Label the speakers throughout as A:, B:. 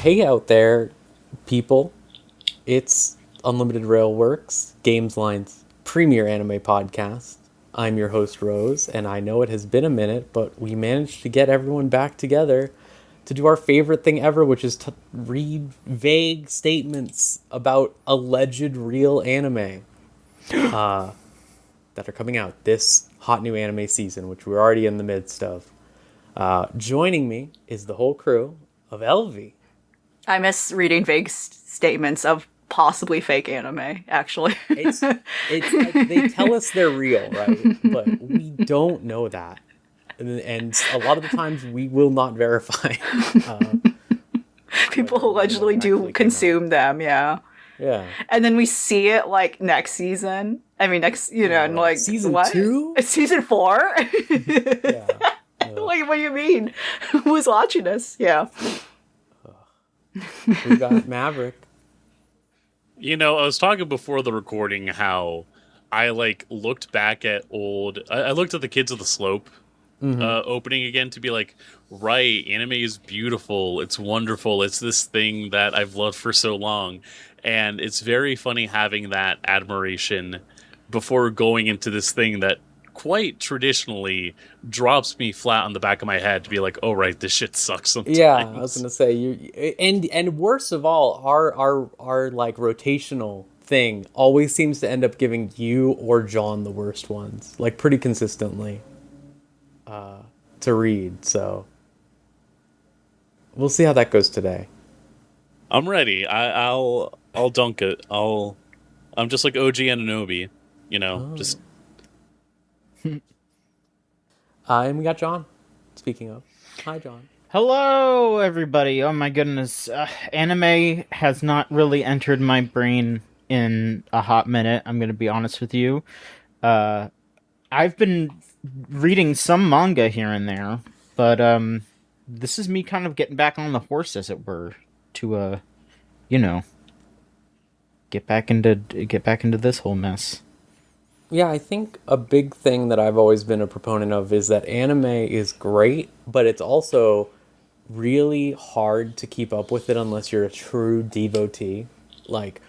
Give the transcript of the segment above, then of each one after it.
A: Hey out there, people. It's Unlimited Railworks, Gamesline's premier anime podcast. I'm your host, Rose, and I know it has been a minute, but we managed to get everyone back together to do our favorite thing ever, which is to read vague statements about alleged real anime that are coming out this hot new anime season, which we're already in the midst of. Joining me is the whole crew of LV.
B: I miss reading vague statements of possibly fake anime, actually.
A: It's like they tell us they're real, right? But we don't know that. And a lot of the times we will not verify.
B: People allegedly do consume them, yeah.
A: Yeah.
B: And then we see it like next season. I mean, and like
A: season
B: what?
A: 2?
B: It's season 4?
A: Yeah.
B: Like, what do you mean? Who's watching this? Yeah.
A: We got Maverick.
C: You know, I was talking before the recording how I looked back at I looked at the Kids of the Slope opening again to be like, right, anime is beautiful, it's wonderful, it's this thing that I've loved for so long, and it's very funny having that admiration before going into this thing that quite traditionally drops me flat on the back of my head to be like, oh right, this shit sucks sometimes.
A: Yeah, I was gonna say and worst of all, our like rotational thing always seems to end up giving you or John the worst ones, like pretty consistently, to read. So we'll see how that goes today.
C: I'm ready. I'll dunk it. I'm just like OG Ananobi, you know, just.
A: And we got John. Speaking of, hi John.
D: Hello, everybody. Oh my goodness, anime has not really entered my brain in a hot minute. I'm gonna be honest with you. I've been reading some manga here and there, but this is me kind of getting back on the horse, as it were, to get back into this whole mess.
A: Yeah, I think a big thing that I've always been a proponent of is that anime is great, but it's also really hard to keep up with it unless you're a true devotee. Like,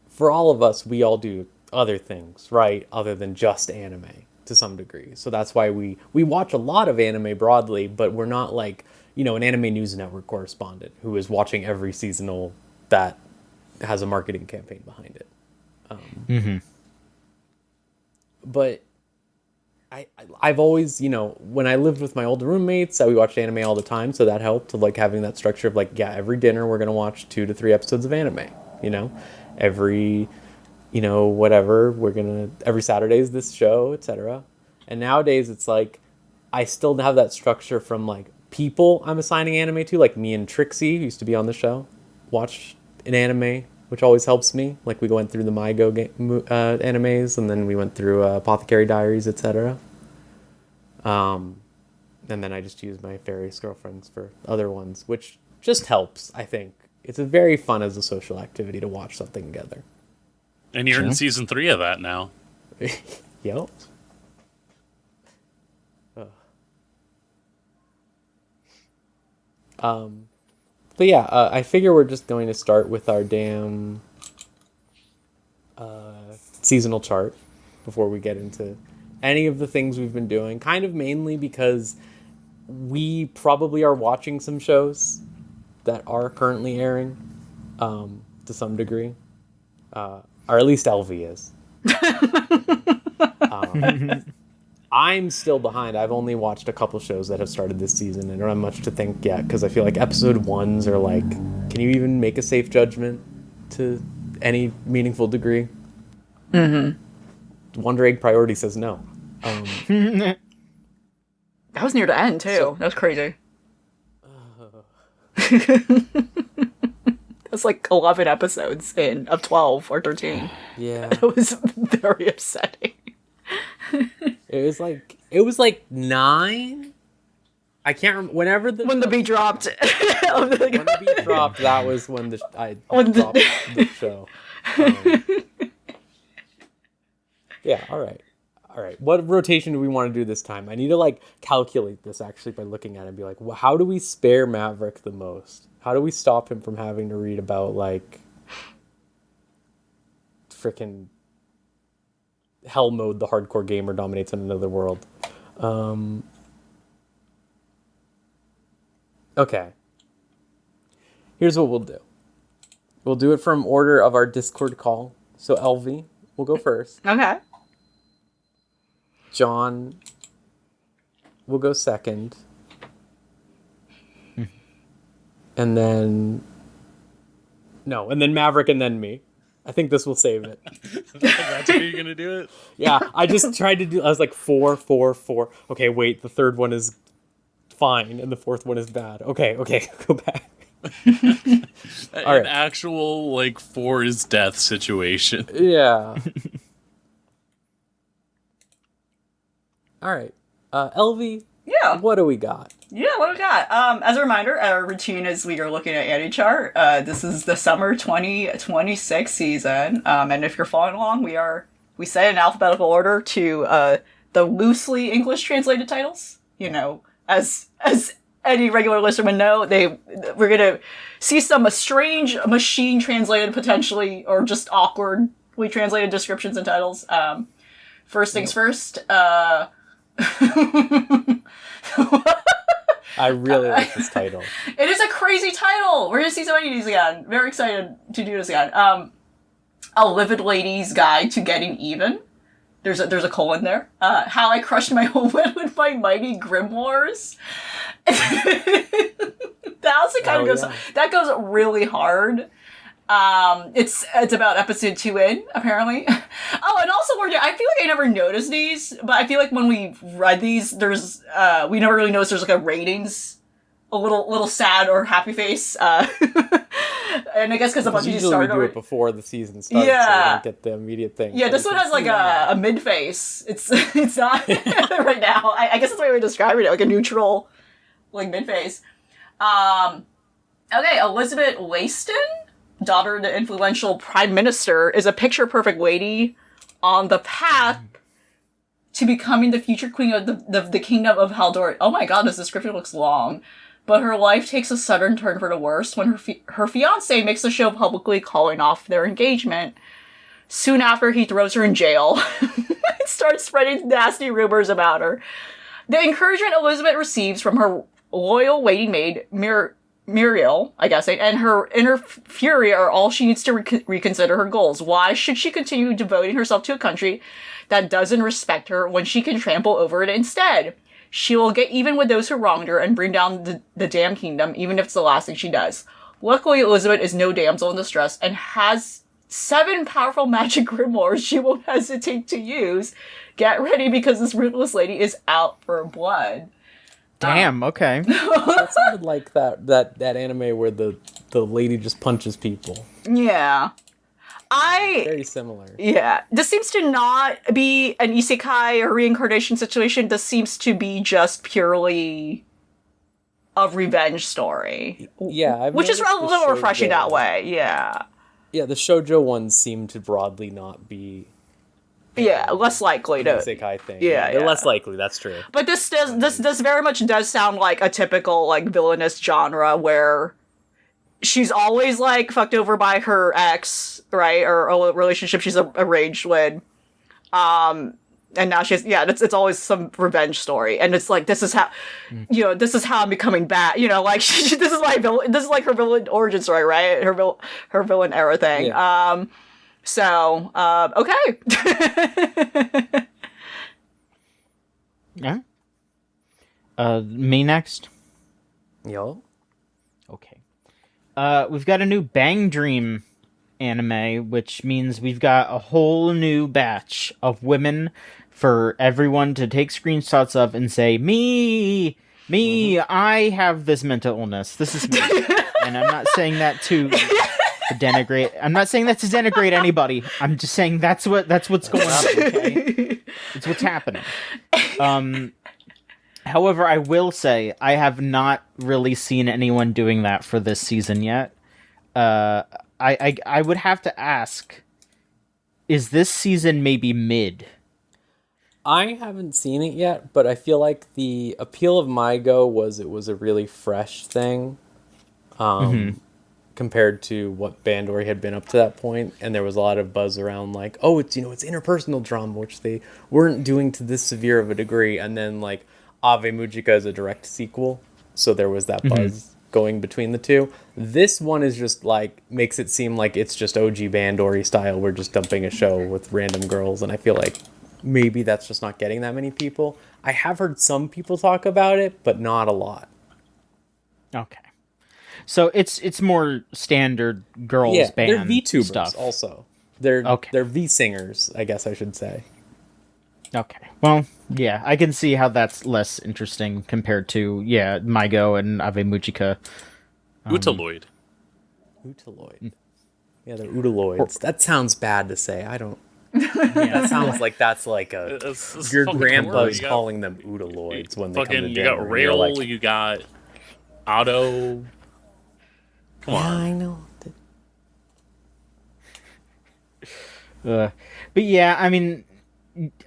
A: for all of us, we all do other things, right? Other than just anime to some degree. So that's why we watch a lot of anime broadly, but we're not like, an anime news network correspondent who is watching every seasonal that has a marketing campaign behind it. But I've always, when I lived with my older roommates, we watched anime all the time, so that helped, like having that structure of like, yeah, every dinner we're gonna watch 2 to 3 episodes of anime. Every, whatever every Saturday is this show, etc. And nowadays it's like I still have that structure from like people I'm assigning anime to, like me and Trixie, who used to be on the show, watch an anime, which always helps me. Like, we went through the MyGo animes, and then we went through Apothecary Diaries, etc. And then I just use my various girlfriends for other ones, which just helps, I think. It's very fun as a social activity to watch something together.
C: And you're in season 3 of that now.
A: Yep. But yeah, I figure we're just going to start with our damn seasonal chart before we get into any of the things we've been doing. Kind of mainly because we probably are watching some shows that are currently airing to some degree. Or at least LV is. I'm still behind. I've only watched a couple shows that have started this season and don't have much to think yet, because I feel like episode 1s are like, can you even make a safe judgment to any meaningful degree? Wonder Egg Priority says no.
B: That was near the end, too. That was crazy. That's like 11 episodes of 12 or 13.
A: Yeah.
B: It was very upsetting.
A: It was like 9. I can't remember when the
B: beat dropped.
A: When the beat dropped, that was when dropped the show. Yeah, all right. all right, what rotation do we want to do this time? I need to like calculate this actually by looking at it and be like, well, how do we spare Maverick the most? How do we stop him from having to read about like freaking hell mode, the hardcore gamer dominates in another world? Okay. Here's what we'll do. We'll do it from order of our Discord call. So LV will go first.
B: Okay.
A: John will go second. And then Maverick and then me. I think this will save it.
C: That's how you're gonna do it?
A: Yeah, I just tried to do, I was like 4, 4, 4. Okay, wait, the third one is fine and the fourth one is bad. Okay, go back.
C: An
A: right.
C: actual, like, for his death situation.
A: Yeah. All right. LV,
B: Yeah.
A: what do we got?
B: Yeah, what do we got? As a reminder, our routine is we are looking at Annie Chart. This is the summer 2026 season. And if you're following along, we say in alphabetical order to the loosely English translated titles. You know, as any regular listener would know, we're gonna see some strange machine translated potentially, or just awkwardly translated descriptions and titles. First things first,
A: I really like this title.
B: It is a crazy title. We're gonna see so many of these again. Very excited to do this again. A Livid Lady's Guide to Getting Even. There's a colon there. How I Crushed My Woman with My Mighty Grimoires. That also kind of goes.
A: Yeah.
B: That goes really hard. It's about episode 2 in, apparently. Oh, and also I feel like I never noticed these, but I feel like when we read these, there's we never really noticed there's like a ratings, a little sad or happy face. And I guess because a bunch of these
A: Usually we
B: started
A: do it before the season starts, so we don't get the immediate thing.
B: Yeah,
A: So
B: this
A: we
B: one
A: can
B: has like
A: see that.
B: a mid face. It's not right now. I guess that's the way we describe it, like a neutral, like mid face. Okay, Elizabeth Layston, daughter of the influential prime minister, is a picture-perfect lady on the path to becoming the future queen of the kingdom of Haldor. Oh my god, this description looks long. But her life takes a sudden turn for the worse when her fiancé makes the show publicly calling off their engagement. Soon after, he throws her in jail and starts spreading nasty rumors about her. The encouragement Elizabeth receives from her loyal waiting maid, Muriel, I guess, and her inner fury are all she needs to reconsider her goals. Why should she continue devoting herself to a country that doesn't respect her when she can trample over it instead? She will get even with those who wronged her and bring down the damn kingdom, even if it's the last thing she does. Luckily, Elizabeth is no damsel in distress and has 7 powerful magic grimoires she won't hesitate to use. Get ready, because this ruthless lady is out for blood.
D: Damn, okay.
A: It sounded like that anime where the lady just punches people.
B: Yeah.
A: Very similar.
B: Yeah. This seems to not be an isekai or reincarnation situation. This seems to be just purely a revenge story.
A: Yeah,
B: which is a
A: noticed the
B: little refreshing
A: shoujo-
B: that way. Yeah.
A: Yeah, the shoujo ones seem to broadly not be
B: Yeah, less likely to.
A: isekai thing.
B: Yeah,
A: They're
B: yeah.
A: less likely. That's true.
B: But this very much does sound like a typical like villainous genre where she's always like fucked over by her ex, right, or a relationship she's arranged with, and now it's always some revenge story, and it's like this is how, this is how I'm becoming bad, like this is like her villain origin story, right, her villain era thing.
A: Yeah.
B: Okay.
D: Yeah. Me next?
A: Yo.
D: Okay. We've got a new Bang Dream anime, which means we've got a whole new batch of women for everyone to take screenshots of and say, me, I have this mental illness. This is me. And I'm not saying that to denigrate. I'm not saying that to denigrate anybody. I'm just saying that's what's going on. Okay? It's what's happening. However, I will say I have not really seen anyone doing that for this season yet. I would have to ask, is this season maybe mid?
A: I haven't seen it yet, but I feel like the appeal of MyGo was it was a really fresh thing. Compared to what Bandori had been up to that point, and there was a lot of buzz around like, oh, it's it's interpersonal drama, which they weren't doing to this severe of a degree, and then like Ave Mujica is a direct sequel, so there was that buzz going between the two. This one is just like makes it seem like it's just OG Bandori style. We're just dumping a show with random girls, and I feel like maybe that's just not getting that many people. I have heard some people talk about it, but not a lot.
D: Okay. So it's more standard girls band
A: they're VTubers
D: stuff.
A: also. They're V singers, I guess I should say.
D: Okay. Well, yeah, I can see how that's less interesting compared to MyGo and Ave Mujica.
C: Utaloid.
A: Utaloid. Yeah, they're Utaloids. That sounds bad to say. I don't. That sounds like that's like your grandpa's calling them Utaloids when they come to dinner.
C: You got Rail, you got Otto. Come on.
A: I know.
D: But yeah, I mean,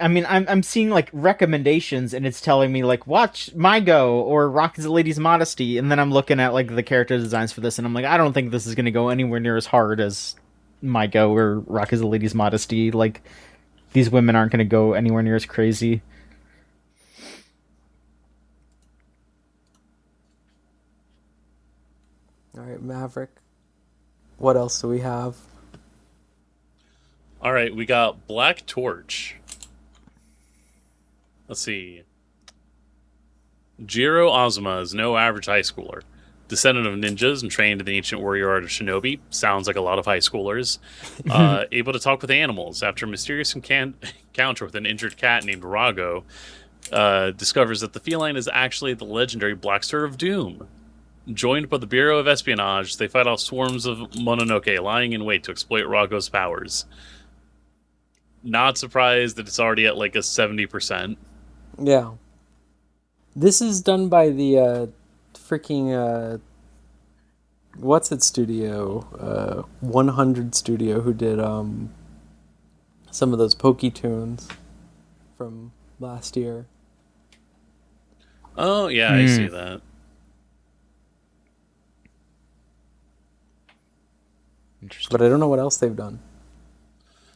D: I'm seeing like recommendations, and it's telling me like watch MyGo or Rock is a Lady's Modesty, and then I'm looking at like the character designs for this, and I'm like, I don't think this is going to go anywhere near as hard as MyGo or Rock is a Lady's Modesty. Like, these women aren't going to go anywhere near as crazy.
A: All right, Maverick. What else do we have?
C: All right, we got Black Torch. Let's see. Jiro Ozuma is no average high schooler. Descendant of ninjas and trained in the ancient warrior art of shinobi. Sounds like a lot of high schoolers. Able to talk with animals. After a mysterious encounter with an injured cat named Rago, discovers that the feline is actually the legendary Black Star of Doom. Joined by the Bureau of Espionage, they fight off swarms of Mononoke lying in wait to exploit Rago's powers. Not surprised that it's already at like a 70%.
A: Yeah. This is done by the freaking what's it studio? 100 Studio, who did some of those Pokey tunes from last year.
C: Oh yeah, I see that.
A: Interesting. But I don't know what else they've done.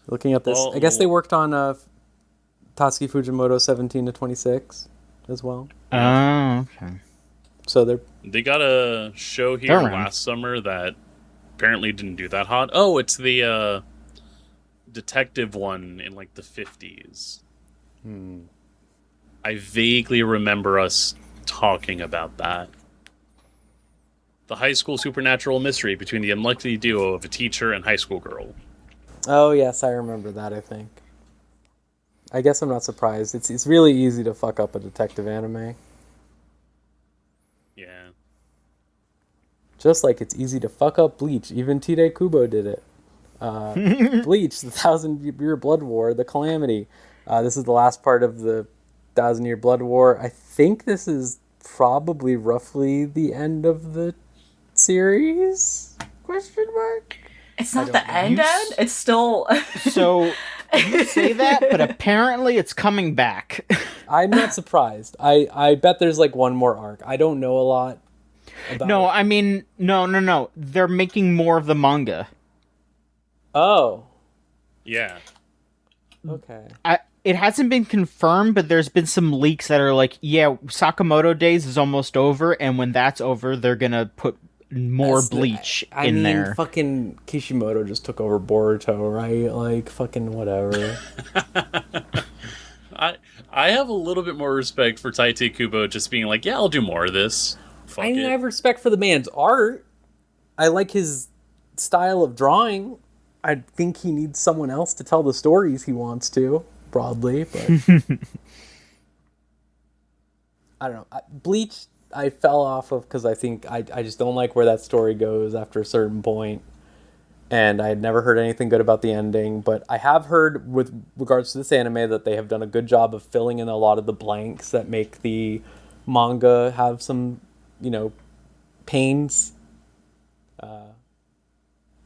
A: Looking at this, I guess they worked on Tatsuki Fujimoto 17 to 26 as well.
D: Oh, okay.
A: So
C: they got a show here last summer that apparently didn't do that hot. Oh, it's the detective one in like the 50s. I vaguely remember us talking about that. The high school supernatural mystery between the unlikely duo of a teacher and high school girl.
A: Oh yes, I remember that. I think. I guess I'm not surprised. It's really easy to fuck up a detective anime.
C: Yeah.
A: Just like it's easy to fuck up Bleach. Even Tide Kubo did it. Bleach, the 1,000-Year Blood War, the Calamity. This is the last part of the 1,000-Year Blood War. I think this is probably roughly the end of the series? Question mark?
B: It's not the end. It's still.
D: So you say that, but apparently it's coming back.
A: I'm not surprised. I bet there's like one more arc. I don't know a lot about
D: No,
A: it.
D: I mean, no. They're making more of the manga.
A: Oh.
C: Yeah.
A: Okay.
D: It hasn't been confirmed, but there's been some leaks that are like, yeah, Sakamoto Days is almost over, and when that's over, they're gonna put more Bleach in there.
A: Fucking Kishimoto just took over Boruto, right? Like, fucking whatever.
C: I have a little bit more respect for Tite Kubo just being like, yeah, I'll do more of this. Fuck
A: I
C: it.
A: have respect for the man's art. I like his style of drawing. I think he needs someone else to tell the stories he wants to, broadly, but I don't know. Bleach, I fell off of because I think I just don't like where that story goes after a certain point. And I had never heard anything good about the ending, but I have heard with regards to this anime that they have done a good job of filling in a lot of the blanks that make the manga have some, pains.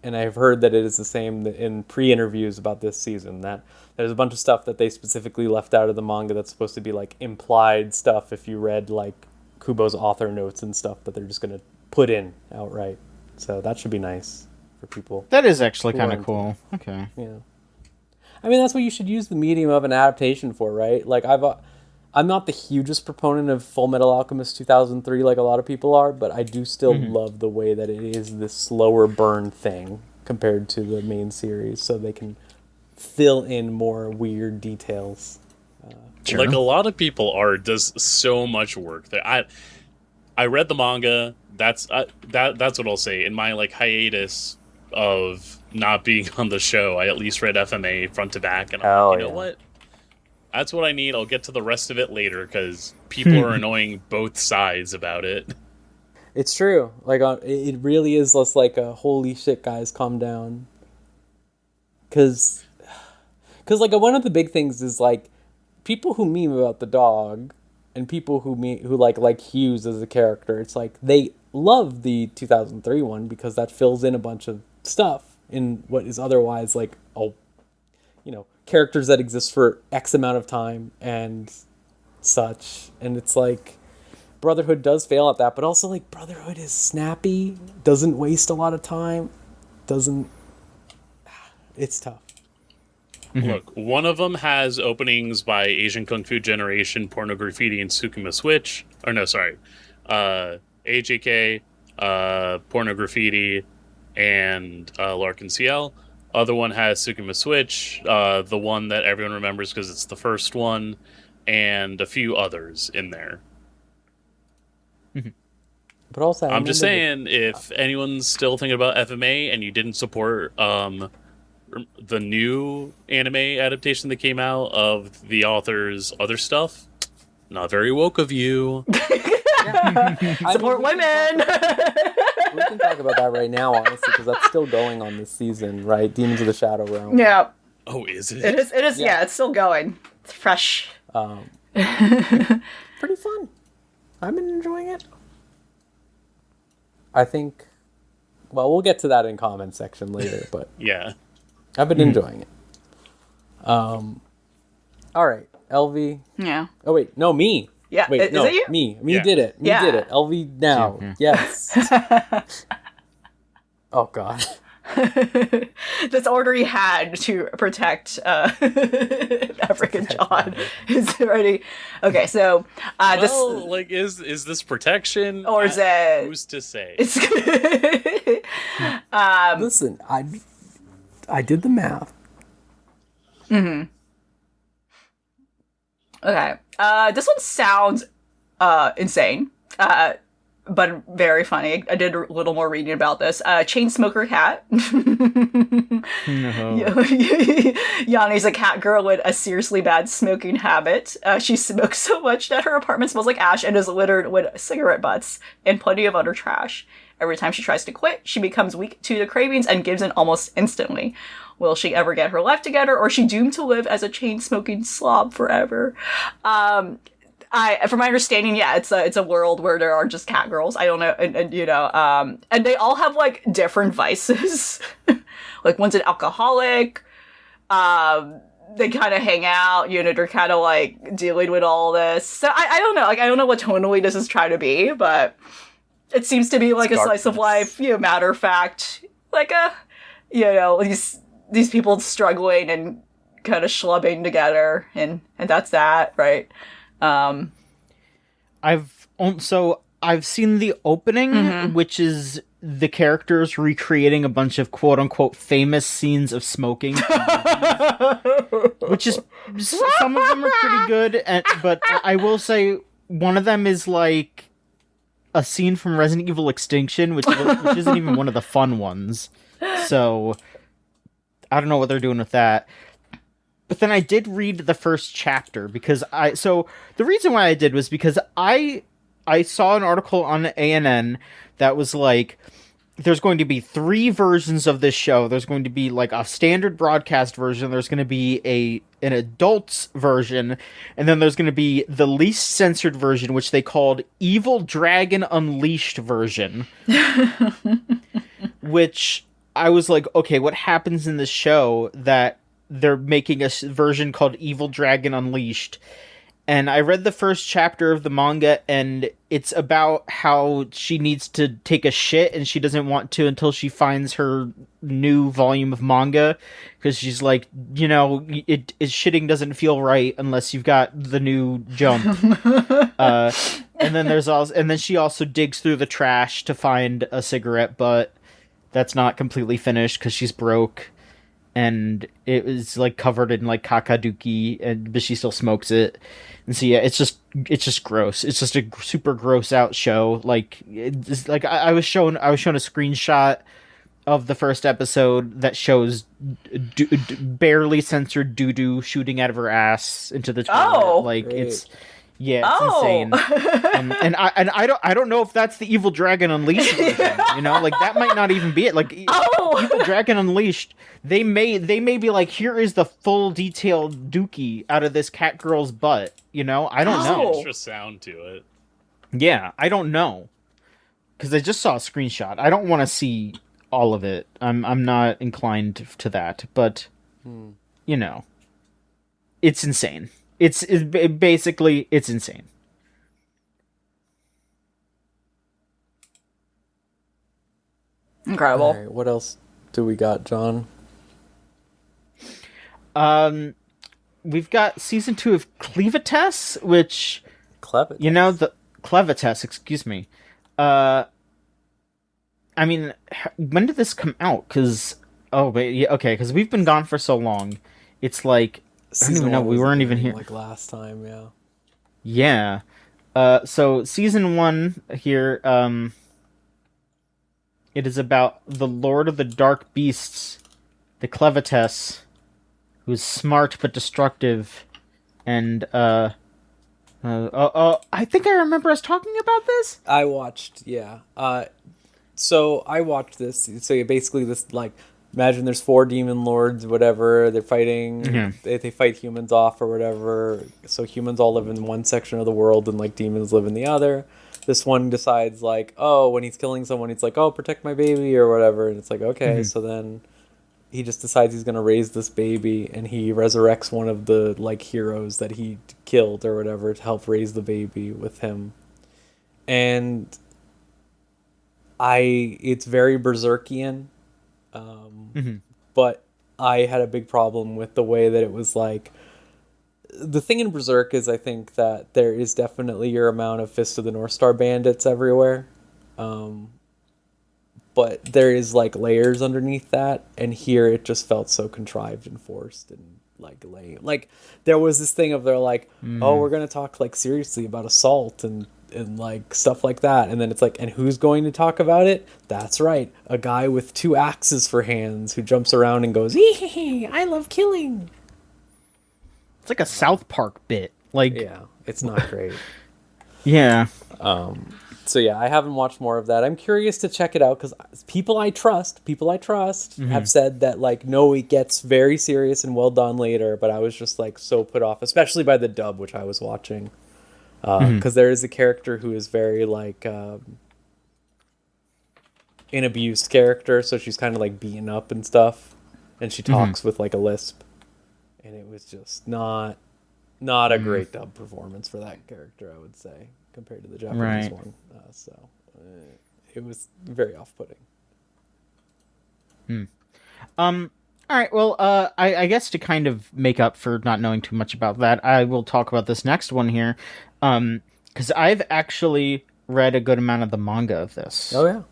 A: and I've heard that it is the same in pre-interviews about this season, that there's a bunch of stuff that they specifically left out of the manga that's supposed to be like implied stuff if you read like Kubo's author notes and stuff that they're just going to put in outright. So that should be nice for people.
D: That is actually kind of cool. Okay.
A: Yeah. I mean, that's what you should use the medium of an adaptation for, right? Like, I'm not the hugest proponent of Full Metal Alchemist 2003 like a lot of people are, but I do still love the way that it is this slower burn thing compared to the main series, so they can fill in more weird details.
C: Sure. Like a lot of people does so much work. That I read the manga. That's what I'll say. In my like hiatus of not being on the show, I at least read FMA front to back, and I'm like, you know what? That's what I need. I'll get to the rest of it later because people are annoying both sides about it.
A: It's true. Like it really is less like a holy shit, guys, calm down. Because like one of the big things is like people who meme about the dog and people who like Hughes as a character. It's like they love the 2003 one because that fills in a bunch of stuff in what is otherwise like characters that exist for X amount of time and such. And it's like Brotherhood does fail at that, but also like Brotherhood is snappy, doesn't waste a lot of time, it's tough.
C: Look, one of them has openings by Asian Kung Fu Generation, Porno Graffiti, and Tsukima Switch. Or no, sorry. AJK, Porno Graffiti, and Larkin CL. Other one has Tsukima Switch, the one that everyone remembers because it's the first one, and a few others in there.
A: But also,
C: I'm just saying, if anyone's still thinking about FMA and you didn't support the new anime adaptation that came out of the author's other stuff, not very woke of you.
B: Support women!
A: We can talk about that right now, honestly, because that's still going on this season, right? Demons of the Shadow Realm.
B: Yeah.
C: Oh, is it?
B: It is. Yeah, it's still going. It's fresh.
A: Pretty fun. I've been enjoying it. I think, well, we'll get to that in comment section later, but
C: yeah,
A: I've been enjoying it. All right, LV.
B: Yeah.
A: Oh wait, no, me.
B: Yeah.
A: Wait,
B: is
A: no,
B: it you?
A: me
C: Yeah.
A: did it. Me
B: Yeah.
A: did it. LV now. Yes. Oh God.
B: This order he had to protect African John is already okay. So
C: is this protection
B: or is it?
C: Who's to say?
B: It's
A: Listen, I did the math.
B: Okay. This one sounds insane. But very funny. I did a little more reading about this. Chain smoker cat. Yanni's a cat girl with a seriously bad smoking habit. She smokes so much that her apartment smells like ash and is littered with cigarette butts and plenty of other trash. Every time she tries to quit, she becomes weak to the cravings and gives in almost instantly. Will she ever get her life together, or is she doomed to live as a chain-smoking slob forever? From my understanding, yeah, it's a world where there are just cat girls. I don't know, and they all have like different vices. Like one's an alcoholic. They kind of hang out. They're kind of like dealing with all this. So I don't know. Like I don't know what tonally this is trying to be, but it seems to be like a slice of life. Matter of fact, like these people struggling and kind of schlubbing together, and that's that, right?
D: I've seen the opening, which is the characters recreating a bunch of quote unquote famous scenes of smoking, which is some of them are pretty good, but I will say one of them is like a scene from Resident Evil Extinction, which isn't even one of the fun ones. So I don't know what they're doing with that. But then I did read the first chapter because the reason why I did was because I saw an article on ANN that was like, there's going to be 3 versions of this show. There's going to be like a standard broadcast version. There's going to be an adults version. And then there's going to be the least censored version, which they called Evil Dragon Unleashed version. Which I was like, okay, what happens in the show that they're making a version called Evil Dragon Unleashed? And I read the first chapter of the manga, and it's about how she needs to take a shit, and she doesn't want to until she finds her new volume of manga, because she's like, shitting doesn't feel right unless you've got the new Jump. And then she also digs through the trash to find a cigarette butt that's not completely finished because she's broke, and it was like covered in like kakaduki, but she still smokes it. And so yeah, it's just gross. It's just a super gross out show. Like it's like I was shown a screenshot of the first episode that shows barely censored doo-doo shooting out of her ass into the toilet.
B: Oh,
D: like
A: great.
D: it's insane. And I don't know if that's the Evil Dragon Unleashed version. Like that might not even be it. Like Evil Dragon Unleashed, they may be like, here is the full detailed dookie out of this cat girl's butt. I don't know.
C: Extra sound to it.
D: Yeah, I don't know, because I just saw a screenshot. I don't want to see all of it. I'm not inclined to that, but it's insane. It's basically insane.
B: Incredible.
A: All right, what else do we got, John?
D: We've got season 2 of Cleavitas, which
A: Clever.
D: the Cleavitas, excuse me. I mean, when did this come out? Because because we've been gone for so long. It's like I don't even know. We weren't even here
A: like last time. Yeah.
D: Yeah. So season 1 here. It is about the Lord of the Dark Beasts, the Cleavitas, who's smart but destructive, and I think I remember us talking about this.
A: I watched. Yeah. So I watched this. So yeah, basically this like. Imagine there's 4 demon lords, whatever. They're fighting.
D: Mm-hmm.
A: They fight humans off or whatever. So humans all live in one section of the world, and like demons live in the other. This one decides like, oh, when he's killing someone, he's like, oh, protect my baby or whatever. And it's like, okay. Mm-hmm. So then he just decides he's gonna raise this baby, and he resurrects one of the like heroes that he killed or whatever to help raise the baby with him. And it's very Berserkian. But I had a big problem with the way that it was like. The thing in Berserk is I think that there is definitely your amount of Fist of the North Star bandits everywhere. But there is like layers underneath that, and here it just felt so contrived and forced and like lame. Like there was this thing of they're like, oh, we're gonna talk like seriously about assault and like stuff like that, and then it's like, and who's going to talk about it? That's right, a guy with 2 axes for hands who jumps around and goes, "Ee, I love killing."
D: It's like a South Park bit. Like,
A: yeah, it's not great.
D: Yeah.
A: So yeah, I haven't watched more of that. I'm curious to check it out because people I trust have said that like, no, it gets very serious and well done later. But I was just like so put off, especially by the dub, which I was watching. Because there is a character who is very like an abused character, so she's kind of like beaten up and stuff, and she talks with like a lisp, and it was just not a great dub performance for that character, I would say, compared to the Japanese one. So it was very off-putting.
D: All right, well, I guess to kind of make up for not knowing too much about that, I will talk about this next one here, because I've actually read a good amount of the manga of this.
A: Oh,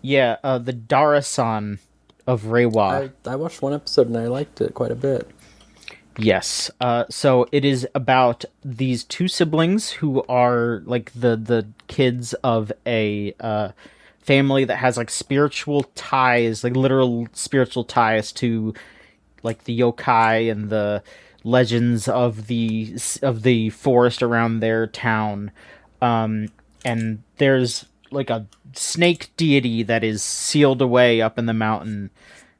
A: yeah.
D: The Darasan of Reiwa.
A: I watched one episode and I liked it quite a bit.
D: Yes. So it is about these 2 siblings who are like the kids of a family that has like spiritual ties, like literal spiritual ties to like the yokai and the legends of the forest around their town. And there's like a snake deity that is sealed away up in the mountain.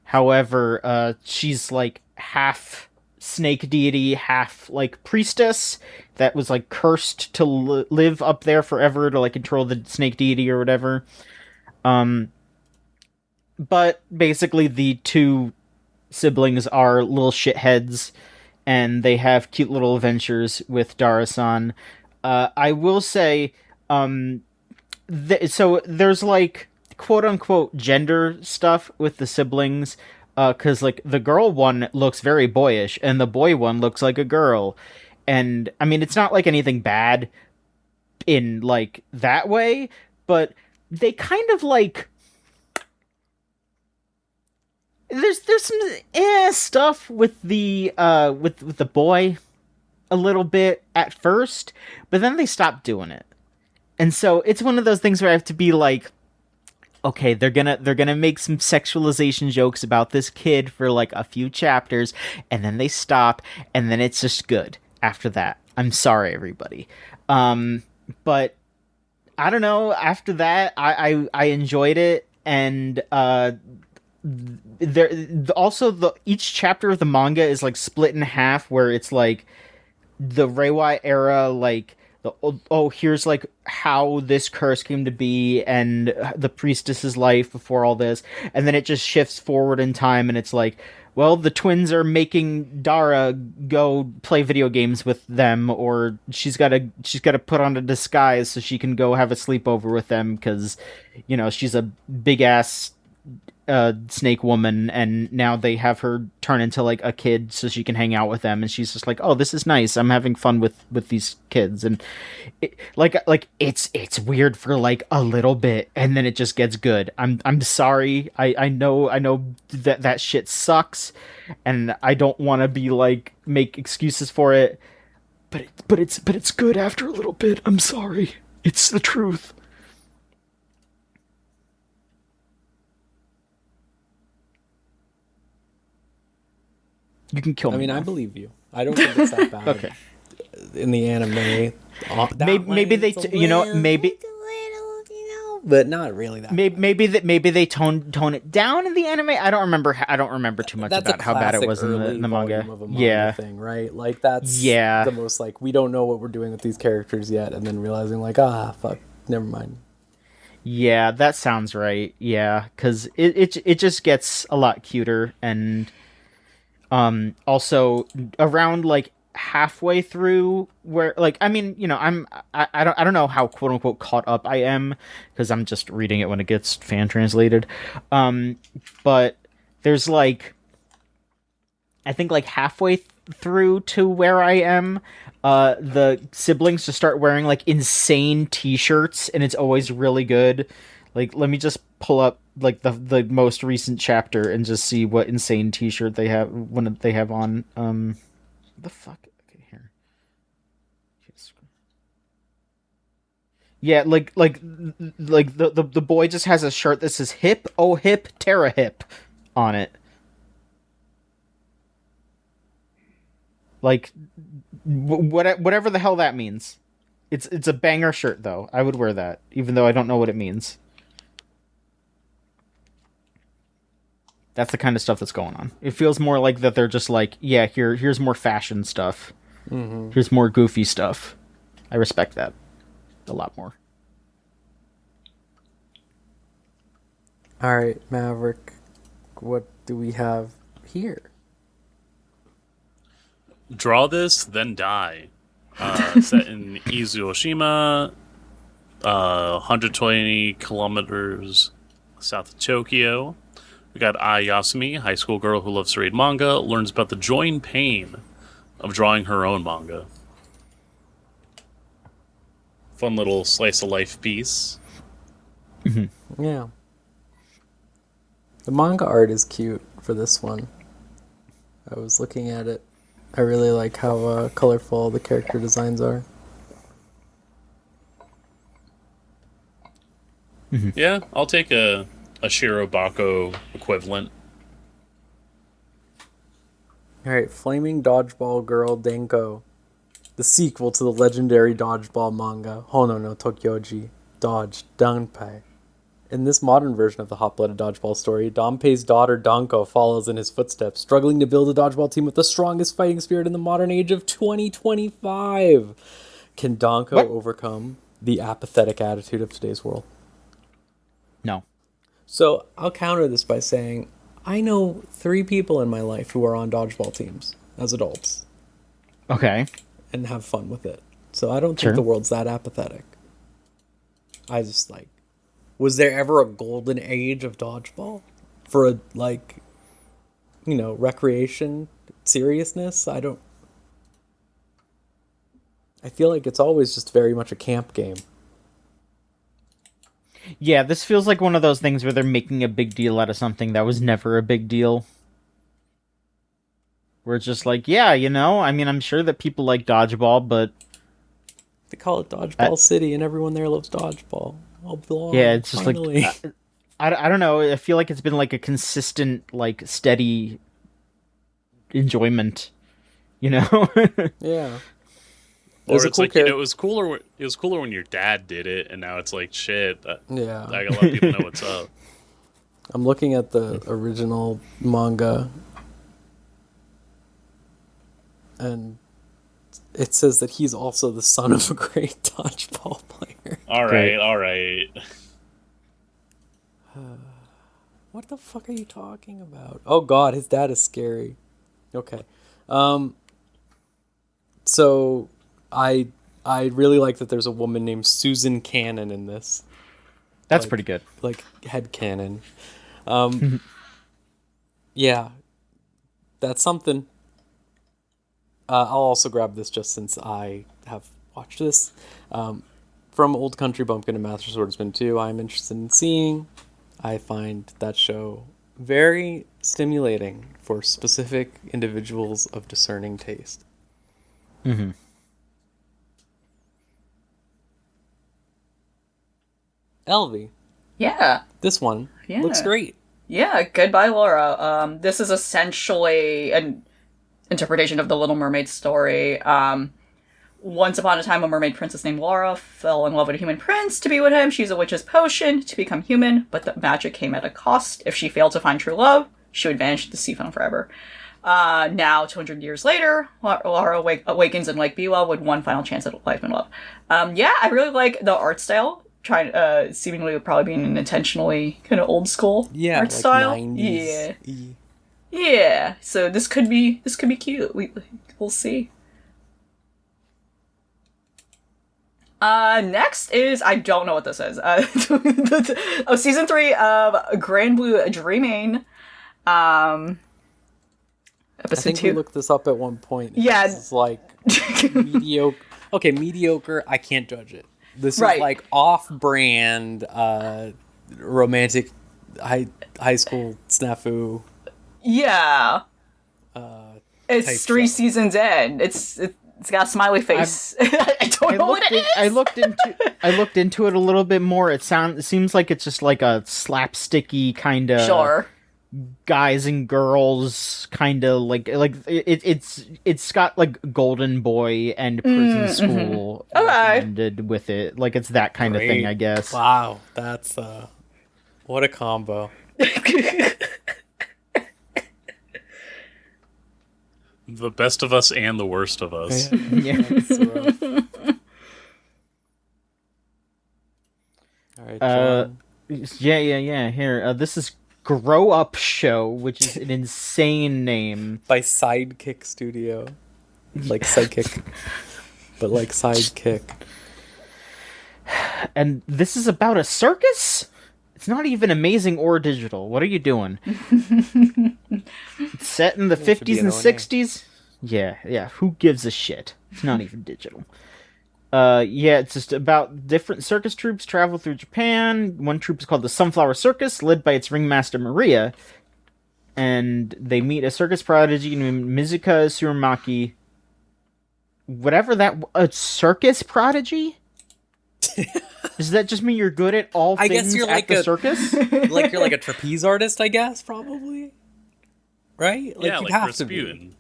D: However, she's like half snake deity, half like priestess that was like cursed to live up there forever to like control the snake deity or whatever. but basically the two siblings are little shitheads, and they have cute little adventures with Dara-san. I will say, so there's like quote unquote gender stuff with the siblings, because like the girl one looks very boyish and the boy one looks like a girl, and I mean it's not like anything bad in like that way, but they kind of like there's some stuff with the with the boy a little bit at first, but then they stop doing it. And so it's one of those things where I have to be like, okay, they're gonna make some sexualization jokes about this kid for like a few chapters, and then they stop, and then it's just good after that. I'm sorry, everybody. But I don't know. After that, I enjoyed it, and there also each chapter of the manga is like split in half, where it's like the Reiwa era, like here's like how this curse came to be and the priestess's life before all this, and then it just shifts forward in time, and it's like, well, the twins are making Dara go play video games with them, or she's got to put on a disguise so she can go have a sleepover with them because, you know, she's a big ass snake woman, and now they have her turn into like a kid so she can hang out with them, and she's just like, oh, this is nice, I'm having fun with these kids, and it's weird for like a little bit, and then it just gets good. I'm sorry, I know that shit sucks, and I don't want to be like make excuses for it, but it's good after a little bit. I'm sorry, it's the truth. You can kill me.
A: I mean,
D: now.
A: I believe you. I don't think it's that bad.
D: Okay.
A: In the anime,
D: Maybe they, maybe,
A: but not really that.
D: maybe they tone it down in the anime. I don't remember too much about how bad it was in the manga.
A: Of a manga
D: Yeah,
A: thing, right? Like that's
D: Yeah.
A: the most like we don't know what we're doing with these characters yet, and then realizing like fuck, never mind.
D: yeah, that sounds right. Yeah, because it just gets a lot cuter, and also around like halfway through where like, I mean, you know, I don't know how quote unquote caught up I am because I'm just reading it when it gets fan translated, but there's like, I think like halfway through to where I am, the siblings just start wearing like insane t-shirts, and it's always really good. Like, let me just pull up like the most recent chapter and just see what insane t-shirt they have when they have on. The fuck? Okay, here. Yeah, like the boy just has a shirt that says "Hip, oh hip, Terra hip" on it. Like, whatever the hell that means. It's a banger shirt though. I would wear that, even though I don't know what it means. That's the kind of stuff that's going on. It feels more like that they're just like, yeah, here's more fashion stuff. Mm-hmm. Here's more goofy stuff. I respect that a lot more.
A: All right, Maverick, what do we have here?
C: Draw This, Then Die. Set in Izuoshima, 120 kilometers south of Tokyo. We got Ai Yasumi, high school girl who loves to read manga, learns about the joy and pain of drawing her own manga. Fun little slice of life piece.
A: Mm-hmm. Yeah. The manga art is cute for this one. I was looking at it. I really like how colorful the character designs are.
C: Mm-hmm. Yeah, I'll take a Shirobako equivalent.
A: Alright, Flaming Dodgeball Girl Denko. The sequel to the legendary dodgeball manga, Hono no Tokyoji, Dodge Danpei. In this modern version of the hot-blooded dodgeball story, Danpei's daughter Danko follows in his footsteps, struggling to build a dodgeball team with the strongest fighting spirit in the modern age of 2025. Can Danko overcome the apathetic attitude of today's world?
D: No.
A: So I'll counter this by saying I know 3 people in my life who are on dodgeball teams as adults
D: Okay.
A: and have fun with it. So I don't
D: Sure.
A: think the world's that apathetic. I just like, was there ever a golden age of dodgeball for a recreation seriousness? I feel like it's always just very much a camp game.
D: Yeah, this feels like one of those things where they're making a big deal out of something that was never a big deal. Where it's just like, yeah, I mean, I'm sure that people like dodgeball, but
A: They call it Dodgeball City, and everyone there loves dodgeball. I'll belong.
D: yeah, it's just
A: finally.
D: like, I don't know. I feel like it's been like a consistent, like steady enjoyment,
A: Yeah.
C: Or
A: There's a
C: it's
A: cool
C: like
A: char-
C: it was cooler. It was cooler when your dad did it, and now it's like shit.
A: Yeah.
C: I gotta let people know what's up.
A: I'm looking at the original manga, and it says that he's also the son of a great dodgeball player.
C: All right.
A: What the fuck are you talking about? Oh god, his dad is scary. Okay. So I really like that there's a woman named Susan Cannon in this.
D: That's
A: Like-
D: pretty good.
A: Like head cannon. Yeah. That's something. I'll also grab this just since I have watched this. From Old Country Bumpkin to Master Swordsman 2, I'm interested in seeing. I find that show very stimulating for specific individuals of discerning taste.
D: Mm-hmm.
A: Elvie,
B: Yeah.
A: this one
B: Yeah.
A: looks great.
B: Yeah, Goodbye Laura. This is essentially an interpretation of the Little Mermaid story. Once upon a time, a mermaid princess named Laura fell in love with a human prince to be with him. She's a witch's potion to become human, but the magic came at a cost. If she failed to find true love, she would vanish to the sea foam forever. Now, 200 years later, Laura awakens in Lake Biwa with one final chance at life and love. Yeah, I really like the art style. Seemingly probably being an intentionally kind of old school
A: Yeah,
B: art
A: like
B: style.
A: 90s.
B: Yeah. So this could be cute. We'll see. Next is I don't know what this is. Season 3 of Grand Blue Dreaming.
A: I
B: Episode
A: think
B: 2.
A: we looked this up at one point.
B: Yeah.
A: This is like mediocre. Okay, mediocre. I can't judge it. This
B: Right.
A: is like off-brand romantic high school snafu.
B: Yeah. It's
A: type
B: 3
A: show.
B: seasons in. It's got a smiley face. I don't know what it is.
D: I looked into it a little bit more. It seems like it's just like a slapsticky kind of
B: Sure.
D: guys and girls kind of like it's got like Golden Boy and Prison School
B: Okay.
D: recommended with it. Like it's that kind of thing, I guess.
A: Wow, that's what a combo.
C: The best of us and the worst of us.
D: Yeah.
A: That's rough. All right, John.
D: Yeah. Here, this is Grow Up Show, which is an insane name.
A: By Sidekick Studio, like Sidekick, but like Sidekick.
D: And this is about a circus? It's not even amazing or digital. What are you doing? It's set in the
A: should be
D: 50s and
A: an ONA.
D: 60s? Yeah. Who gives a shit? It's not even digital. Yeah, it's just about different circus troupes travel through Japan. One troupe is called the Sunflower Circus, led by its ringmaster Maria. And they meet a circus prodigy named Mizuka Tsurumaki. Whatever that... A circus prodigy? Does that just mean you're good at all
A: I
D: things
A: guess you're
D: at
A: like
D: the
A: a-
D: circus?
A: Like you're like a trapeze artist, I guess, probably. Right?
C: Yeah,
A: you'd
C: like
A: have to be.
C: Rasputin.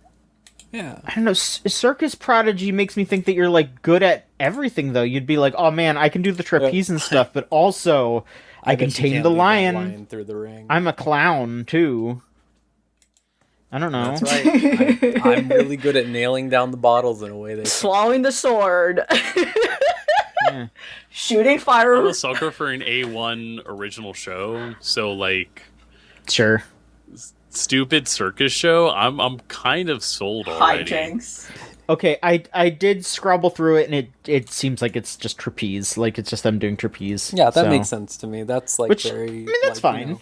A: Yeah.
D: I don't know. Circus prodigy makes me think that you're like good at everything, though. You'd be like, oh man, I can do the trapeze and stuff, but also I can
A: bet you
D: tame
A: can't
D: the
A: lead that
D: lion.
A: through the ring.
D: I'm a clown too. I don't know.
A: That's right. I'm really good at nailing down the bottles in a way they.
B: Swallowing the sword.
D: Yeah.
B: Shooting
C: I'm
B: fire.
C: a sucker for an A1 original show, so like
D: Sure.
C: stupid circus show. I'm kind of sold already.
B: Hijinks.
D: Okay, I did scrabble through it, and it seems like it's just trapeze. Like, it's just them doing trapeze.
A: Yeah, that
D: so.
A: makes sense to me. That's like
D: Which,
A: very.
D: I mean, that's
A: like,
D: fine.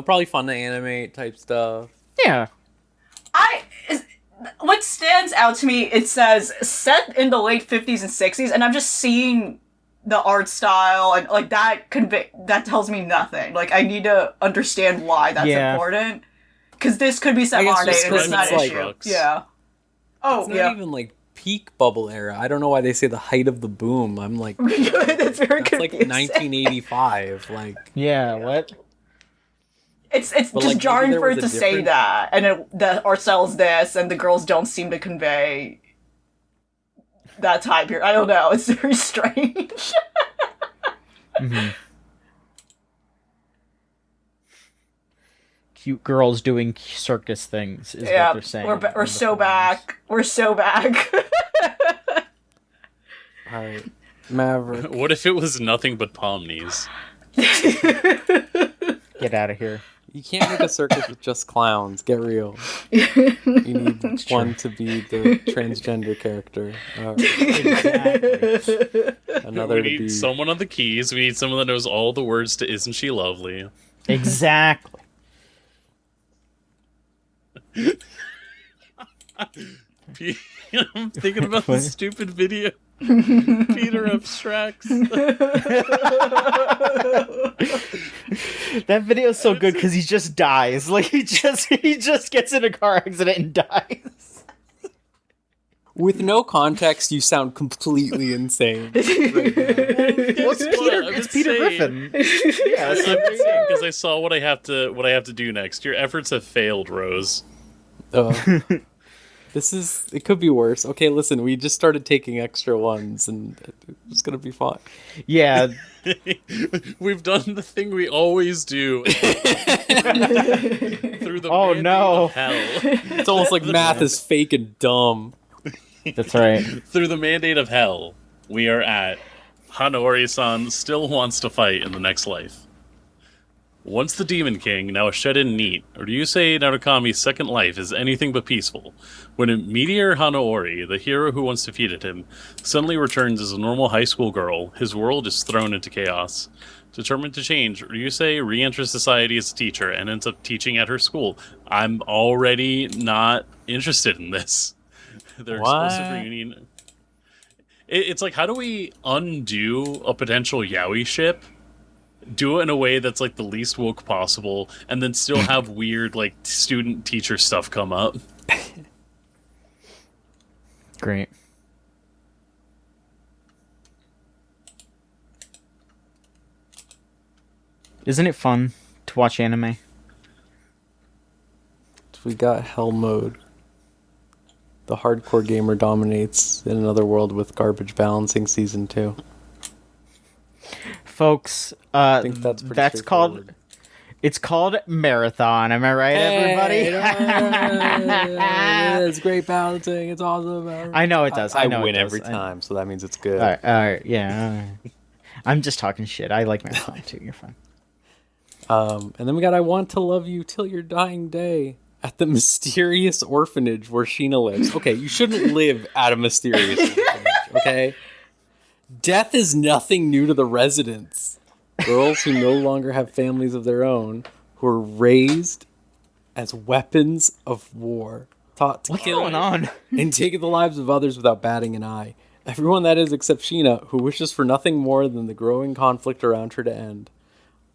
A: Probably fun to animate type stuff.
D: Yeah.
B: What stands out to me, it says set in the late 50s and 60s, and I'm just seeing the art style, and like that that tells me nothing. Like, I need to understand why that's important. Because this could be set modern day, and it's not an issue.
C: Trucks.
B: Yeah. Oh,
A: It's not even like peak bubble era. I don't know why they say the height of the boom. I'm like,
B: that's very
A: that's like
B: confusing.
A: 1985. Like,
D: Yeah, what?
B: It's
A: But,
B: just
A: like,
B: jarring
A: maybe
B: for
A: there
B: it to
A: was a
B: say
A: different-
B: that, and the art style is this, and the girls don't seem to convey that time period. I don't know. It's very strange.
D: Mm-hmm. Cute girls doing circus things is what they're saying.
B: We're so back. We're so back.
A: all right, Maverick.
C: What if it was nothing but palm knees?
D: Get out of here.
A: You can't make a circus with just clowns. Get real. You need one to be the transgender character.
D: Exactly.
A: Another
C: We
A: to
C: need
A: be.
C: someone on the keys. We need someone that knows all the words to "Isn't She Lovely?"
D: Exactly.
C: I'm thinking about the stupid video. Peter abstracts.
D: That video is so good because he just dies. Like, he just gets in a car accident and dies.
A: With no context, you sound completely insane.
D: Well, it's Peter Griffin. Yeah, so there you go.
C: Because I saw what I have to do next. Your efforts have failed, Rose.
A: It could be worse. Okay, listen, we just started taking extra ones, and it's gonna be fun.
D: Yeah.
C: We've done the thing we always do. Through the
D: Oh,
C: mandate
D: no.
C: of hell.
A: It's almost like math is fake and dumb.
D: That's right.
C: Through the mandate of hell, we are at Hanori-san still wants to fight in the next life. Once the Demon King, now a shut-in NEET, Ryusei Narukami's second life is anything but peaceful. When a Meteor Hanaori, the hero who once defeated him, suddenly returns as a normal high school girl, his world is thrown into chaos. Determined to change, Ryusei re-enters society as a teacher and ends up teaching at her school. I'm already not interested in this. Their explosive reunion. It's like, how do we undo a potential yaoi ship? Do it in a way that's like the least woke possible, and then still have weird like student teacher stuff come up.
D: Great. Isn't it fun to watch anime?
A: We got hell mode. The hardcore gamer dominates in another world with garbage balancing season 2.
D: Folks,
A: I think that's pretty
D: that's called
A: straightforward.
D: it's called Marathon. Am I right, everybody?
A: It's great balancing. It's awesome.
D: I know it does. I know
A: win
D: it does.
A: every time, so that means it's good.
D: All right, yeah. All right. I'm just talking shit. I like Marathon too. You're fine.
A: And then we got I Want to Love You Till Your Dying Day at the mysterious orphanage where Sheena lives. Okay, you shouldn't live at a mysterious orphanage, okay? Death is nothing new to the residents. Girls who no longer have families of their own, who are raised as weapons of war, taught to
D: What's
A: kill
D: going on?
A: and take the lives of others without batting an eye. Everyone that is except Sheena, who wishes for nothing more than the growing conflict around her to end.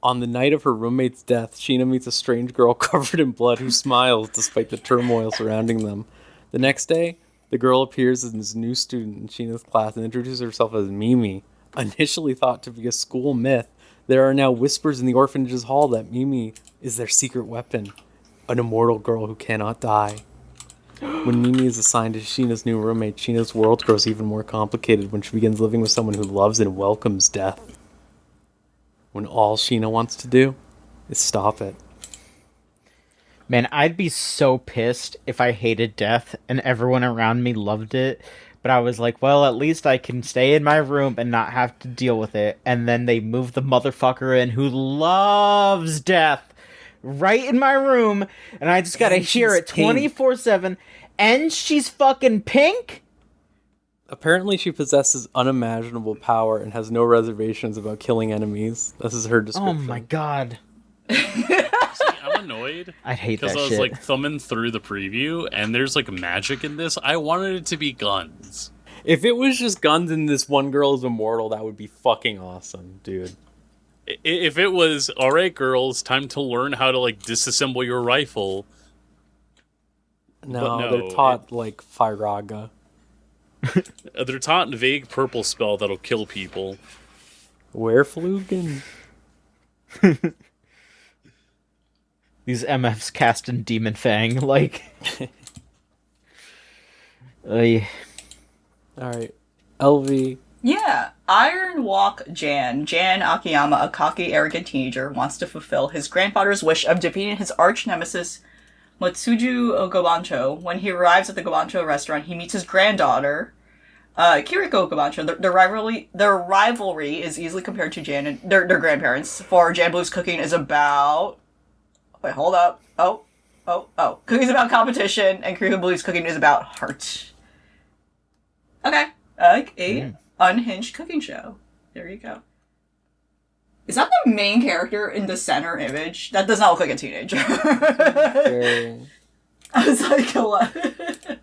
A: On the night of her roommate's death, Sheena meets a strange girl covered in blood who smiles despite the turmoil surrounding them. The next day, the girl appears as a new student in Sheena's class and introduces herself as Mimi. Initially thought to be a school myth, there are now whispers in the orphanage's hall that Mimi is their secret weapon, an immortal girl who cannot die. When Mimi is assigned to Sheena's new roommate, Sheena's world grows even more complicated when she begins living with someone who loves and welcomes death. When all Sheena wants to do is stop it.
D: Man, I'd be so pissed if I hated death and everyone around me loved it, But I was like, well, at least I can stay in my room and not have to deal with it. And then they moved the motherfucker in who loves death right in my room, and I just gotta hear it 24/7. And she's fucking pink?
A: Apparently she possesses unimaginable power and has no reservations about killing enemies. This is her description.
D: Oh my god.
C: See, I'm annoyed.
D: I hate that
C: because I was
D: shit.
C: like thumbing through the preview, and there's like magic in this. I wanted it to be guns.
A: If it was just guns and this one girl is immortal, that would be fucking awesome, dude.
C: If it was, all right, girls, time to learn how to like disassemble your rifle.
A: No, they're taught like Firaga.
C: They're taught a vague purple spell that'll kill people.
A: Werflugen?
D: These MFs cast in Demon Fang, like... Oy.
A: Alright. LV.
B: Yeah, Iron Walk Jan. Jan Akiyama, a cocky, arrogant teenager, wants to fulfill his grandfather's wish of defeating his arch nemesis, Matsuju Gobancho. When he arrives at the Gobancho restaurant, he meets his granddaughter, Kiriko Gobancho. Their rivalry is easily compared to Jan and their grandparents, for Jan Blue's cooking is about... Wait, hold up. Oh. Cooking's about competition, and Kiriko Blue's cooking is about heart. Okay. Unhinged cooking show. There you go. Is that the main character in the center image? That does not look like a teenager. I was like, what?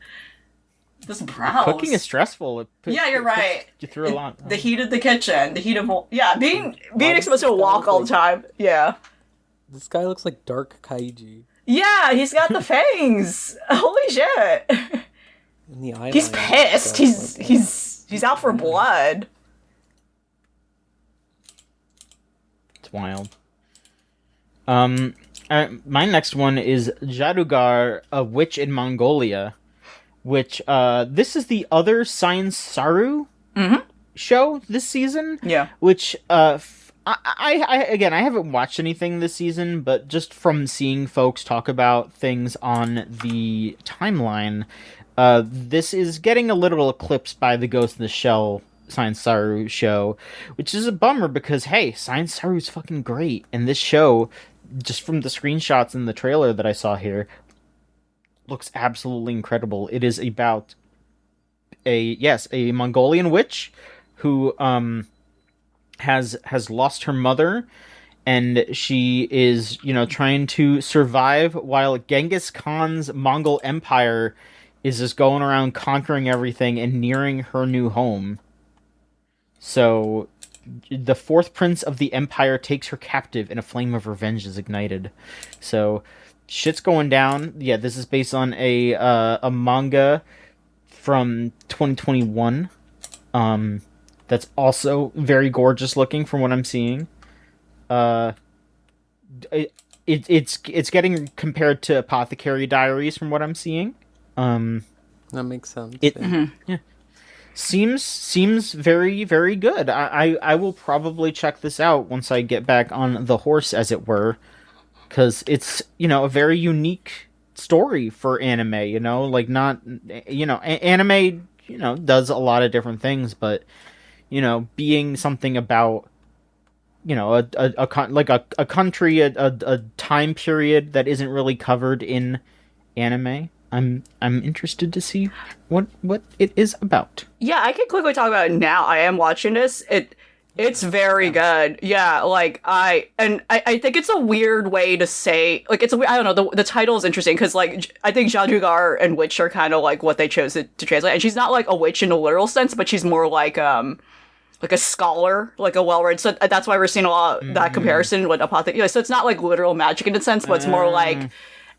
B: This browse.
D: Cooking is stressful.
B: Yeah, you're right.
D: You through a lot.
B: The heat of the kitchen. The heat of... Yeah, being exposed to a walk all the time. Yeah.
A: This guy looks like Dark Kaiji.
B: Yeah, he's got the fangs. Holy shit.
A: And the eyeliner.
B: He's pissed. He's out for blood.
D: It's wild. My next one is Jadugar, a witch in Mongolia, which this is the other Science Saru show this season.
B: Yeah.
D: Which I again, I haven't watched anything this season, but just from seeing folks talk about things on the timeline, this is getting a little eclipsed by the Ghost in the Shell Science Saru show, which is a bummer because, hey, Science Saru is fucking great. And this show, just from the screenshots in the trailer that I saw here, looks absolutely incredible. It is about a Mongolian witch who has lost her mother, and she is, trying to survive while Genghis Khan's Mongol Empire is just going around conquering everything and nearing her new home. So the fourth prince of the empire takes her captive and a flame of revenge is ignited. So shit's going down. Yeah, this is based on a manga from 2021. That's also very gorgeous looking from what I'm seeing. It's getting compared to Apothecary Diaries from what I'm seeing.
A: That makes sense.
D: Yeah. Seems very, very good. I will probably check this out once I get back on the horse, as it were, because it's a very unique story for anime. Like not anime does a lot of different things, but being something about a country, a time period that isn't really covered in anime. I'm interested to see what it is about.
B: Yeah, I can quickly talk about it now. I am watching this. It's very good. Yeah, like I think it's a weird way to say, like, I don't know, the title is interesting because, like, I think Jadugar and witch are kind of like what they chose to translate, and she's not like a witch in a literal sense, but she's more like a scholar, like a well-read. So that's why we're seeing a lot of that comparison with apothecary. So it's not like literal magic in a sense, but it's more like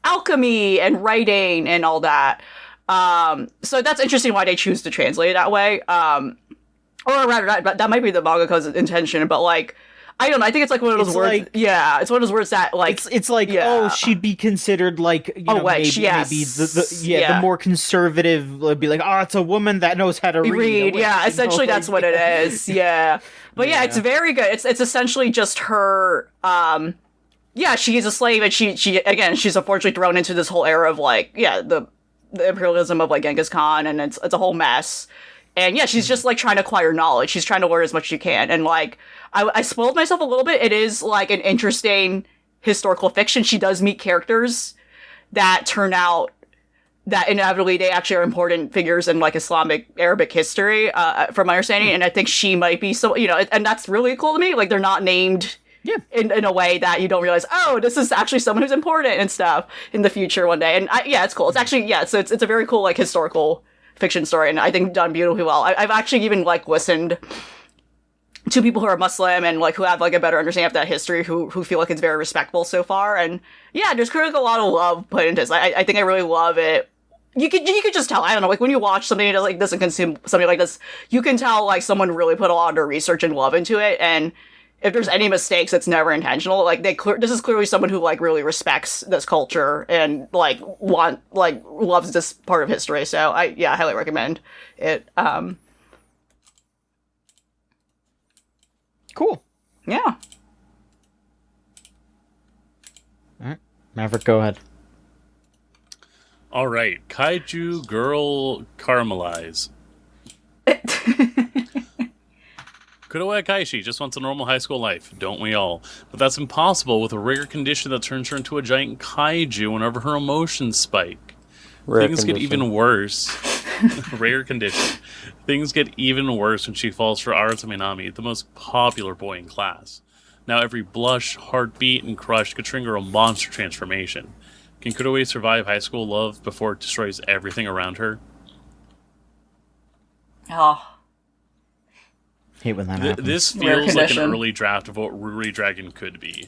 B: alchemy and writing and all that. So that's interesting why they choose to translate it that way. Or rather, that might be the mangaka's intention, but like, I don't know. I think it's like one of those words.
D: Like,
B: yeah, it's one of those words that like
D: it's like, oh, she'd be considered like
B: witch,
D: maybe the more conservative would be like, oh, it's a woman that knows how to read.
B: Yeah, essentially that's what it is. Yeah, but yeah, it's very good. It's essentially just her. Yeah, she's a slave, and she again, she's unfortunately thrown into this whole era of like, the imperialism of like Genghis Khan, and it's a whole mess. And yeah, she's just like trying to acquire knowledge. She's trying to learn as much as she can. And like, I spoiled myself a little bit. It is like an interesting historical fiction. She does meet characters that turn out that inevitably they actually are important figures in like Islamic Arabic history, from my understanding. And I think she might be so, and that's really cool to me. Like they're not named in a way that you don't realize, oh, this is actually someone who's important and stuff in the future one day. And it's cool. It's actually, so it's a very cool like historical fiction story, and I think done beautifully well. I've actually even like listened to people who are Muslim and like who have like a better understanding of that history, who feel like it's very respectful so far. And yeah, there's clearly a lot of love put into this. I think I really love it. You could just tell. I don't know, like when you watch something that like doesn't consume something like this, you can tell like someone really put a lot of their research and love into it. And if there's any mistakes, it's never intentional. Like this is clearly someone who like really respects this culture and like loves this part of history. So I highly recommend it.
D: Cool.
B: Yeah.
D: All right, Maverick, go ahead.
C: All right, Kaiju Girl Caramelize. Kuroe Kaishi just wants a normal high school life, don't we all? But that's impossible with a rare condition that turns her into a giant kaiju whenever her emotions spike. Things get even worse. Rare condition. Things get even worse when she falls for Arata Minami, the most popular boy in class. Now every blush, heartbeat, and crush could trigger a monster transformation. Can Kuroe survive high school love before it destroys everything around her?
B: Oh.
D: Hate when that happens.
C: This feels like an early draft of what Ruri Dragon could be.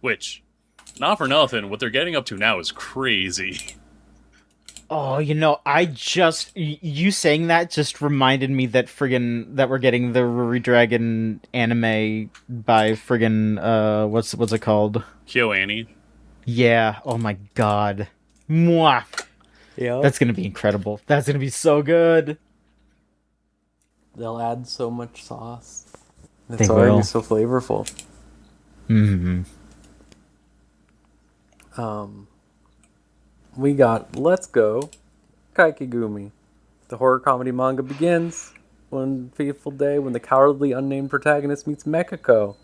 C: Which, not for nothing, what they're getting up to now is crazy.
D: Oh, you saying that just reminded me that that we're getting the Ruri Dragon anime by what's it called?
C: KyoAni.
D: Yeah. Oh my god. Mwah.
A: Yeah.
D: That's gonna be incredible. That's gonna be so good.
A: They'll add so much sauce. It's
D: They
A: already
D: will.
A: so flavorful.
D: Mm-hmm.
A: We got Let's Go, Kaikigumi. The horror comedy manga begins one fateful day when the cowardly unnamed protagonist meets Mekako,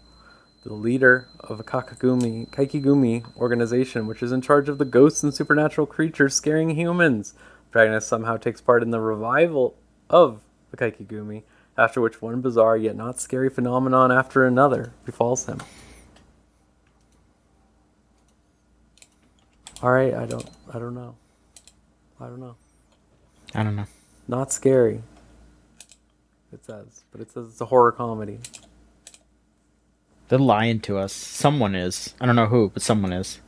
A: the leader of a Kaikigumi organization, which is in charge of the ghosts and supernatural creatures scaring humans. The protagonist somehow takes part in the revival of the Kaikigumi, after which one bizarre yet not scary phenomenon after another befalls him. Alright, I don't know. I don't know. Not scary. It says. But it says it's a horror comedy.
D: They're lying to us. Someone is. I don't know who, but someone is.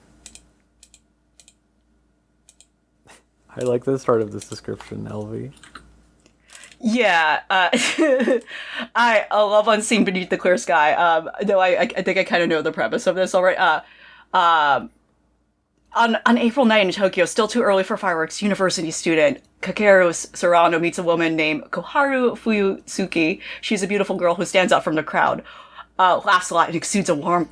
B: Uh,
A: I like the start of this description, LV.
B: Yeah, I love Unseen Beneath the Clear Sky. Though I think I kind of know the premise of this already. On April 9 in Tokyo, still too early for fireworks, university student Kakeru Serrano meets a woman named Koharu Fuyusuki. She's a beautiful girl who stands out from the crowd, laughs a lot, and exudes a warmth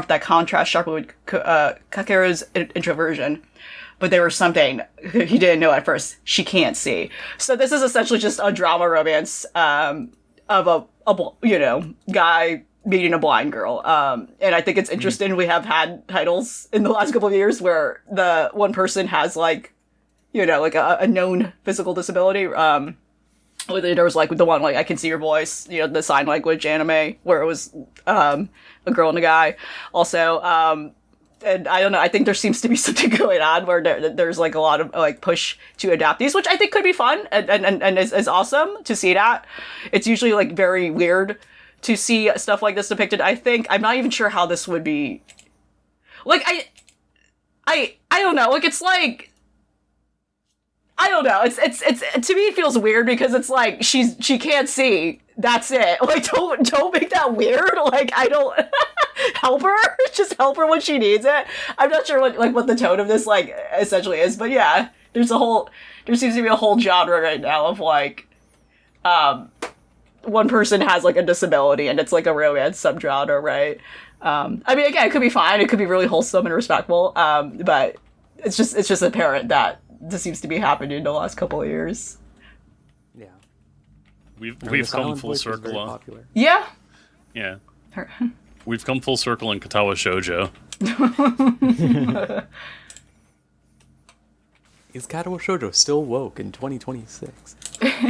B: that contrasts sharply with Kakeru's introversion. But there was something he didn't know at first. She can't see. So this is essentially just a drama romance of a guy meeting a blind girl. And I think it's interesting. We have had titles in the last couple of years where the one person has like a known physical disability. There was like the one like I Can See Your Voice, the sign language anime where it was a girl and a guy. Also, and I don't know, I think there seems to be something going on where there's like a lot of like push to adapt these, which I think could be fun and is awesome to see that. It's usually like very weird to see stuff like this depicted. I'm not even sure how this would be. Like, I don't know. Like, it's like, I don't know. It's to me it feels weird because it's like she can't see. That's it. Like, don't make that weird. Like, I don't help her. Just help her when she needs it. I'm not sure what the tone of this like essentially is, but yeah, there seems to be a whole genre right now of like, one person has like a disability and it's like a romance subgenre, right? I mean, again, it could be fine. It could be really wholesome and respectful. But it's just apparent that this seems to be happening in the last couple of years.
A: Yeah.
C: We've
A: The
C: come
A: silent
C: full
A: voice was very
C: circle on.
A: popular.
B: Yeah.
C: Yeah. We've come full circle in Katawa Shoujo.
A: Is Katawa Shoujo still woke in 2026?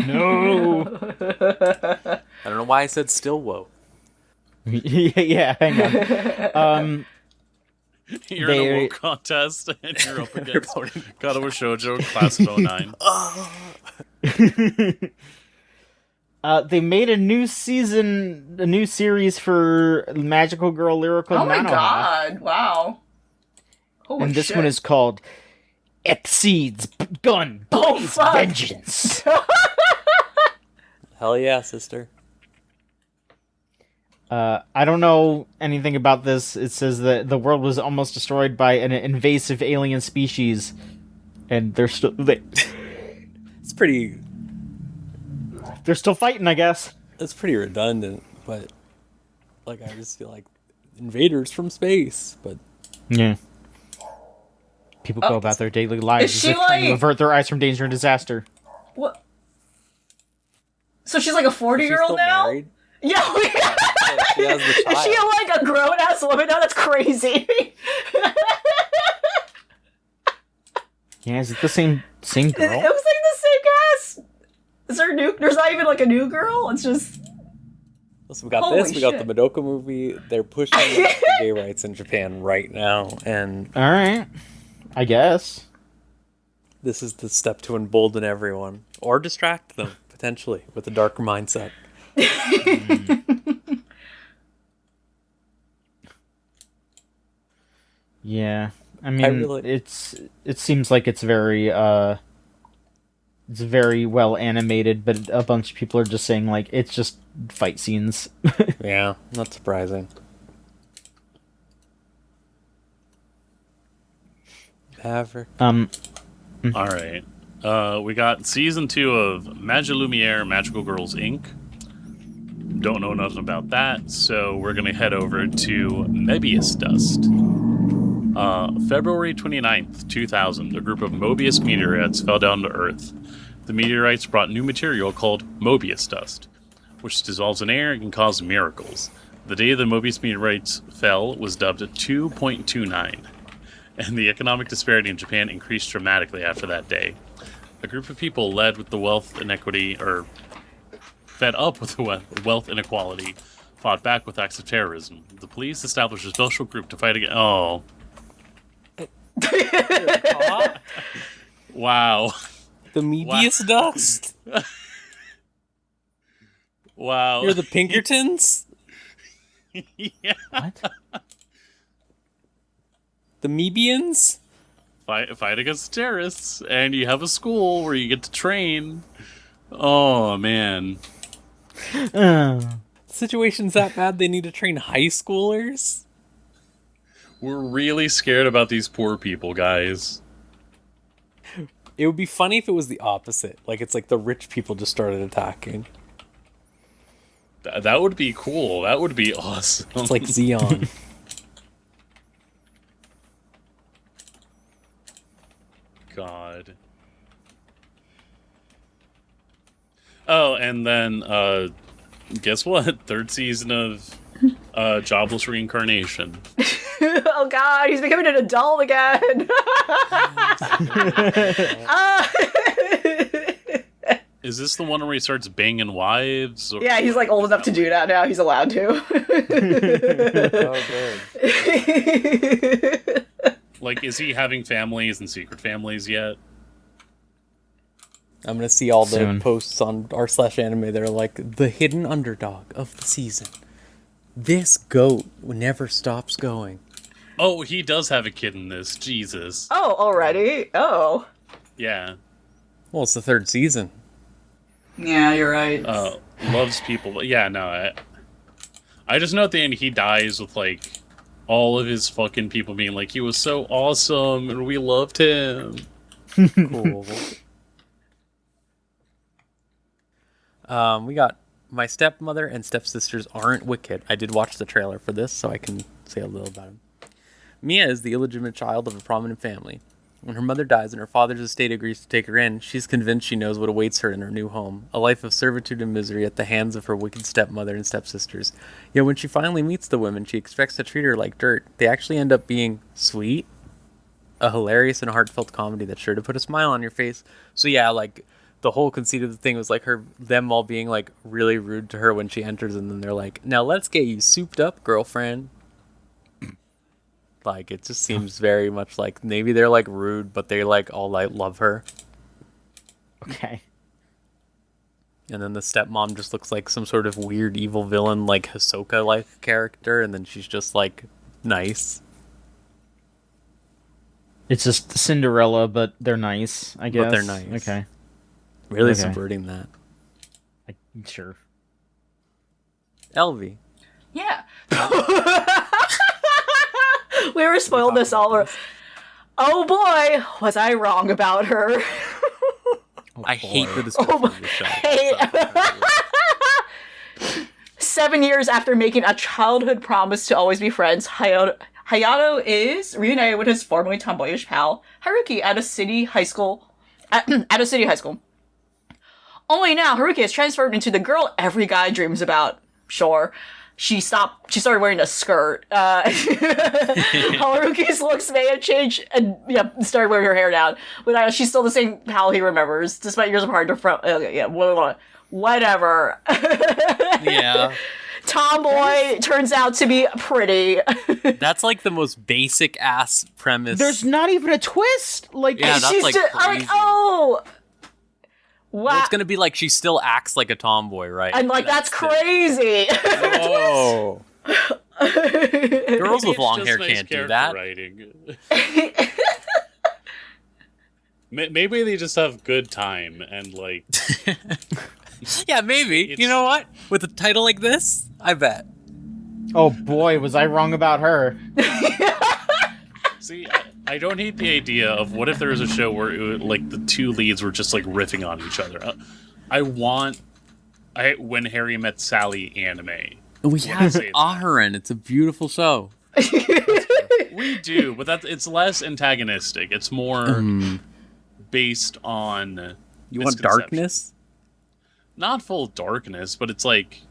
D: No.
A: I don't know why I said still woke.
D: Yeah, hang on.
C: You're in a woke contest and you're up against Katawa Shoujo class of 09.
D: They made a new season, a new series for Magical Girl Lyrical
B: Oh my
D: Nanoha.
B: god! Wow. Holy
D: And this
B: shit.
D: one is called Exceeds Gun Blaze
B: fuck.
D: Vengeance.
A: Hell yeah, sister.
D: I don't know anything about this. It says that the world was almost destroyed by an invasive alien species, and they're still
A: It's pretty
D: fighting, I guess.
A: It's pretty redundant, but like I just feel like invaders from space, but
D: Yeah. People go about their daily lives
B: is
D: as
B: she
D: if trying to
B: like-
D: avert their eyes from danger and disaster.
B: What? So she's like a
A: she's
B: 40-year-old
A: still
B: now?
A: married.
B: Yeah.
A: She has the
B: Is she
A: child.
B: like a grown-ass woman now? That's crazy.
D: Yeah, is it the same
B: It
D: girl?
B: was like the same cast. Is there there's not even like a new girl? It's just...
A: So we got
B: Holy
A: this. We got
B: shit.
A: the Madoka movie. They're pushing for gay rights in Japan right now, and
D: All right, I guess.
A: this is the step to embolden everyone or distract them potentially with a darker mindset.
D: Yeah, I mean,
A: really-
D: it seems like it's very well animated, but a bunch of people are just saying like it's just fight scenes.
A: Yeah, not surprising. Maverick.
C: All right. We got season 2 of Magilumiere Magical Girls Inc. Don't know nothing about that, so we're going to head over to Mebius Dust. February 29th, 2000, a group of Mobius meteorites fell down to Earth. The meteorites brought new material called Mobius Dust, which dissolves in air and can cause miracles. The day the Mobius meteorites fell was dubbed 2.29, and the economic disparity in Japan increased dramatically after that day. A group of people led with the wealth inequity, or fed up with the wealth inequality, fought back with acts of terrorism. The police established a special group to fight against... Oh. Wow.
A: The Mebius dust.
C: Wow.
A: You're the Pinkertons.
C: Yeah.
D: What?
A: The Mebians.
C: Fight against terrorists, and you have a school where you get to train. Oh, man.
A: Situation's that bad they need to train high schoolers.
C: We're really scared about these poor people, guys.
A: It would be funny if it was the opposite. Like it's like the rich people just started attacking.
C: That would be cool. That would be awesome.
A: It's like Xeon.
C: God. Oh, and then, guess what? Third season of Jobless Reincarnation.
B: Oh god, he's becoming an adult again.
C: Is this the one where he starts banging wives? Or...
B: Yeah, he's like old enough to do that now. He's allowed to.
A: Oh, good.
C: Like, is he having families and secret families yet?
A: I'm gonna see all the
D: Soon.
A: posts on r/anime. They're like the hidden underdog of the season. This goat never stops going.
C: Oh, he does have a kid in this. Jesus.
B: Oh, already? Oh.
C: Yeah.
A: Well, it's the third season.
B: Yeah, you're right.
C: Loves people. But yeah, no. I just know at the end he dies with, like, all of his fucking people being like, he was so awesome and we loved him.
A: Cool. We got My Stepmother and Stepsisters Aren't Wicked. I did watch the trailer for this, so I can say a little about him. Mia is the illegitimate child of a prominent family. When her mother dies and her father's estate agrees to take her in, she's convinced she knows what awaits her in her new home, a life of servitude and misery at the hands of her wicked stepmother and stepsisters. Yet when she finally meets the women she expects to treat her like dirt, they actually end up being sweet, a hilarious and heartfelt comedy that's sure to put a smile on your face. So yeah, like, the whole conceit of the thing was like them all being like really rude to her when she enters, and then they're like, now let's get you souped up, girlfriend. Like, it just seems very much like maybe they're like rude, but they like all like love her.
D: Okay.
A: And then the stepmom just looks like some sort of weird evil villain, like Hisoka like character, and then she's just like nice.
D: It's just Cinderella, but they're nice, I guess.
A: But they're nice.
D: Okay.
A: Really
D: Okay.
A: subverting that.
D: Sure.
A: Elvie.
B: Yeah. We were spoiled this all. Oh boy, was I wrong about her.
A: I hate the description of the show.
B: Hey. 7 years after making a childhood promise to always be friends, Hayato is reunited with his formerly tomboyish pal Haruki at a city high school. At a city high school. Only now, Haruki is transformed into the girl every guy dreams about. Sure. She started wearing a skirt. Haruki's looks may have changed and started wearing her hair down. But she's still the same pal he remembers, despite years apart. Whatever.
A: Yeah.
B: Tomboy turns out to be pretty.
A: That's like the most basic ass premise.
D: There's not even a twist. Like,
A: Yeah, that's
B: She's
A: like
B: just,
A: crazy.
B: oh. Wow.
A: Well, it's gonna be like she still acts like a tomboy, right?
B: And like that's crazy.
A: Oh. Girls with
C: It's
A: long
C: just
A: hair
C: nice
A: can't do
C: character
A: that.
C: writing. Maybe they just have good time and like.
A: Yeah, maybe. You know what? With a title like this, I bet.
D: oh boy, was I wrong about her.
C: See, I don't hate the idea of what if there was a show where like the two leads were just like riffing on each other. I When Harry Met Sally anime.
A: We have
C: say that.
A: Aharen. It's a beautiful show.
C: We do, but it's less antagonistic. It's more based on
A: You want
C: misconception.
A: darkness?
C: Not full darkness, but it's like,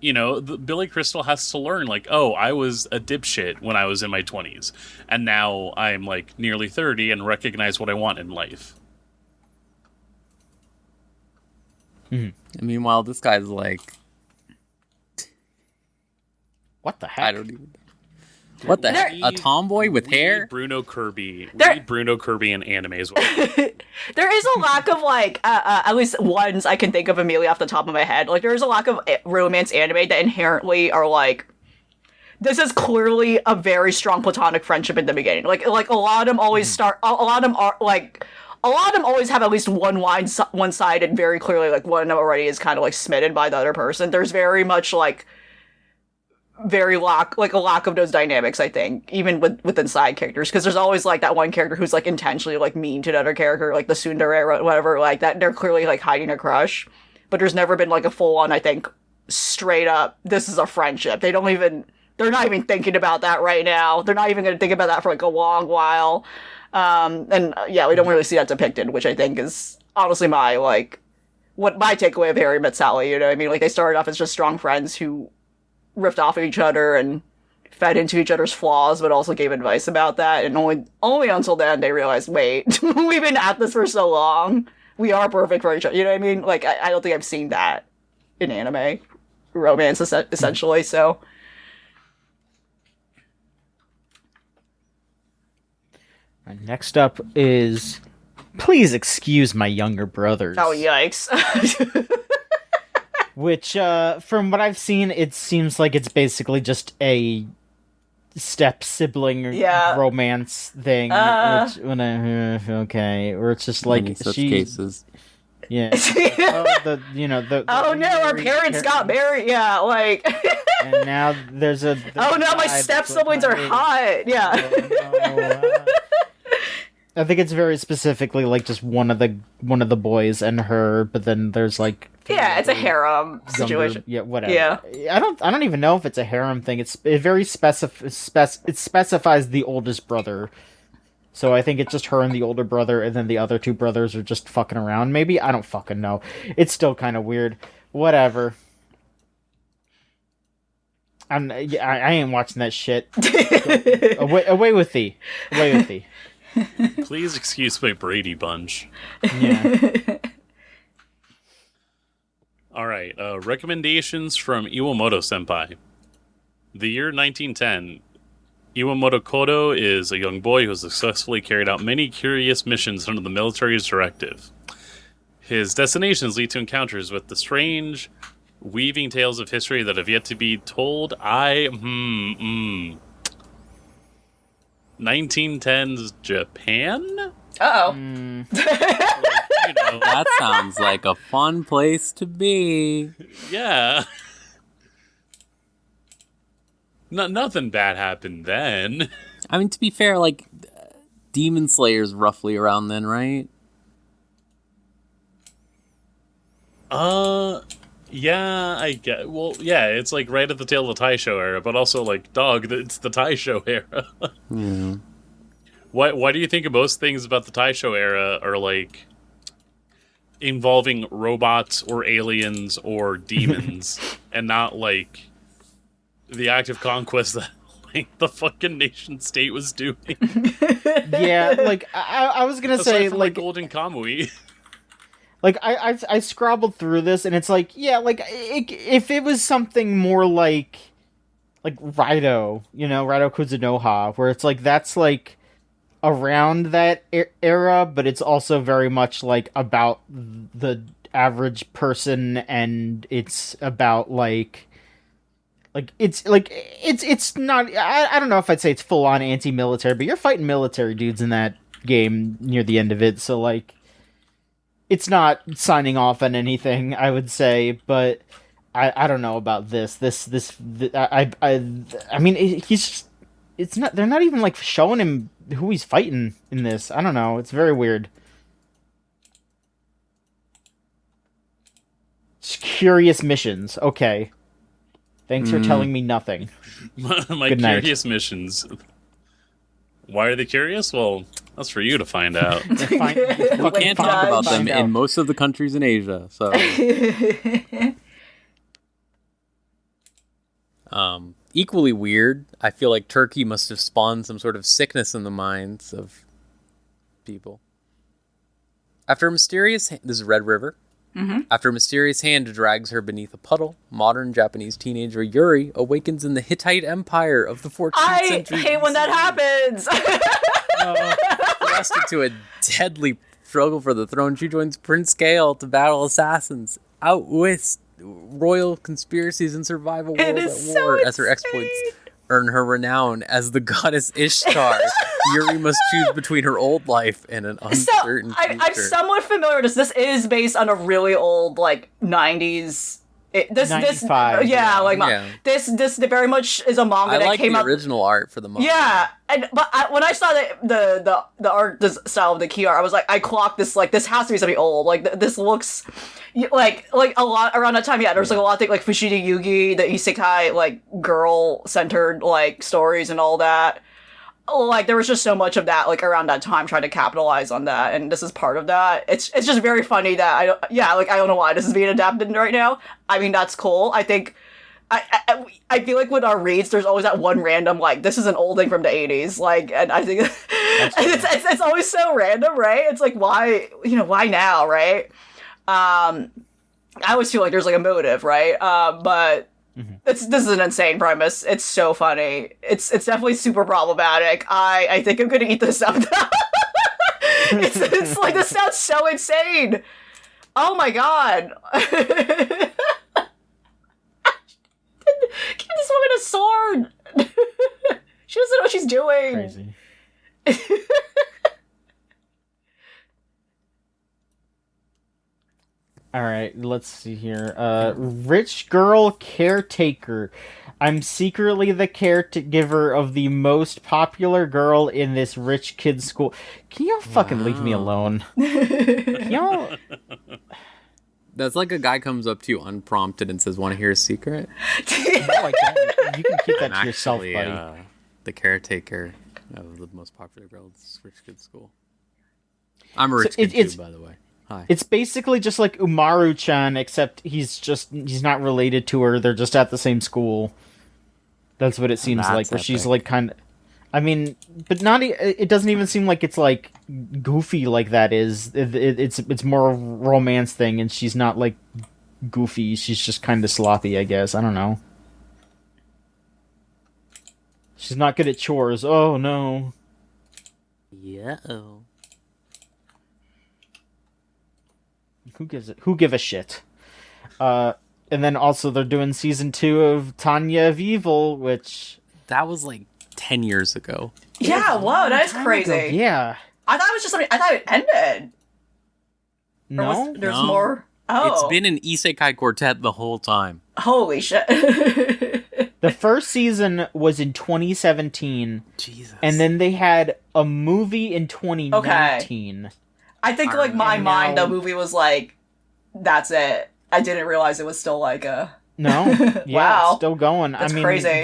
C: Billy Crystal has to learn, like, oh, I was a dipshit when I was in my 20s, and now I'm, like, nearly 30 and recognize what I want in life.
A: And meanwhile, this guy's like,
D: What the heck?
A: I don't even know. What the heck? A tomboy with
C: We
A: hair?
C: need Bruno Kirby. We
B: There-
C: need Bruno Kirby in anime as well.
B: There is a lack of like, at least ones I can think of immediately off the top of my head. Like, there is a lack of romance anime that inherently are like, this is clearly a very strong platonic friendship in the beginning. Like a lot of them always start. A lot of them are like. A lot of them always have at least one side, and very clearly, like, one of them already is kind of like smitten by the other person. There's very much like. A lack of those dynamics, I think, even within side characters, because there's always like that one character who's like intentionally like mean to another character, like the tsundere or whatever, like that. They're clearly like hiding a crush, but there's never been like a full on, I think, straight up, this is a friendship. They're not even thinking about that right now. They're not even going to think about that for like a long while. And yeah, we don't really see that depicted, which I think is honestly my takeaway of Harry Met Sally. You know what I mean? Like, they started off as just strong friends who riffed off of each other and fed into each other's flaws, but also gave advice about that. And only until then they realized, wait, we've been at this for so long. We are perfect for each other. You know what I mean? Like, I don't think I've seen that in anime romance, essentially. So,
D: Next up is, please excuse my younger brothers.
B: oh yikes!
D: Which, from what I've seen, it seems like it's basically just a step sibling
B: Yeah.
D: romance thing. Okay, or it's just like
A: Many such
D: she,
A: cases.
D: yeah.
B: Oh no, our parents got married. Yeah, like.
D: and now there's a.
B: Oh no, my step siblings are hot. Yeah.
D: I think it's very specifically like just one of the boys and her, but then there's like
B: Yeah, it's a harem
D: younger-
B: situation.
D: Yeah, whatever.
B: Yeah.
D: I don't even know if it's a harem thing. It very it specifies the oldest brother. So I think it's just her and the older brother, and then the other two brothers are just fucking around. Maybe, I don't fucking know. It's still kind of weird. Whatever. I ain't watching that shit. Away with thee. Away with thee.
C: Please excuse my Brady Bunch.
D: Yeah.
C: All right, recommendations from Iwamoto Senpai. The year 1910. Iwamoto Kodo is a young boy who has successfully carried out many curious missions under the military's directive. His destinations lead to encounters with the strange, weaving tales of history that have yet to be told. 1910s Japan?
B: Uh-oh.
A: That sounds like a fun place to be.
C: Yeah. Nothing bad happened then.
A: I mean, to be fair, like, Demon Slayer's roughly around then, right?
C: Yeah, I get. Well, yeah, it's like right at the tail of the Taisho era, but also like, dog, it's the Taisho era.
A: Yeah.
C: Why do you think most things about the Taisho era are like involving robots or aliens or demons, and not like the active conquest that like the fucking nation state was doing?
D: Yeah, like I was gonna say,
C: from,
D: like
C: Golden Kamui.
D: Like I scrabbled through this, and it's like, yeah, like if it was something more like Raido, Raido Kuzunoha, where it's like that's like around that era, but it's also very much like about the average person, and it's about like it's not, I don't know if I'd say it's full on anti-military, but you're fighting military dudes in that game near the end of it, so like it's not signing off on anything, I would say, but I don't know about this. I mean, he's just, it's not, they're not even like showing him who he's fighting in this. I don't know. It's very weird. Just curious missions. Okay. Thanks for telling me nothing.
C: My
D: Good night.
C: curious missions. Why are they curious? Well, that's for you to find out.
A: We can't talk about them in most of the countries in Asia, so. Equally weird, I feel like Turkey must have spawned some sort of sickness in the minds of people. After a mysterious... This is Red River.
B: Mm-hmm.
A: After a mysterious hand drags her beneath a puddle, modern Japanese teenager Yuri awakens in the Hittite Empire of the 14th century.
B: I hate when that happens!
A: Thrust into a deadly struggle for the throne, she joins Prince Gale to battle assassins, outwits royal conspiracies, and survive a world at war as her exploits earn her renown as the goddess Ishtar. Yuri must choose between her old life and an uncertain future.
B: I'm somewhat familiar with this. This is based on a really old, like, 90s... This very much is a manga that came out.
A: I like the original art for the manga.
B: Yeah, but when I saw the art style of the key art, I was like, I clocked this. Like, this has to be something old. Like, this looks like a lot around that time. Yeah, there's like a lot of things like Fushigi Yugi, the isekai like girl centered like stories and all that. Like, there was just so much of that, like, around that time, trying to capitalize on that, and this is part of that. It's just very funny that I don't know why this is being adapted right now. I mean, that's cool. I think, I feel like with our reads, there's always that one random, like, this is an old thing from the 80s, like, and I think, it's always so random, right? It's like, why now, right? I always feel like there's, like, a motive, right? But... This is an insane premise. It's so funny. It's definitely super problematic. I think I'm gonna eat this up now. it's like, this sounds so insane. Oh my god. Give this woman a sword. She doesn't know what she's doing.
D: Crazy. All right, let's see here. Rich girl caretaker. I'm secretly the caregiver of the most popular girl in this rich kid's school. Can y'all fucking leave me alone? Can y'all...
A: That's like a guy comes up to you unprompted and says, "Want to hear a secret?"
D: No, I don't. You can keep that to yourself, buddy.
A: The caretaker. of the most popular girls' rich kid school. I'm a rich kid too, by the way. Hi.
D: It's basically just like Umaru-chan, except he's not related to her. They're just at the same school. That's what it seems like. Where she's like kind of, I mean, but not. It doesn't even seem like it's like goofy like that is. It's more a romance thing, and she's not like goofy. She's just kind of sloppy, I guess. I don't know. She's not good at chores. Oh no.
A: Yeah.
D: Who give a shit? And then also they're doing season 2 of Tanya of Evil, which
A: that was like 10 years ago.
B: Yeah, whoa, that is crazy.
D: ago. Yeah.
B: I thought it was just something. I thought it ended.
D: No,
B: there's
A: No.
B: more. Oh,
A: It's been an isekai quartet the whole time.
B: holy shit.
D: the first season was in 2017,
A: Jesus.
D: and then they had a movie in 2019.
B: I think like my
D: And
B: mind,
D: now-
B: the movie was like, that's it. I didn't realize it was still like a.
D: No, yeah,
B: Wow.
D: it's still going.
B: That's
D: I mean,
B: crazy.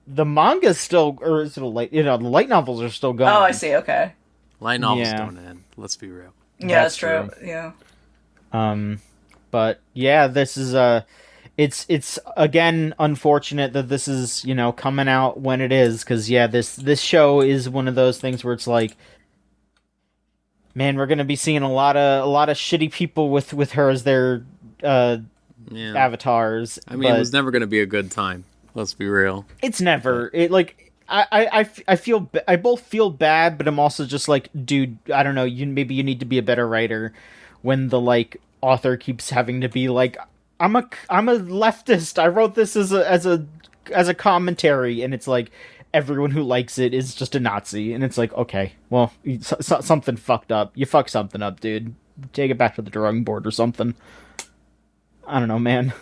D: the manga's still, or is it a light? You know, the light novels are still going.
B: Oh, I see. Okay.
A: Light novels
D: Yeah.
A: don't end. Let's be real.
B: Yeah,
D: That's
B: that's true. Yeah.
D: But yeah, this is it's again unfortunate that this is, you know, coming out when it is, because yeah, this show is one of those things where it's like, man, we're gonna be seeing a lot of shitty people with her as their
A: Yeah.
D: avatars.
A: I mean,
D: but
A: it was never going to be a good time. Let's be real.
D: it's never it like I feel I both feel bad, but I'm also just like, dude, I don't know, maybe you need to be a better writer when the like author keeps having to be like, I'm a leftist. I wrote this as a commentary, and it's like everyone who likes it is just a Nazi, and it's like, okay, well, something fucked up. You fucked something up, dude. Take it back to the drawing board or something. I don't know, man.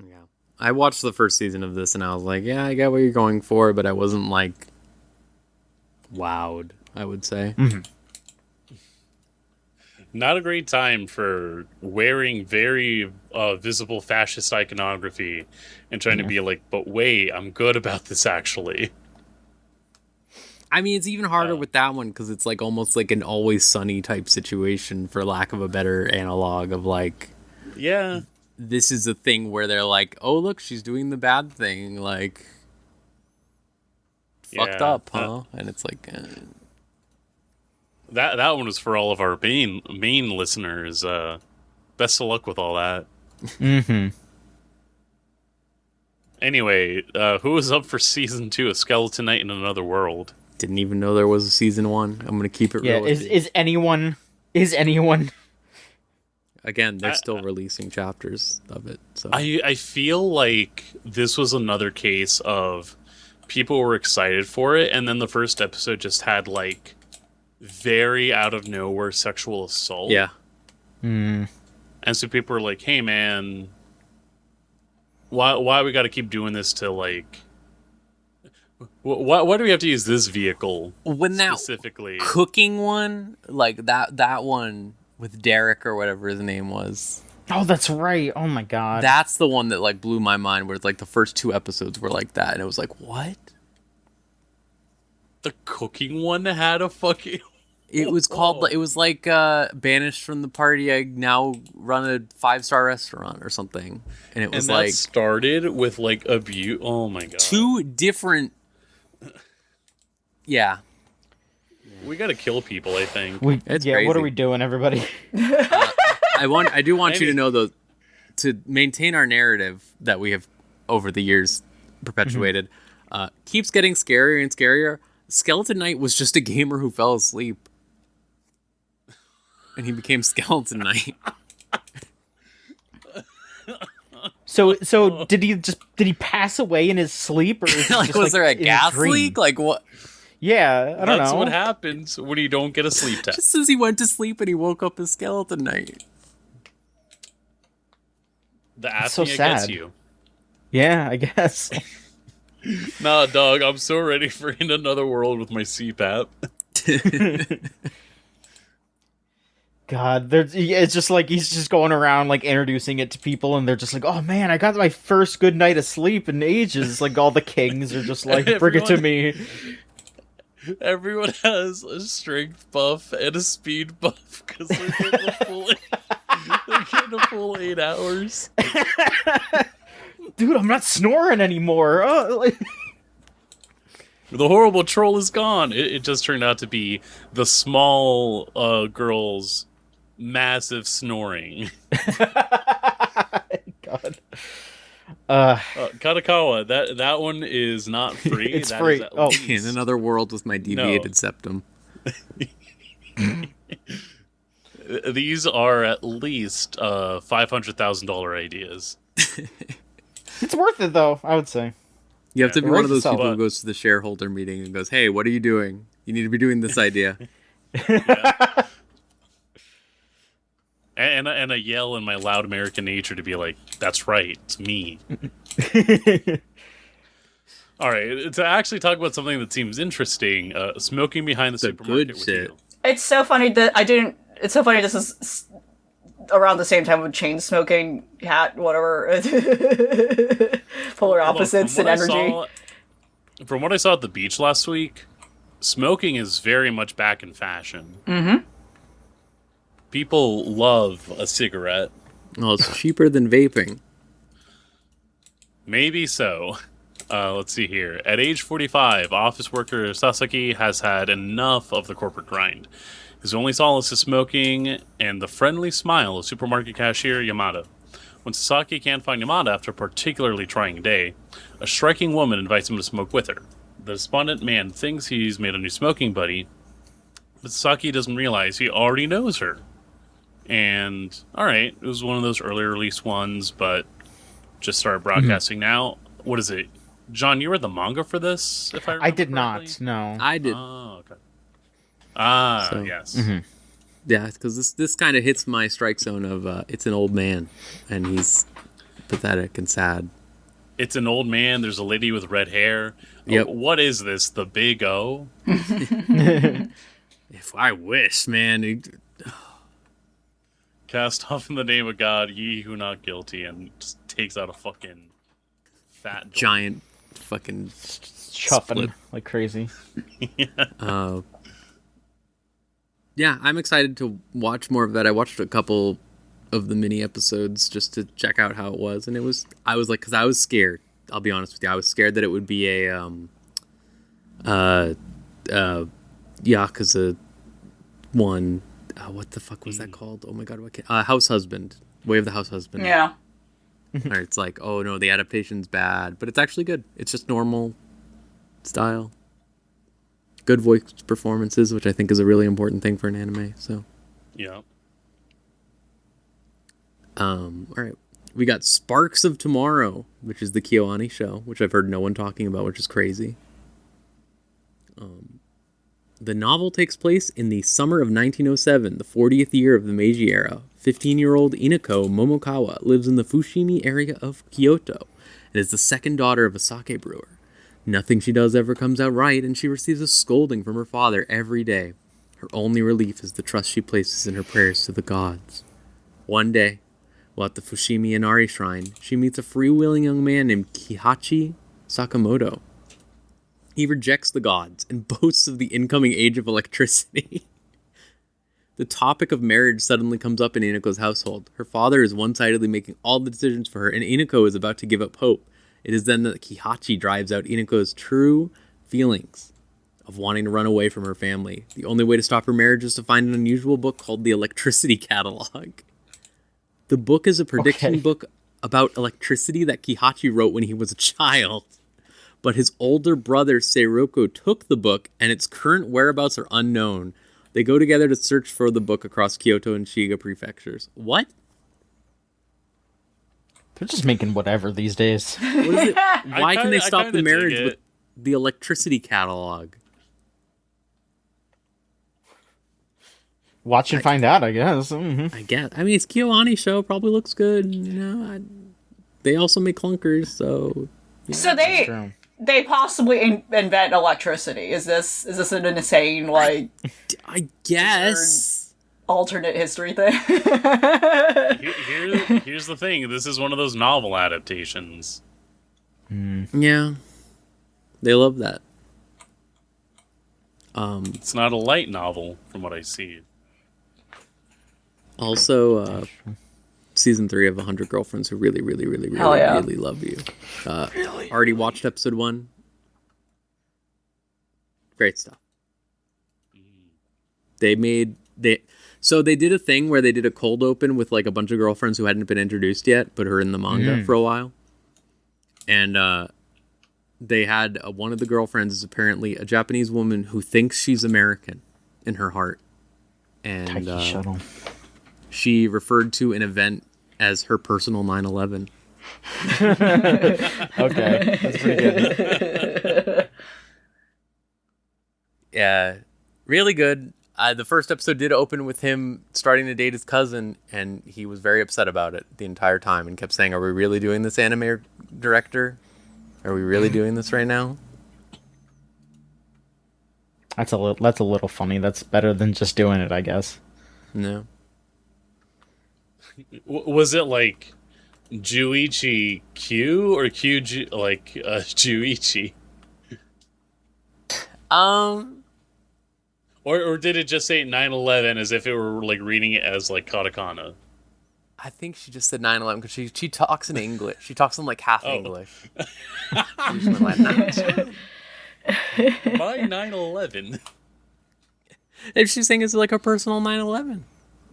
A: Yeah. I watched the first season of this and I was like, yeah, I get what you're going for, but I wasn't like wowed, I would say.
C: Not a great time for wearing very visible fascist iconography and trying to be like, but wait, I'm good about this actually.
A: I mean, it's even harder with that one because it's like almost like an Always Sunny type situation, for lack of a better analog of like,
C: Yeah.
A: this is a thing where they're like, oh, look, she's doing the bad thing. Like, fucked
C: Yeah,
A: up, huh? And it's like,
C: That one was for all of our main listeners. Best of luck with all that.
D: Mm-hmm.
C: Anyway, who was up for season 2 of Skeleton Knight in Another World?
A: didn't even know there was a season 1. I'm going to keep it
D: Yeah,
A: real. with you.
D: is anyone
A: Again, they're still releasing chapters of it. So
C: I feel like this was another case of people were excited for it, and then the first episode just had like very out of nowhere sexual assault.
A: yeah.
C: And so people were like, hey man, why we got to keep doing this to like why do we have to use this vehicle
A: When that
C: specifically?
A: cooking one, like that one with Derek or whatever his name was.
D: Oh, that's right. Oh my god.
A: That's the one that like blew my mind, where it's like the first 2 episodes were like that and it was like, what?
C: The cooking one had a fucking
A: It was called, it was like banished from the party, I now run a 5-star restaurant or something. And it was
C: and that
A: like
C: started with like abuse. Oh my god.
A: 2 different. Yeah.
C: We gotta kill people, I think.
A: It's
D: what
A: crazy.
D: are we doing, everybody?
A: I do want you to
C: Maybe.
A: know though, to maintain our narrative that we have over the years perpetuated, keeps getting scarier and scarier. Skeleton Knight was just a gamer who fell asleep, and he became Skeleton Knight.
D: So did he pass away in his sleep, or is it
A: Like,
D: just,
A: was there a
D: in his
A: gas
D: dream?
A: leak? Like what?
D: Yeah, I don't
C: That's
D: know.
C: what happens when you don't get a sleep test.
A: Just as he went to sleep and he woke up as Skeleton Knight.
C: The
D: so
C: apnea gets
D: sad.
C: you.
D: Yeah, I guess.
C: Nah, dog, I'm so ready for In Another World with my CPAP.
D: God, it's just like he's just going around like introducing it to people, and they're just like, "Oh man, I got my first good night of sleep in ages." Like all the kings are just like, "Bring it to me."
C: Everyone has a strength buff and a speed buff because they're getting a full 8 hours.
D: Dude, I'm not snoring anymore.
C: The horrible troll is gone. It just turned out to be the small girl's massive snoring.
D: God.
C: Katakawa, that one is not free.
D: It's
C: That
D: free.
C: is at
D: Oh.
C: least-
A: In another world with my deviated septum.
C: These are at least $500,000 ideas.
D: It's worth it though, I would say.
A: You have to be one of those
D: Right.
A: people who goes to the shareholder meeting and goes, "Hey, what are you doing? You need to be doing this idea."
C: And a yell in my loud American nature to be like, "That's right, it's me." All right, to actually talk about something that seems interesting, smoking behind the supermarket
A: good
C: with
A: shit.
C: you.
B: It's so funny that I didn't. It's so funny this is around the same time with chain smoking, hat, whatever. Polar opposites in energy.
C: From what I saw at the beach last week, smoking is very much back in fashion.
B: Mm-hmm.
C: People love a cigarette.
A: Well, it's cheaper than vaping.
C: Maybe so. Let's see here. At age 45, office worker Sasaki has had enough of the corporate grind. His only solace is smoking and the friendly smile of supermarket cashier Yamada. When Sasaki can't find Yamada after a particularly trying day, a striking woman invites him to smoke with her. The despondent man thinks he's made a new smoking buddy, but Sasaki doesn't realize he already knows her. And, alright, it was one of those earlier release ones, but just started broadcasting now. What is it? John, you read the manga for this, if I remember
D: I did
C: correctly?
D: not, no.
A: I did.
C: Oh, okay. Ah,
A: So-
C: yes.
A: Yeah, because this kind of hits my strike zone of it's an old man, and he's pathetic and sad.
C: It's an old man. There's a lady with red hair.
A: Yep.
C: Oh, what is this? The Big O?
A: If I wish, man.
C: Cast off in the name of God, ye who not guilty, and just takes out a fucking fat door.
A: Giant fucking
D: Chuffing
A: split.
D: like crazy.
A: Yeah, I'm excited to watch more of that. I watched a couple of the mini episodes just to check out how it was, and I was like, because I was scared. I'll be honest with you, I was scared that it would be a Yakuza one. What the fuck was that called? Oh my god, what House Husband, Way of the House Husband.
B: Yeah.
A: Or it's like, oh no, the adaptation's bad, but it's actually good. It's just normal style. Good voice performances, which I think is a really important thing for an anime. So,
C: Yeah.
A: all right, we got Sparks of Tomorrow, which is the Kyoani show, which I've heard no one talking about, which is crazy. The novel takes place in the summer of 1907, the 40th year of the Meiji era. 15-year-old Inako Momokawa lives in the Fushimi area of Kyoto and is the second daughter of a sake brewer. Nothing she does ever comes out right, and she receives a scolding from her father every day. Her only relief is the trust she places in her prayers to the gods. One day, while at the Fushimi Inari Shrine, she meets a freewheeling young man named Kihachi Sakamoto. He rejects the gods and boasts of the incoming age of electricity. The topic of marriage suddenly comes up in Inako's household. Her father is one-sidedly making all the decisions for her, and Inako is about to give up hope. It is then that Kihachi drives out Inako's true feelings of wanting to run away from her family. The only way to stop her marriage is to find an unusual book called the Electricity Catalog. The book is a prediction book about electricity that Kihachi wrote when he was a child. But his older brother Seiroko took the book, and its current whereabouts are unknown. They go together to search for the book across Kyoto and Shiga prefectures. What?
D: They're just making whatever these days.
A: What is it? Why can they
C: I
A: stop
C: kinda
A: the marriage
C: dig
A: with
C: it.
A: the Electricity Catalog?
D: Watch and find out, I guess. Mm-hmm.
A: I guess. I mean, it's Kyoani show. Probably looks good. You know, they also make clunkers, so.
B: So they possibly invent electricity. Is this an insane like?
A: I guess.
B: alternate history thing.
C: Here's the thing. This is one of those novel adaptations.
A: Yeah. They love that.
C: It's not a light novel, from what I see.
A: Also, season 3 of 100 Girlfriends Who Really, Really, Really, Really,
B: Hell yeah.
A: Really Love You. Already watched episode 1. Great stuff. So they did a thing where they did a cold open with like a bunch of girlfriends who hadn't been introduced yet, but are in the manga for a while. And they had one of the girlfriends is apparently a Japanese woman who thinks she's American in her heart. And
D: Shuttle.
A: she referred to an event as her personal 9/11.
D: Okay, that's pretty good.
A: Yeah, really good. The first episode did open with him starting to date his cousin, and he was very upset about it the entire time and kept saying, "Are we really doing this, anime director? Are we really doing this right now?"
D: That's a little funny. That's better than just doing it, I guess.
A: No.
C: Was it like Juichi Q or Q like Juichi? Or did it just say 9/11 as if it were like reading it as like katakana?
A: I think she just said 9/11 because she talks in English. She talks in like half English. She just went like,
C: My 9/11.
A: if she's saying it's like a personal 9/11.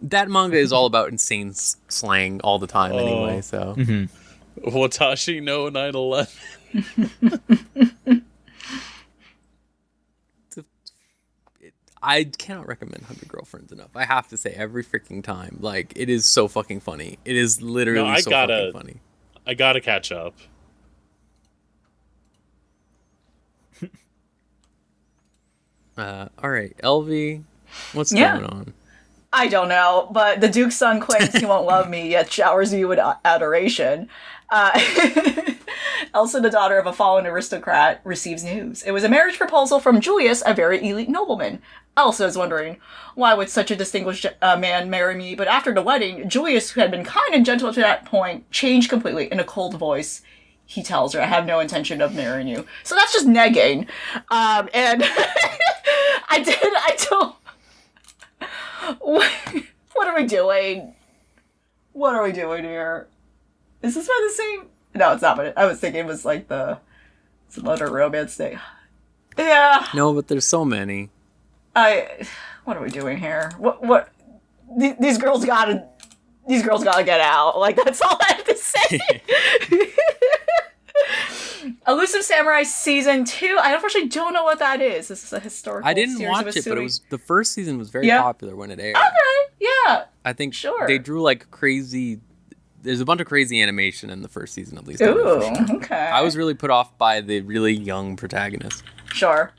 A: That manga is all about insane slang all the time anyway, so.
C: Watashi no 9/11.
A: I cannot recommend 100 Girlfriends enough. I have to say every freaking time. Like, it is so fucking funny. It is literally fucking funny.
C: I gotta catch up.
A: Alright, LV, what's going on?
B: I don't know, but the Duke's son claims he won't love me, yet showers you with adoration. Elsa, the daughter of a fallen aristocrat, receives news. It was a marriage proposal from Julius, a very elite nobleman. Elsa is wondering, why would such a distinguished man marry me? But after the wedding, Julius, who had been kind and gentle to that point, changed completely. In a cold voice, he tells her, "I have no intention of marrying you." So that's just negging. And I don't... What are we doing? What are we doing here? Is this by the same... No, it's not, but I was thinking it was like some other romance thing. Yeah.
A: No, but there's so many.
B: What are we doing here? What? These girls gotta get out. Like, that's all I have to say. Elusive Samurai Season 2. I unfortunately don't know what that is. This is a historical
A: I didn't
B: series
A: watch it, but it was the first season was very popular when it aired.
B: Okay, yeah.
A: I think
B: Sure.
A: they drew like crazy... There's a bunch of crazy animation in the first season, at least.
B: Ooh, okay.
A: I was really put off by the really young protagonist.
B: Sure.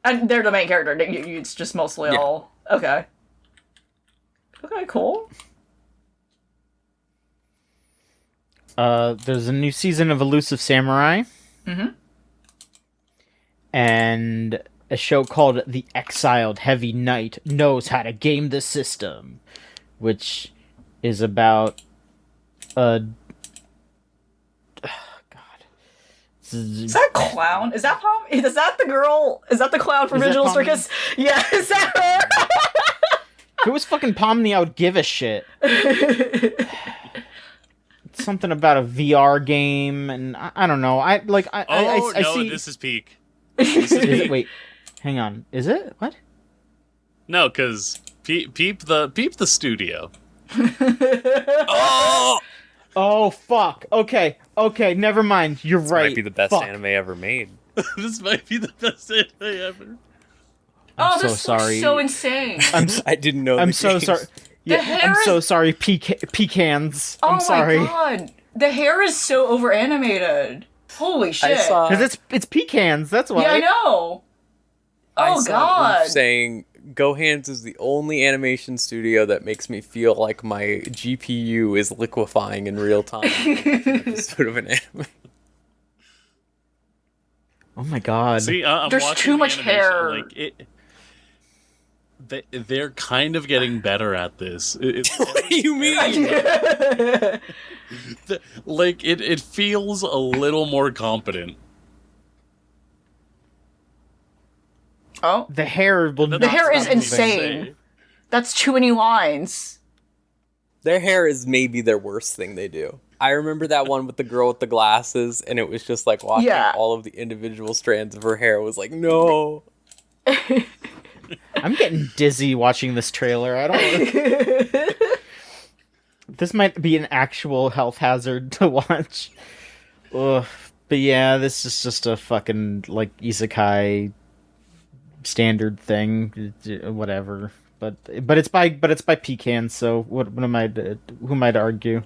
B: And they're the main character. It's just mostly all... Okay. Okay, cool.
D: There's a new season of Elusive Samurai. And a show called The Exiled Heavy Knight knows how to game the system, which is about
B: Is that clown? Is that Palm? Is that the girl? Is that the clown from Visual Circus? Yeah, is that her?
D: If it was fucking Pomni, I would give a shit. It's something about a VR game, and I don't know. I see...
C: This is peak.
D: Is it? Wait, hang on. Is it? What?
C: No, because peep the studio.
D: Oh, fuck. Okay, never mind. You're right.
A: Might be the best anime ever made.
C: This might be the best anime ever.
D: I'm
B: this
D: sorry.
B: looks so insane.
A: I didn't know.
D: I'm so sorry. I'm so sorry, pecans. I'm sorry.
B: Oh my god. The hair is so over animated. Holy shit.
D: Because it's pecans, that's why.
B: Yeah, I know. Oh god.
A: Saying GoHands is the only animation studio that makes me feel like my GPU is liquefying in real time. Sort of an anime.
D: Oh my god.
C: See, I'm
B: There's
C: watching
B: too
C: the
B: much
C: animation,
B: hair.
C: Like they're kind of getting better at this.
A: What do you mean?
C: Like it feels a little more competent.
B: Oh,
D: The hair will
C: The
B: the
D: not
B: hair is
D: stop moving.
B: insane. That's too many lines.
A: Their hair is maybe their worst thing they do. I remember that one with the girl with the glasses, and it was just like watching
B: Yeah.
A: all of the individual strands of her hair was like, no.
D: I'm getting dizzy watching this trailer. I don't. This might be an actual health hazard to watch. Ugh. But yeah, this is just a fucking like isekai standard thing, whatever. But it's by Pecan. So what am I? Who am I to argue?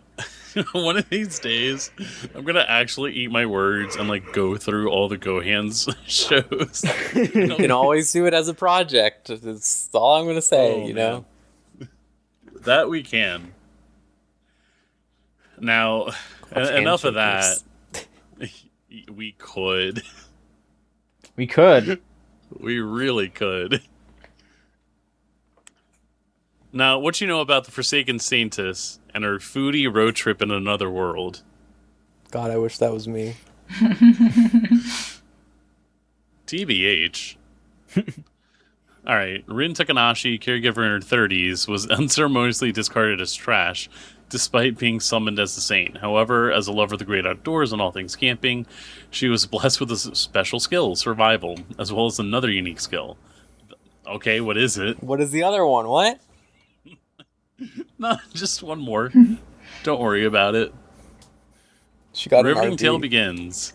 C: One of these days, I'm gonna actually eat my words and like go through all the Gohan's shows.
A: You can always do it as a project. That's all I'm going to say,
C: Oh,
A: you know?
C: That we can. Now, enough of that. We could.
D: We could.
C: We really could. Now, what you know about the Forsaken Saintess and her foodie road trip in another world?
A: God, I wish that was me.
C: TBH. Alright, Rin Takanashi, caregiver in her 30s, was unceremoniously discarded as trash, despite being summoned as a saint. However, as a lover of the great outdoors and all things camping, she was blessed with a special skill, survival, as well as another unique skill. Okay, what is it?
A: What is the other one? What?
C: No, just one more. Don't worry about it.
A: She got
C: Riveting
A: an
C: tale
A: RD.
C: begins.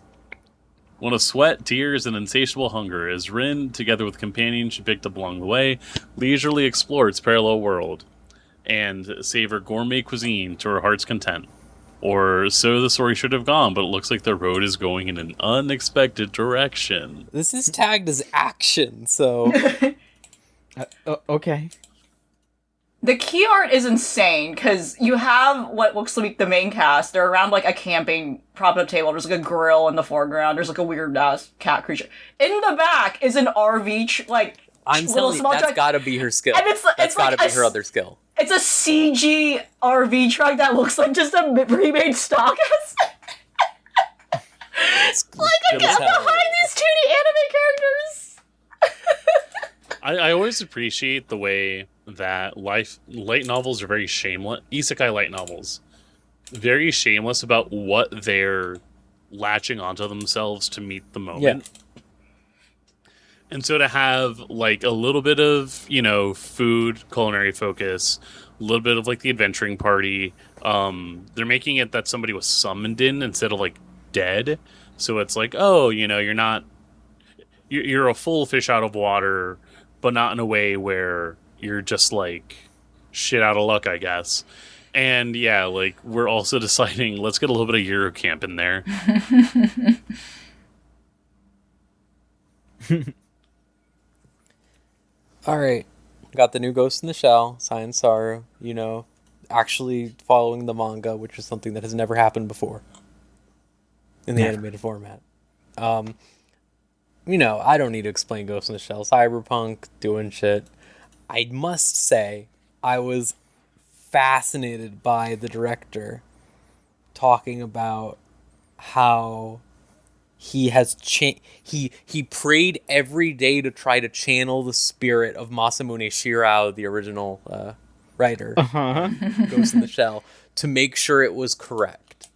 C: One of sweat, tears, and insatiable hunger, as Rin, together with companions she picked up along the way, leisurely explore its parallel world and savor gourmet cuisine to her heart's content. Or so the story should have gone, but it looks like the road is going in an unexpected direction.
A: This is tagged as action, so...
D: Okay.
B: The key art is insane because you have what looks like the main cast. They're around like a camping propped up table. There's like a grill in the foreground. There's like a weird ass cat creature. In the back is an RV
A: I'm
B: little
A: telling you,
B: small
A: that's
B: truck.
A: gotta be her skill.
B: And it's
A: That's
B: like
A: gotta be
B: a
A: her other skill.
B: It's a CG RV truck that looks like just a remade stock. Like I
A: Good as
B: get
A: hell.
B: behind these 2D anime characters.
C: I always appreciate the way that light novels are very shameless. Isekai light novels. Very shameless about what they're latching onto themselves to meet the moment.
A: Yeah.
C: And so to have like a little bit of, food, culinary focus, a little bit of like the adventuring party, they're making it that somebody was summoned in instead of like dead. So it's like, oh, you're a full fish out of water, but not in a way where you're just like shit out of luck, I guess. And yeah, like we're also deciding, let's get a little bit of Eurocamp in there.
A: Alright. Got the new Ghost in the Shell, Science Saru, actually following the manga, which is something that has never happened before in the animated format. I don't need to explain Ghost in the Shell. Cyberpunk, doing shit. I must say, I was fascinated by the director talking about how he has he prayed every day to try to channel the spirit of Masamune Shirao, the original writer, Ghost in the Shell, to make sure it was correct.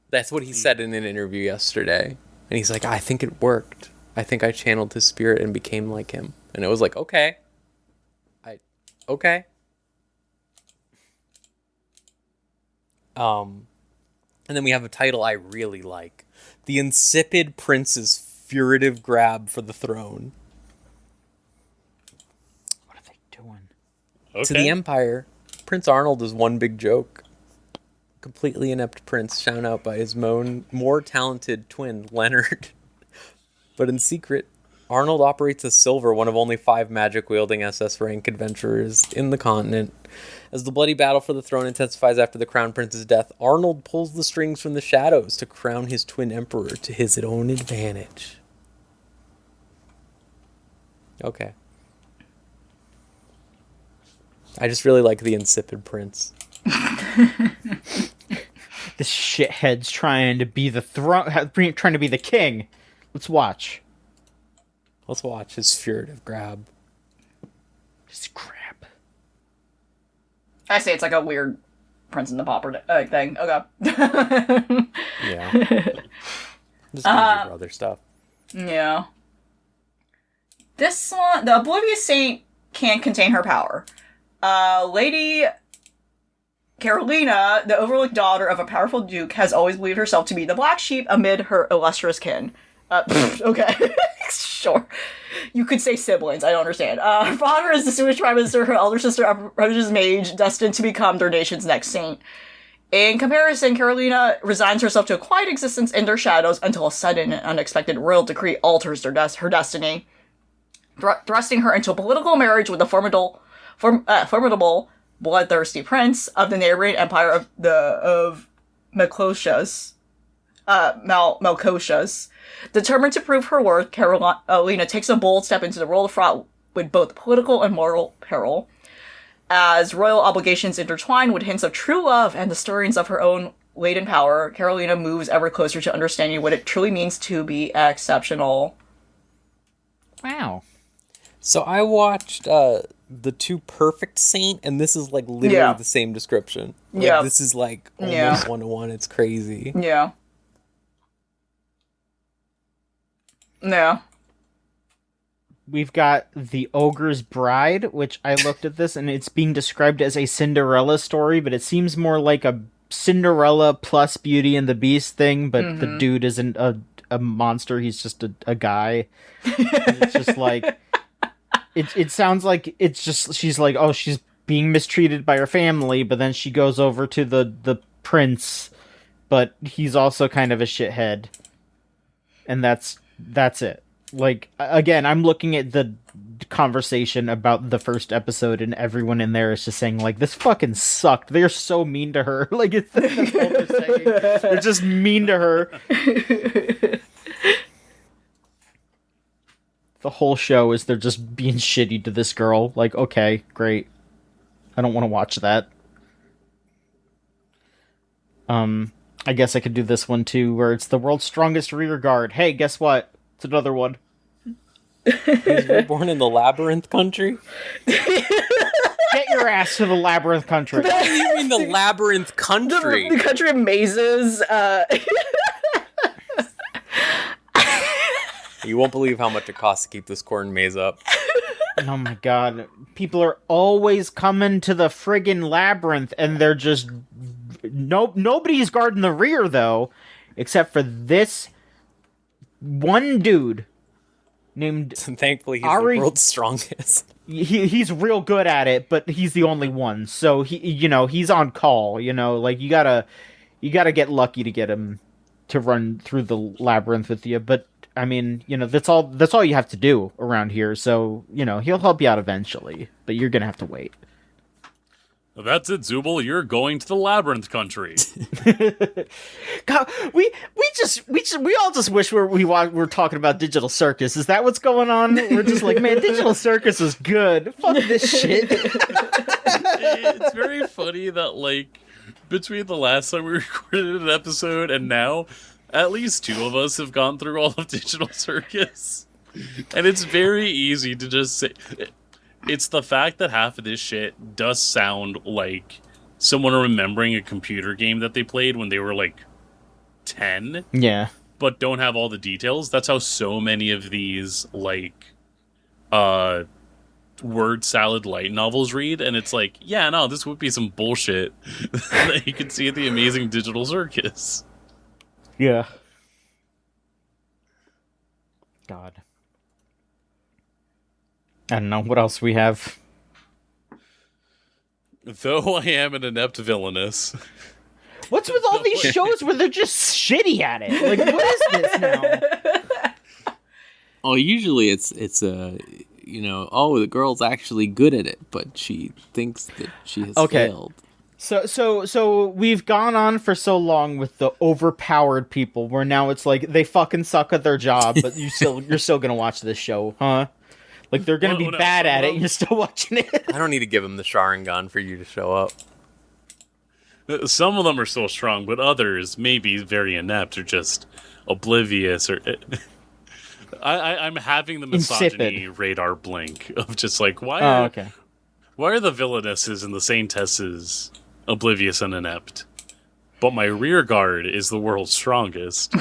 A: That's what he said in an interview yesterday. And he's like, I think it worked. I think I channeled his spirit and became like him. And it was like, okay. Okay. And then we have a title I really like. The Insipid Prince's Furtive Grab for the Throne.
D: What are they doing?
C: Okay.
A: To the Empire, Prince Arnold is one big joke. Completely inept prince, shown out by his more talented twin, Leonard. But in secret, Arnold operates as Silver, one of only 5 magic-wielding SS rank adventurers in the continent. As the bloody battle for the throne intensifies after the Crown Prince's death, Arnold pulls the strings from the shadows to crown his twin emperor to his own advantage. Okay. I just really like the Insipid Prince.
D: This shithead's trying to be the trying to be the king. Let's watch.
A: Let's watch his furtive grab.
D: Just crap.
B: I say it's like a weird Prince and the Pauper thing. Okay.
A: Yeah. Just your brother stuff.
B: Yeah. This one, the Oblivious Saint can't contain her power. Lady Carolina, the overlooked daughter of a powerful duke, has always believed herself to be the black sheep amid her illustrious kin. Okay. Sure. You could say siblings, I don't understand. Her father is the Swedish Prime Minister, her elder sister approaches mage, destined to become their nation's next saint. In comparison, Carolina resigns herself to a quiet existence in their shadows until a sudden and unexpected royal decree alters her destiny, thrusting her into a political marriage with the formidable, bloodthirsty prince of the neighboring empire of Melkotias. Determined to prove her worth, Carolina takes a bold step into the world fraught with both political and moral peril. As royal obligations intertwine with hints of true love and the stirrings of her own latent power, Carolina moves ever closer to understanding what it truly means to be exceptional.
D: Wow.
A: So I watched the Two Perfect Saint, and this is like literally the same description. Like, this is like almost 1-to-1. It's crazy.
B: Yeah. Yeah.
D: We've got The Ogre's Bride, which I looked at this, and it's being described as a Cinderella story, but it seems more like a Cinderella plus Beauty and the Beast thing, but the dude isn't a monster, he's just a guy. And it's just like... It sounds like it's just... She's like, oh, she's being mistreated by her family, but then she goes over to the prince, but he's also kind of a shithead. And that's it. Like, again, I'm looking at the conversation about the first episode, and everyone in there is just saying, like, this fucking sucked. They're so mean to her. Like, that's all they're saying. They're just mean to her. The whole show is they're just being shitty to this girl. Like, okay, great. I don't want to watch that. I guess I could do this one too, where it's the world's strongest rear guard. Hey, guess what? It's another one.
A: He's reborn in the Labyrinth Country?
D: Get your ass to the Labyrinth Country.
A: What do you mean the Labyrinth Country?
B: The country of mazes.
A: You won't believe how much it costs to keep this corn maze up.
D: Oh my god. People are always coming to the friggin' labyrinth, and they're just... Nobody's guarding the rear, though, except for this one dude named...
A: Thankfully, he's
D: Ari...
A: the world's strongest.
D: He's real good at it, but he's the only one. So, he's on call, Like, you gotta get lucky to get him to run through the labyrinth with you, but... I mean, that's all you have to do around here, so, he'll help you out eventually, but you're gonna have to wait.
C: That's it, Zubul. You're going to the Labyrinth Country.
D: God, we all just wish we're talking about Digital Circus. Is that what's going on? We're just like, man, Digital Circus is good. Fuck this shit.
C: It's very funny that, like, between the last time we recorded an episode and now, at least two of us have gone through all of Digital Circus. And it's very easy to just say... It's the fact that half of this shit does sound like someone remembering a computer game that they played when they were, like, 10.
D: Yeah.
C: But don't have all the details. That's how so many of these, like, word salad light novels read. And it's like, yeah, no, this would be some bullshit that you could see at the Amazing Digital Circus.
D: Yeah. God. I don't know, what else we have?
C: Though I am an inept villainous.
D: What's with all these shows where they're just shitty at it? Like, what is this now?
A: Oh, usually it's the girl's actually good at it, but she thinks that she has failed.
D: So we've gone on for so long with the overpowered people, where now it's like they fucking suck at their job, but you're still gonna watch this show, huh? Like, they're gonna be bad at it, and you're still watching it.
A: I don't need to give him the Sharingan for you to show up.
C: Some of them are so strong, but others may be very inept or just oblivious. Or I'm having the misogyny
D: Insipid.
C: radar blink of just like, why
D: Oh, okay.
C: why are the villainesses and the saintesses oblivious and inept? But my rear guard is the world's strongest.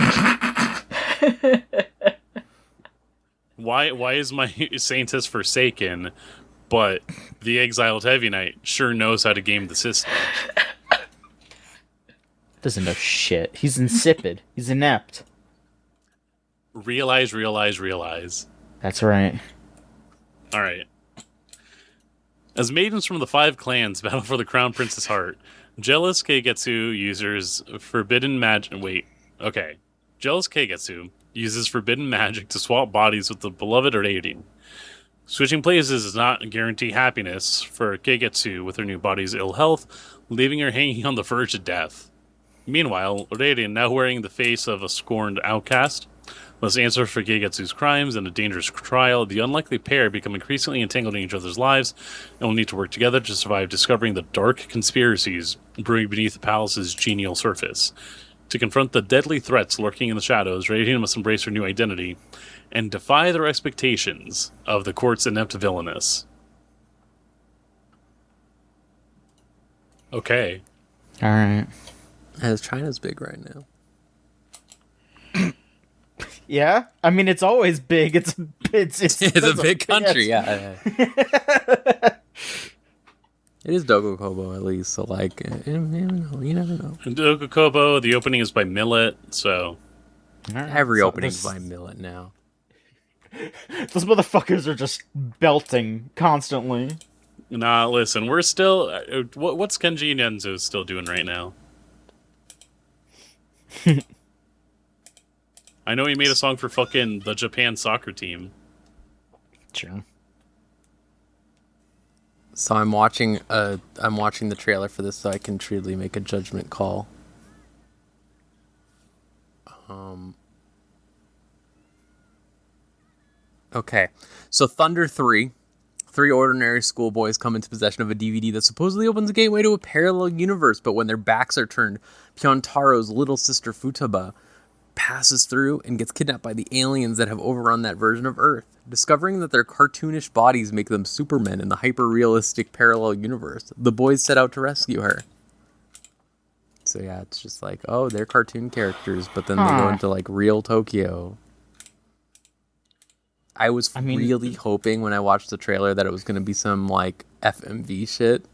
C: Why is my saintess forsaken, but the exiled heavy knight sure knows how to game the system?
D: Doesn't know shit. He's insipid. He's inept.
C: Realize.
D: That's right.
C: All right. As maidens from the 5 clans battle for the crown prince's heart, jealous Keigetsu users forbidden magic. Wait, okay. Jealous Keigetsu uses forbidden magic to swap bodies with the beloved Raiden. Switching places does not guarantee happiness for Keigetsu with her new body's ill health, leaving her hanging on the verge of death. Meanwhile, Raiden, now wearing the face of a scorned outcast, must answer for Keigetsu's crimes in a dangerous trial. The unlikely pair become increasingly entangled in each other's lives and will need to work together to survive discovering the dark conspiracies brewing beneath the palace's genial surface. To confront the deadly threats lurking in the shadows, Raiden must embrace her new identity and defy their expectations of the court's inept villainess. Okay.
D: All right.
A: As China's big right now.
D: Yeah, I mean, it's always big. It's
A: It's a big country, yeah. It is Dogokobo, at least, so, like, you never know.
C: In Dogokobo, the opening is by Millet, so...
A: Every opening's by Millet now.
D: Those motherfuckers are just belting constantly.
C: Nah, listen, we're still... what's Kenji Nenzo still doing right now? I know he made a song for fucking the Japan soccer team.
D: Sure.
A: So I'm watching the trailer for this so I can truly make a judgment call. Okay. So Thunder 3. 3 ordinary schoolboys come into possession of a DVD that supposedly opens a gateway to a parallel universe, but when their backs are turned, Piontaro's little sister Futaba passes through and gets kidnapped by the aliens that have overrun that version of Earth. Discovering that their cartoonish bodies make them supermen in the hyper-realistic parallel universe, the boys set out to rescue her. So yeah, it's just like, oh, they're cartoon characters, but then they go into like real Tokyo. I was really hoping when I watched the trailer that it was going to be some like FMV shit.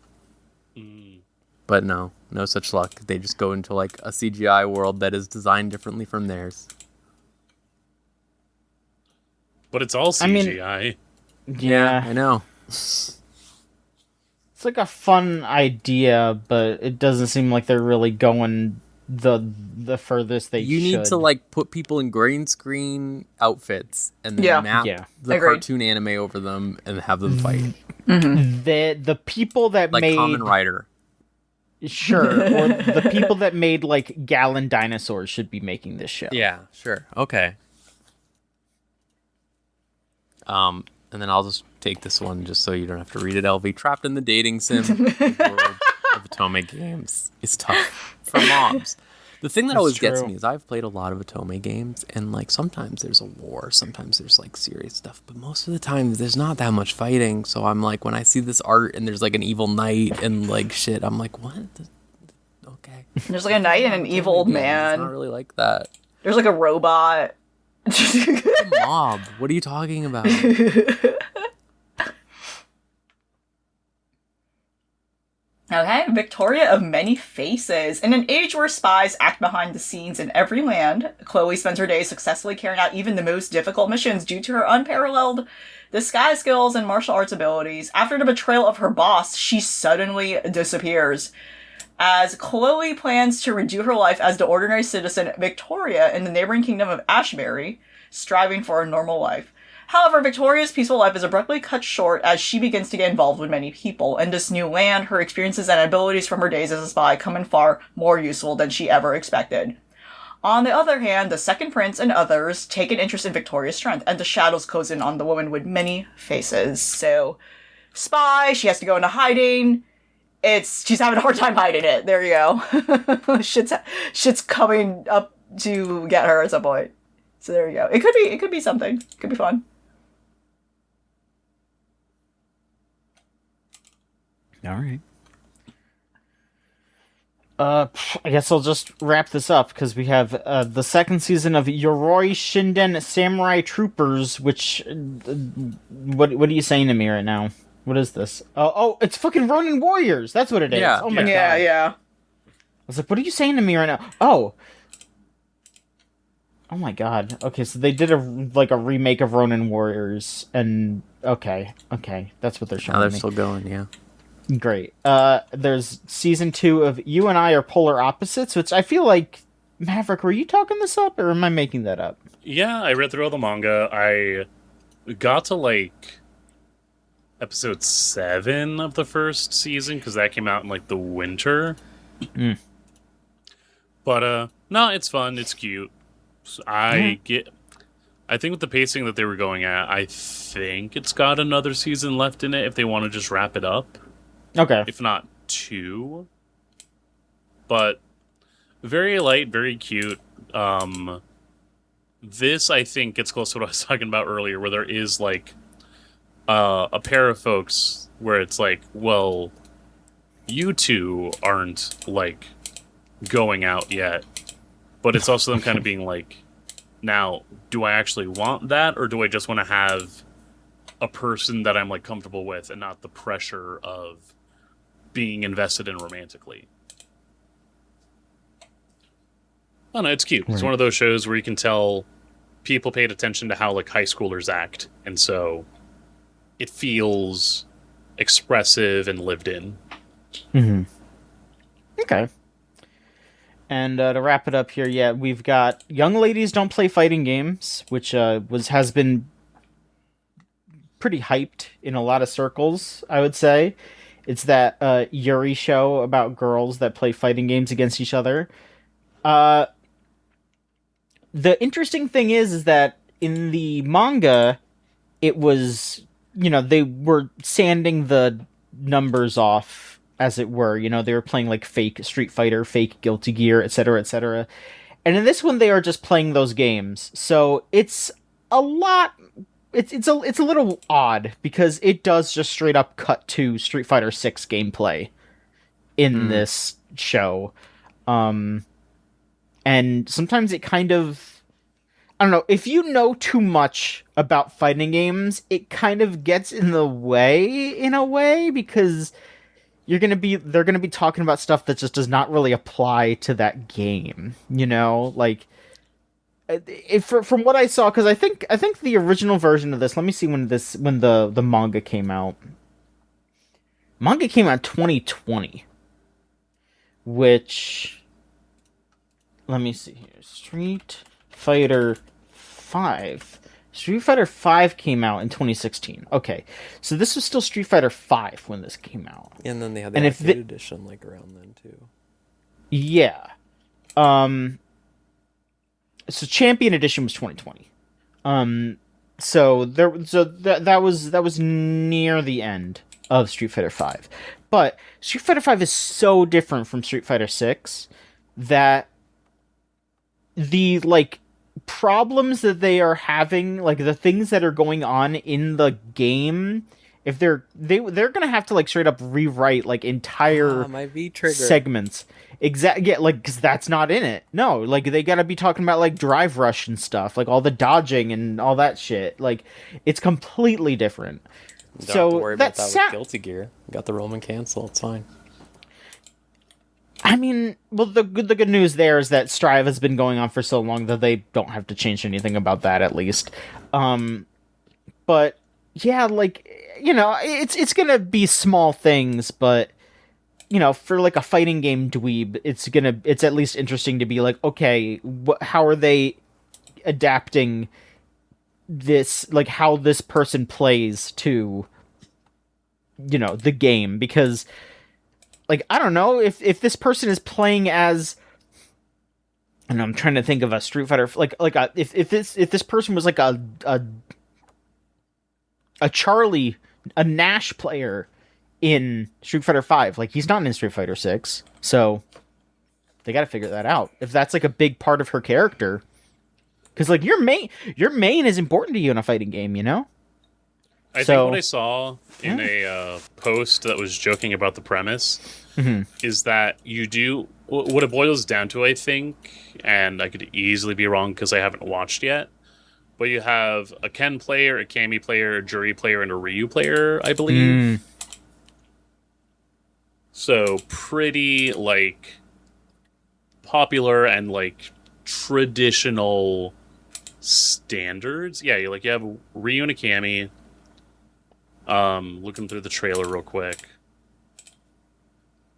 A: But no such luck. They just go into like a CGI world that is designed differently from theirs.
C: But it's all CGI.
D: Yeah,
A: I know.
D: it's like a fun idea, but it doesn't seem like they're really going the furthest they should.
A: You need to like put people in green screen outfits and then map the cartoon anime over them and have them fight.
D: The people that
A: like
D: made
A: Kamen Rider.
D: Sure, or the people that made like Gallon Dinosaurs should be making this show.
A: Yeah, sure. Okay. And then I'll just take this one just so you don't have to read it, LV. Trapped in the dating sim world of Otome games is tough for mobs. The thing that always gets me is I've played a lot of Otome games, and like sometimes there's a war, sometimes there's like serious stuff, but most of the time there's not that much fighting. So I'm like, when I see this art and there's like an evil knight and like shit, I'm like, what? Okay.
B: There's like a knight and an evil old man.
A: It's not really like that.
B: There's like a robot.
A: A mob. What are you talking about?
B: Okay, Victoria of Many Faces. In an age where spies act behind the scenes in every land, Chloe spends her days successfully carrying out even the most difficult missions due to her unparalleled disguise skills and martial arts abilities. After the betrayal of her boss, she suddenly disappears. As Chloe plans to redo her life as the ordinary citizen Victoria in the neighboring kingdom of Ashbury, striving for a normal life. However, Victoria's peaceful life is abruptly cut short as she begins to get involved with many people. In this new land, her experiences and abilities from her days as a spy come in far more useful than she ever expected. On the other hand, the second prince and others take an interest in Victoria's strength, and the shadows close in on the woman with many faces. So, spy, she has to go into hiding. She's having a hard time hiding it. There you go. shit's coming up to get her at some point. So there you go. It could be something. It could be fun.
D: All right. I guess I'll just wrap this up because we have the second season of Yoroi Shinden Samurai Troopers. Which, what are you saying to me right now? What is this? Oh, it's fucking Ronin Warriors. That's what it is.
A: Yeah.
D: Oh my god.
B: Yeah.
D: I was like, what are you saying to me right now? Oh my god. Okay, so they did a remake of Ronin Warriors, and okay, that's what they're showing.
A: Now they're
D: me.
A: still going, yeah.
D: Great. There's season 2 of You and I Are Polar Opposites, which I feel like, Maverick, were you talking this up, or am I making that up?
C: Yeah, I read through all the manga. I got to, episode 7 of the first season, because that came out in, the winter.
D: Mm.
C: But, no, it's fun. It's cute. I think with the pacing that they were going at, I think it's got another season left in it if they want to just wrap it up.
D: Okay.
C: If not 2. But very light, very cute. This, I think, gets close to what I was talking about earlier, where there is, a pair of folks where it's well, you two aren't, going out yet. But it's also them kind of being now, do I actually want that, or do I just want to have a person that I'm, comfortable with and not the pressure of being invested in romantically? Oh, no, it's cute. It's
D: Right.
C: one of those shows where you can tell people paid attention to how, high schoolers act, and so it feels expressive and lived in.
D: Mm-hmm. Okay. And to wrap it up here, we've got Young Ladies Don't Play Fighting Games, which has been pretty hyped in a lot of circles, I would say. It's that Yuri show about girls that play fighting games against each other. The interesting thing is that in the manga, it was, they were sanding the numbers off, as it were. They were playing fake Street Fighter, fake Guilty Gear, etc., etc. And in this one, they are just playing those games. So it's a lot. It's a little odd because it does just straight up cut to Street Fighter 6 gameplay in this show. And sometimes it kind of, I don't know, if you know too much about fighting games, it kind of gets in the way in a way, because they're gonna be talking about stuff that just does not really apply to that game, from what I saw, because I think the original version of this. Let me see when the manga came out. Manga came out 2020, which, let me see here. Street Fighter 5. Street Fighter 5 came out in 2016. Okay, so this was still Street Fighter 5 when this came out.
A: And then they had the arcade edition around then too.
D: Yeah. So Champion Edition was 2020. So that was near the end of Street Fighter 5. But Street Fighter 5 is so different from Street Fighter 6 that the problems that they are having, the things that are going on in the game, if they're gonna have to straight up rewrite entire
A: my V trigger
D: segments. Exactly, yeah, because that's not in it. No, they gotta be talking about drive rush and stuff, all the dodging and all that shit. It's completely different.
A: Don't have to worry about that with Guilty Gear. Got the Roman cancel. It's fine.
D: I mean, well, the good news there is that Strive has been going on for so long that they don't have to change anything about that, at least. But yeah, it's gonna be small things, but for a fighting game dweeb, it's at least interesting to be okay, how are they adapting this, how this person plays to the game, because I don't know if this person is playing as And I'm trying to think of a Street Fighter if this person was like a Charlie, a Nash player in Street Fighter 5. Like, he's not in Street Fighter 6. So they got to figure that out. If that's like a big part of her character, cuz like your main is important to you in a fighting game, you know?
C: I think what I saw in a post that was joking about the premise is that you do what it boils down to, I think, and I could easily be wrong because I haven't watched yet, but you have a Ken player, a Cammy player, a Juri player, and a Ryu player, I believe. So pretty, like, popular and, like, traditional standards. Yeah, you have Ryu and a Cammy. Looking through the trailer real quick.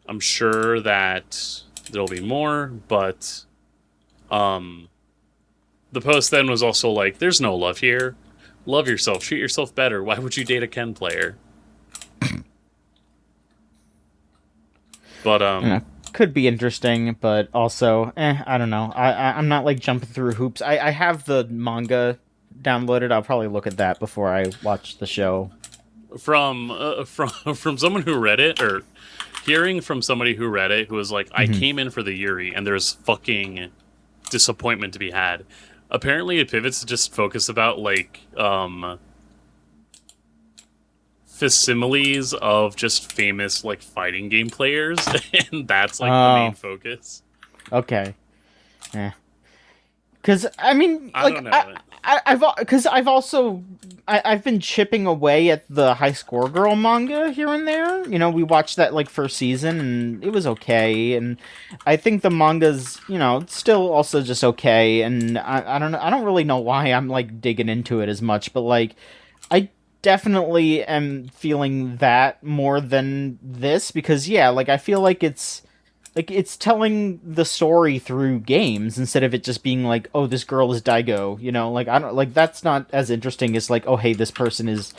C: I'm sure that there'll be more, but the post then was also like, there's no love here. Love yourself. Treat yourself better. Why would you date a Ken player? But
D: could be interesting, but also, I don't know. I'm not like jumping through hoops. I have the manga downloaded. I'll probably look at that before I watch the show.
C: From someone who read it, or hearing from somebody who read it, who was like, I came in for the Yuri, and there's fucking disappointment to be had. Apparently, it pivots to just focus about, like, facsimiles of just famous, like, fighting game players, and that's, like, the main focus.
D: Okay. Yeah. Because, I mean,
C: I don't know.
D: I've been chipping away at the High Score Girl manga here and there. You know, we watched that like first season and it was okay. And I think the manga's, you know, still also just okay. And I don't know. I don't really know why I'm like digging into it as much, but like I definitely am feeling that more than this because yeah, like I feel like it's telling the story through games instead of it just being like, oh, this girl is Daigo, you know, like I don't like that's not as interesting as like, oh, hey, this person is,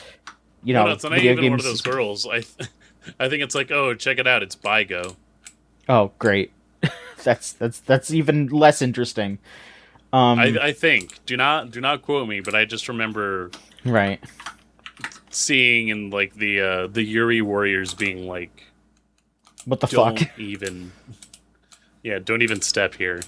D: you know,
C: it's not even one of those girls. I think it's like, oh, check it out, it's Baigo.
D: Oh, great, that's even less interesting.
C: I think do not quote me, but I just remember
D: right
C: seeing in like the Yuri Warriors being like,
D: what the fuck?
C: Don't even step here.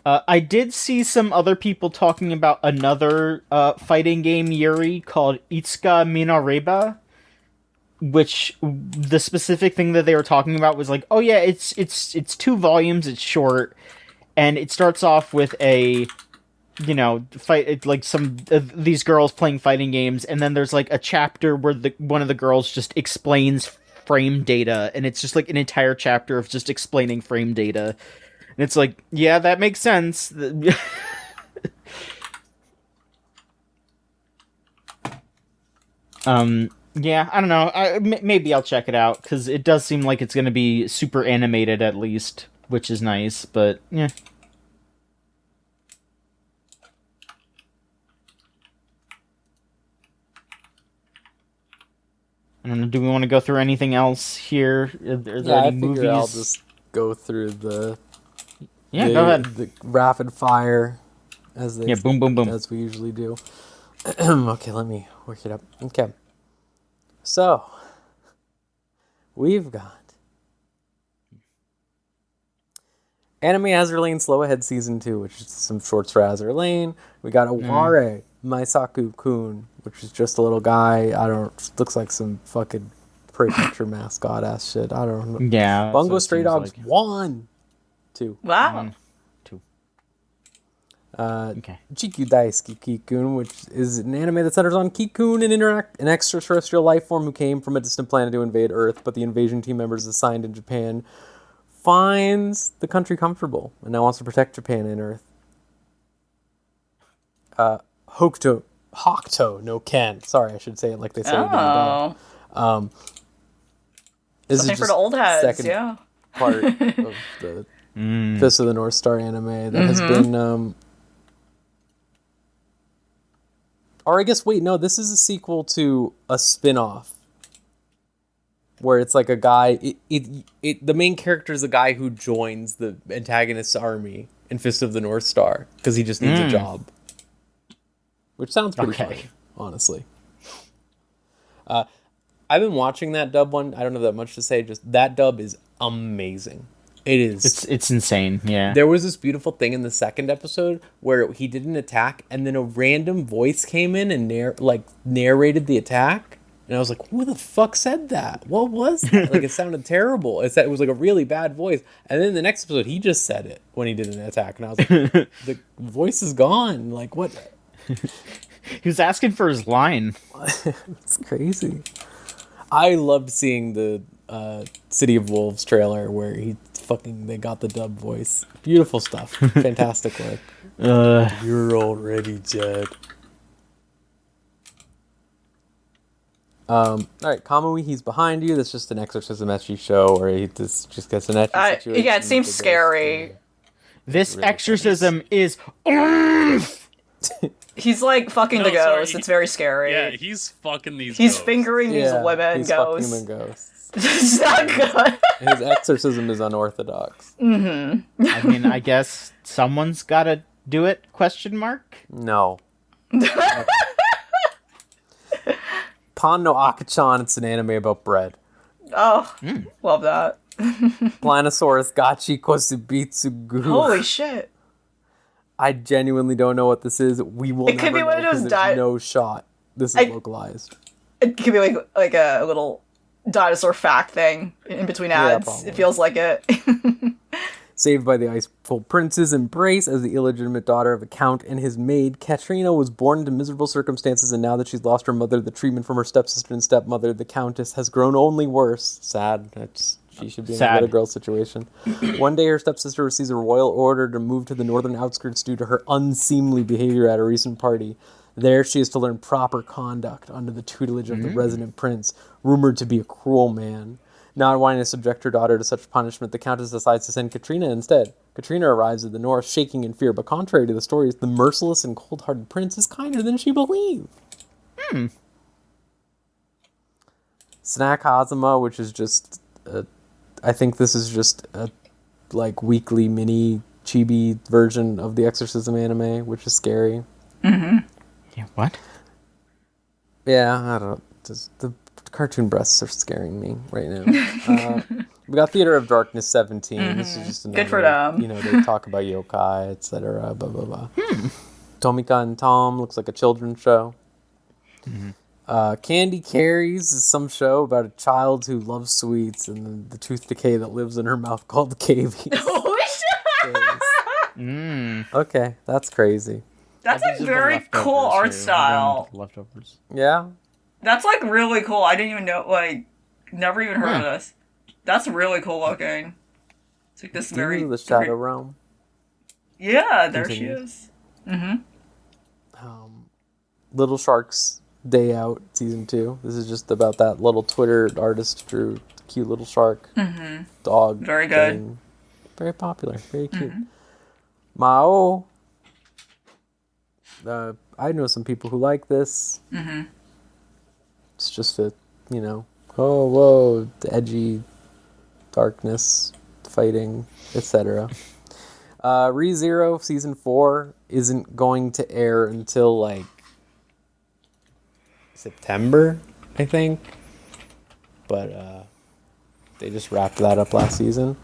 D: I did see some other people talking about another fighting game Yuri called Itsuka Minareba, which the specific thing that they were talking about was like, oh yeah, it's 2 volumes, it's short, and it starts off with a, you know, fight like some these girls playing fighting games, and then there's like a chapter where one of the girls just explains frame data, and it's just like an entire chapter of just explaining frame data, and it's like, yeah, that makes sense. Yeah, I don't know. Maybe I'll check it out because it does seem like it's going to be super animated at least, which is nice. But yeah. I don't know, do we want to go through anything else here? Are there any movies?
A: I'll just go through the
D: go ahead.
A: The rapid fire as
D: boom, boom, boom,
A: as we usually do. Okay, let me work it up. Okay, so we've got Anime Azur Lane Slow Ahead Season 2, which is some shorts for Azur Lane. We got Aware Maisaku-kun, which is just a little guy. Looks like some fucking prefecture mascot ass shit. I don't know.
D: Yeah.
A: Bungo Stray Dogs
D: like.
A: 1, 2.
B: Wow.
D: 2.
A: Okay. Chiku Daisuke Kikun, which is an anime that centers on Kikun, an extraterrestrial life form who came from a distant planet to invade Earth, but the invasion team members assigned in Japan finds the country comfortable and now wants to protect Japan and Earth. Hokuto no Ken. Sorry, I should say it like they say it in the dub. This
B: Something
A: is
B: for the old heads,
A: second
B: yeah.
A: part of the Fist of the North Star anime that has been... Or I guess, wait, no, this is a sequel to a spin-off where it's like a guy... The main character is a guy who joins the antagonist's army in Fist of the North Star because he just needs a job. Which sounds pretty funny, honestly. I've been watching that dub one. I don't have that much to say. Just that dub is amazing. It is.
D: It's insane. Yeah.
A: There was this beautiful thing in the second episode where he did an attack, and then a random voice came in and narrated the attack, and I was like, "Who the fuck said that? What was that?" Like, it sounded terrible. It was like a really bad voice. And then the next episode, he just said it when he did an attack, and I was like, "The voice is gone. Like, what?"
D: He was asking for his line.
A: It's crazy. I loved seeing the City of Wolves trailer where they got the dub voice. Beautiful stuff. Fantastic work. You're already dead. All right, Kamui, he's behind you. That's just an exorcism etchy show where he just gets an etchy situation.
B: Yeah, it seems scary.
D: This really exorcism is.
B: He's like fucking the ghost. It's very scary.
C: Yeah, he's fucking these.
B: He's
C: ghosts.
B: fingering these women
A: he's
B: ghosts.
A: Fucking the ghosts.
B: It's not good.
A: His exorcism is unorthodox.
B: Mm-hmm.
D: I mean, I guess someone's got to do it? ?
A: No. Pon no Akachan. It's an anime about bread.
B: Oh, love that.
A: Planosaurus Gachi Kosubitsu Gu.
B: Holy shit.
A: I genuinely don't know what this is. We will
B: It could
A: never
B: be one
A: know
B: of those
A: 'cause there's no shot. This is localized.
B: It could be like a little dinosaur fact thing in between ads.
A: Probably.
B: It feels like it.
A: Saved by the iceful prince's embrace as the illegitimate daughter of a count and his maid, Katrina was born into miserable circumstances, and now that she's lost her mother, the treatment from her stepsister and stepmother, the countess, has grown only worse. Sad. She should be in a little girl situation. One day, her stepsister receives a royal order to move to the northern outskirts due to her unseemly behavior at a recent party. There, she is to learn proper conduct under the tutelage of the resident prince, rumored to be a cruel man. Not wanting to subject her daughter to such punishment, the countess decides to send Katrina instead. Katrina arrives at the north, shaking in fear, but contrary to the stories, the merciless and cold-hearted prince is kinder than she believed. Snack Hazama, which is just... I think this is just a weekly mini chibi version of the Exorcism anime, which is scary.
B: Mm-hmm.
D: Yeah, what?
A: Yeah, I don't know. The cartoon breasts are scaring me right now. We got Theater of Darkness 17. Mm-hmm. This is just another,
B: good for them.
A: They talk about yokai, etc. Blah blah blah. Tomika and Tom looks like a children's show. Mm-hmm. Candy Carries is some show about a child who loves sweets and the tooth decay that lives in her mouth called the cavies. Okay, that's crazy.
B: That's a very cool art style.
D: Leftovers.
A: Yeah.
B: That's really cool. I didn't even know, never even heard of this. That's really cool looking. It's like this very...
A: the Shadow Realm.
B: Yeah, there she is. Mm-hmm.
A: Little Sharks Day Out Season 2. This is just about that little Twitter artist drew cute little shark dog.
B: Very good.
A: Thing. Very popular. Very cute. Mao. I know some people who like this. It's just a, the edgy darkness, fighting, etc. ReZero Season 4 isn't going to air until, September, I think. But they just wrapped that up last season.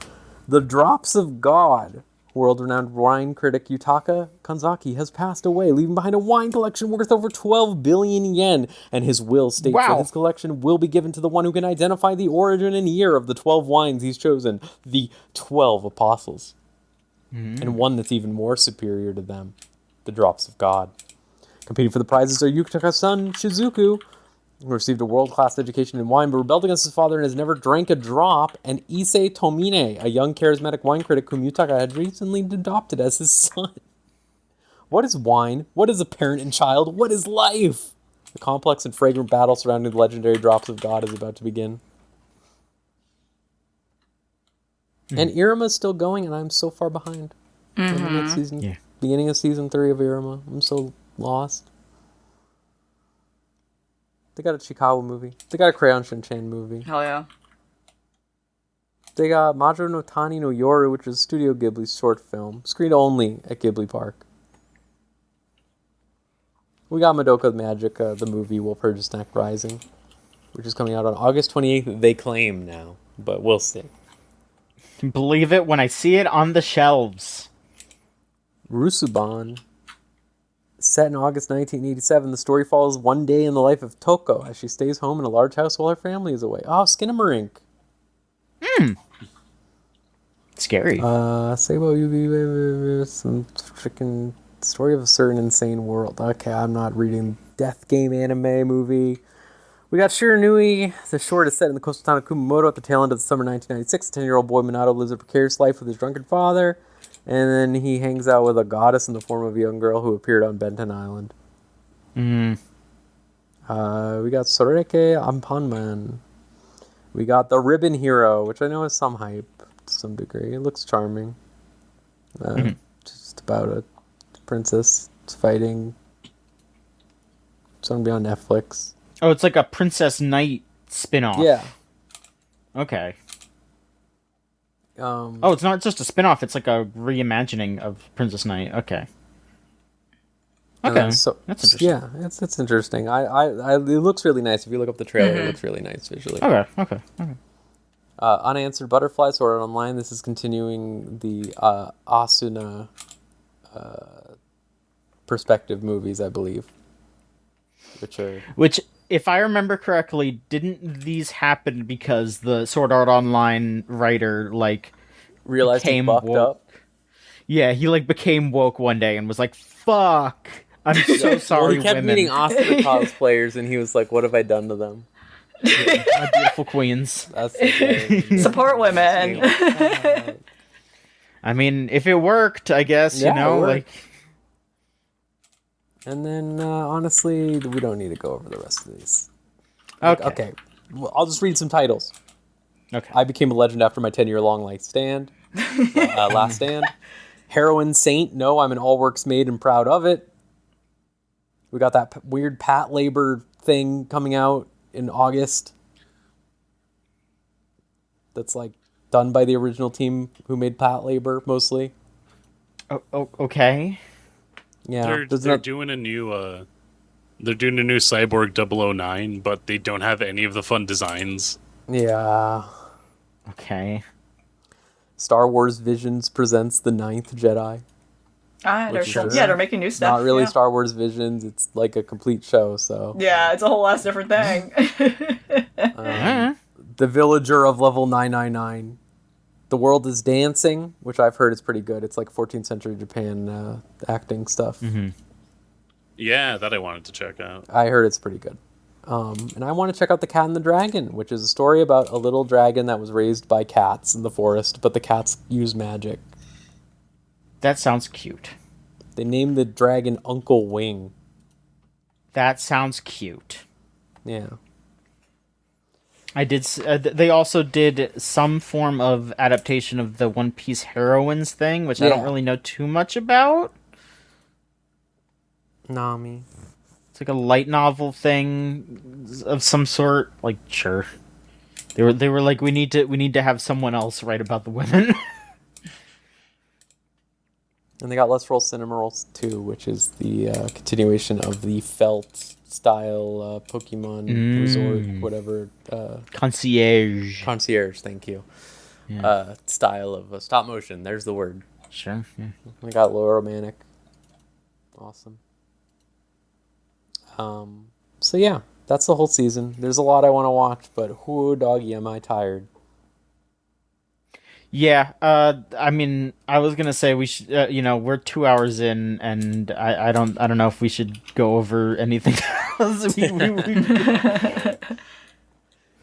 A: The Drops of God. World-renowned wine critic Yutaka Kanzaki has passed away, leaving behind a wine collection worth over 12 billion yen, and his will states that his collection will be given to the one who can identify the origin and year of the 12 wines he's chosen, the 12 apostles. And one that's even more superior to them, the Drops of God. Competing for the prizes are Yutaka's son, Shizuku, who received a world-class education in wine but rebelled against his father and has never drank a drop, and Issei Tomine, a young charismatic wine critic whom Yutaka had recently adopted as his son. What is wine? What is a parent and child? What is life? The complex and fragrant battle surrounding the legendary Drops of God is about to begin. And Irama's still going, and I'm so far behind. Next season, beginning of season 3 of Irama. I'm so lost. They got a Chikawa movie. They got a Crayon Shin-chan movie.
B: Hell yeah.
A: They got Majo no Tani no Yoru, which is Studio Ghibli's short film, screened only at Ghibli Park. We got Madoka Magica, the movie Will Purchase Neck Rising, which is coming out on August 28th, they claim now, but we'll see.
D: Can believe it when I see it on the shelves.
A: Rusuban, set in August 1987, the story follows one day in the life of Toko as she stays home in a large house while her family is away. Oh, Skinamarink.
D: Scary.
A: Sabo Yubi, some freaking story of a certain insane world. Okay, I'm not reading Death Game anime movie. We got Shiranui. The short is set in the coastal town of Kumamoto at the tail end of the summer 1996. A 10-year-old boy, Minato, lives a precarious life with his drunken father, and then he hangs out with a goddess in the form of a young girl who appeared on Benten Island. We got Soreke Ampanman. We got The Ribbon Hero, which I know has some hype to some degree. It looks charming. Just about a princess fighting. It's going to be on Netflix.
D: Oh, it's like a Princess Knight spin-off.
A: Yeah.
D: Okay. Oh, it's not just a spin-off, it's like a reimagining of Princess Knight. Okay. Okay.
A: So,
D: that's interesting.
A: Yeah, it's interesting. It looks really nice. If you look up the trailer, it looks really nice visually.
D: Okay.
A: Unanswered Butterfly, Sword Art Online. This is continuing the Asuna perspective movies, I believe.
D: Which, if I remember correctly, didn't these happen because the Sword Art Online writer,
A: realized he fucked up?
D: Yeah, he, became woke one day and was like, fuck, I'm so sorry,
A: Well, he kept
D: women.
A: meeting Asuna cosplayers, and he was like, what have I done to them?
D: My beautiful queens.
A: That's the
B: Support women.
D: I mean, if it worked, I guess,
A: Yeah, it worked.
D: like...
A: And then, honestly, we don't need to go over the rest of these.
D: Okay.
A: Well, I'll just read some titles.
D: Okay.
A: I became a legend after my 10-year-long last stand. Heroine Saint. No, I'm an all works made and proud of it. We got that weird Pat Labor thing coming out in August. That's done by the original team who made Pat Labor mostly.
D: Okay.
A: Yeah,
C: They're doing a new Cyborg 009, but they don't have any of the fun designs.
A: Yeah.
D: Okay.
A: Star Wars Visions presents The Ninth Jedi.
B: They're making new stuff.
A: Not really
B: yeah.
A: Star Wars Visions. It's like a complete show. So
B: Yeah, it's a whole ass different thing.
A: The Villager of Level 999. The World is Dancing, which I've heard is pretty good. It's like 14th century Japan acting stuff.
C: Yeah, that I wanted to check out.
A: I heard it's pretty good. And I want to check out The Cat and the Dragon, which is a story about a little dragon that was raised by cats in the forest, but the cats use magic.
D: That sounds cute.
A: They named the dragon Uncle Wing.
D: That sounds cute.
A: Yeah.
D: I did. They also did some form of adaptation of the One Piece heroines thing, which I don't really know too much about.
A: Nami.
D: It's like a light novel thing of some sort. Sure. They were like, we need to have someone else write about the women.
A: And they got Let's Roll Cinema Rolls 2, which is the continuation of the Felt style Pokemon Resort, whatever. Concierge, thank you.
D: Yeah.
A: Style of stop motion. There's the word.
D: Sure. Yeah.
A: We got Laura Manic. Awesome. So yeah, that's the whole season. There's a lot I want to watch, but whoo doggy, am I tired.
D: Yeah, I mean, I was gonna say we should, we're 2 hours in, and I don't know if we should go over anything else.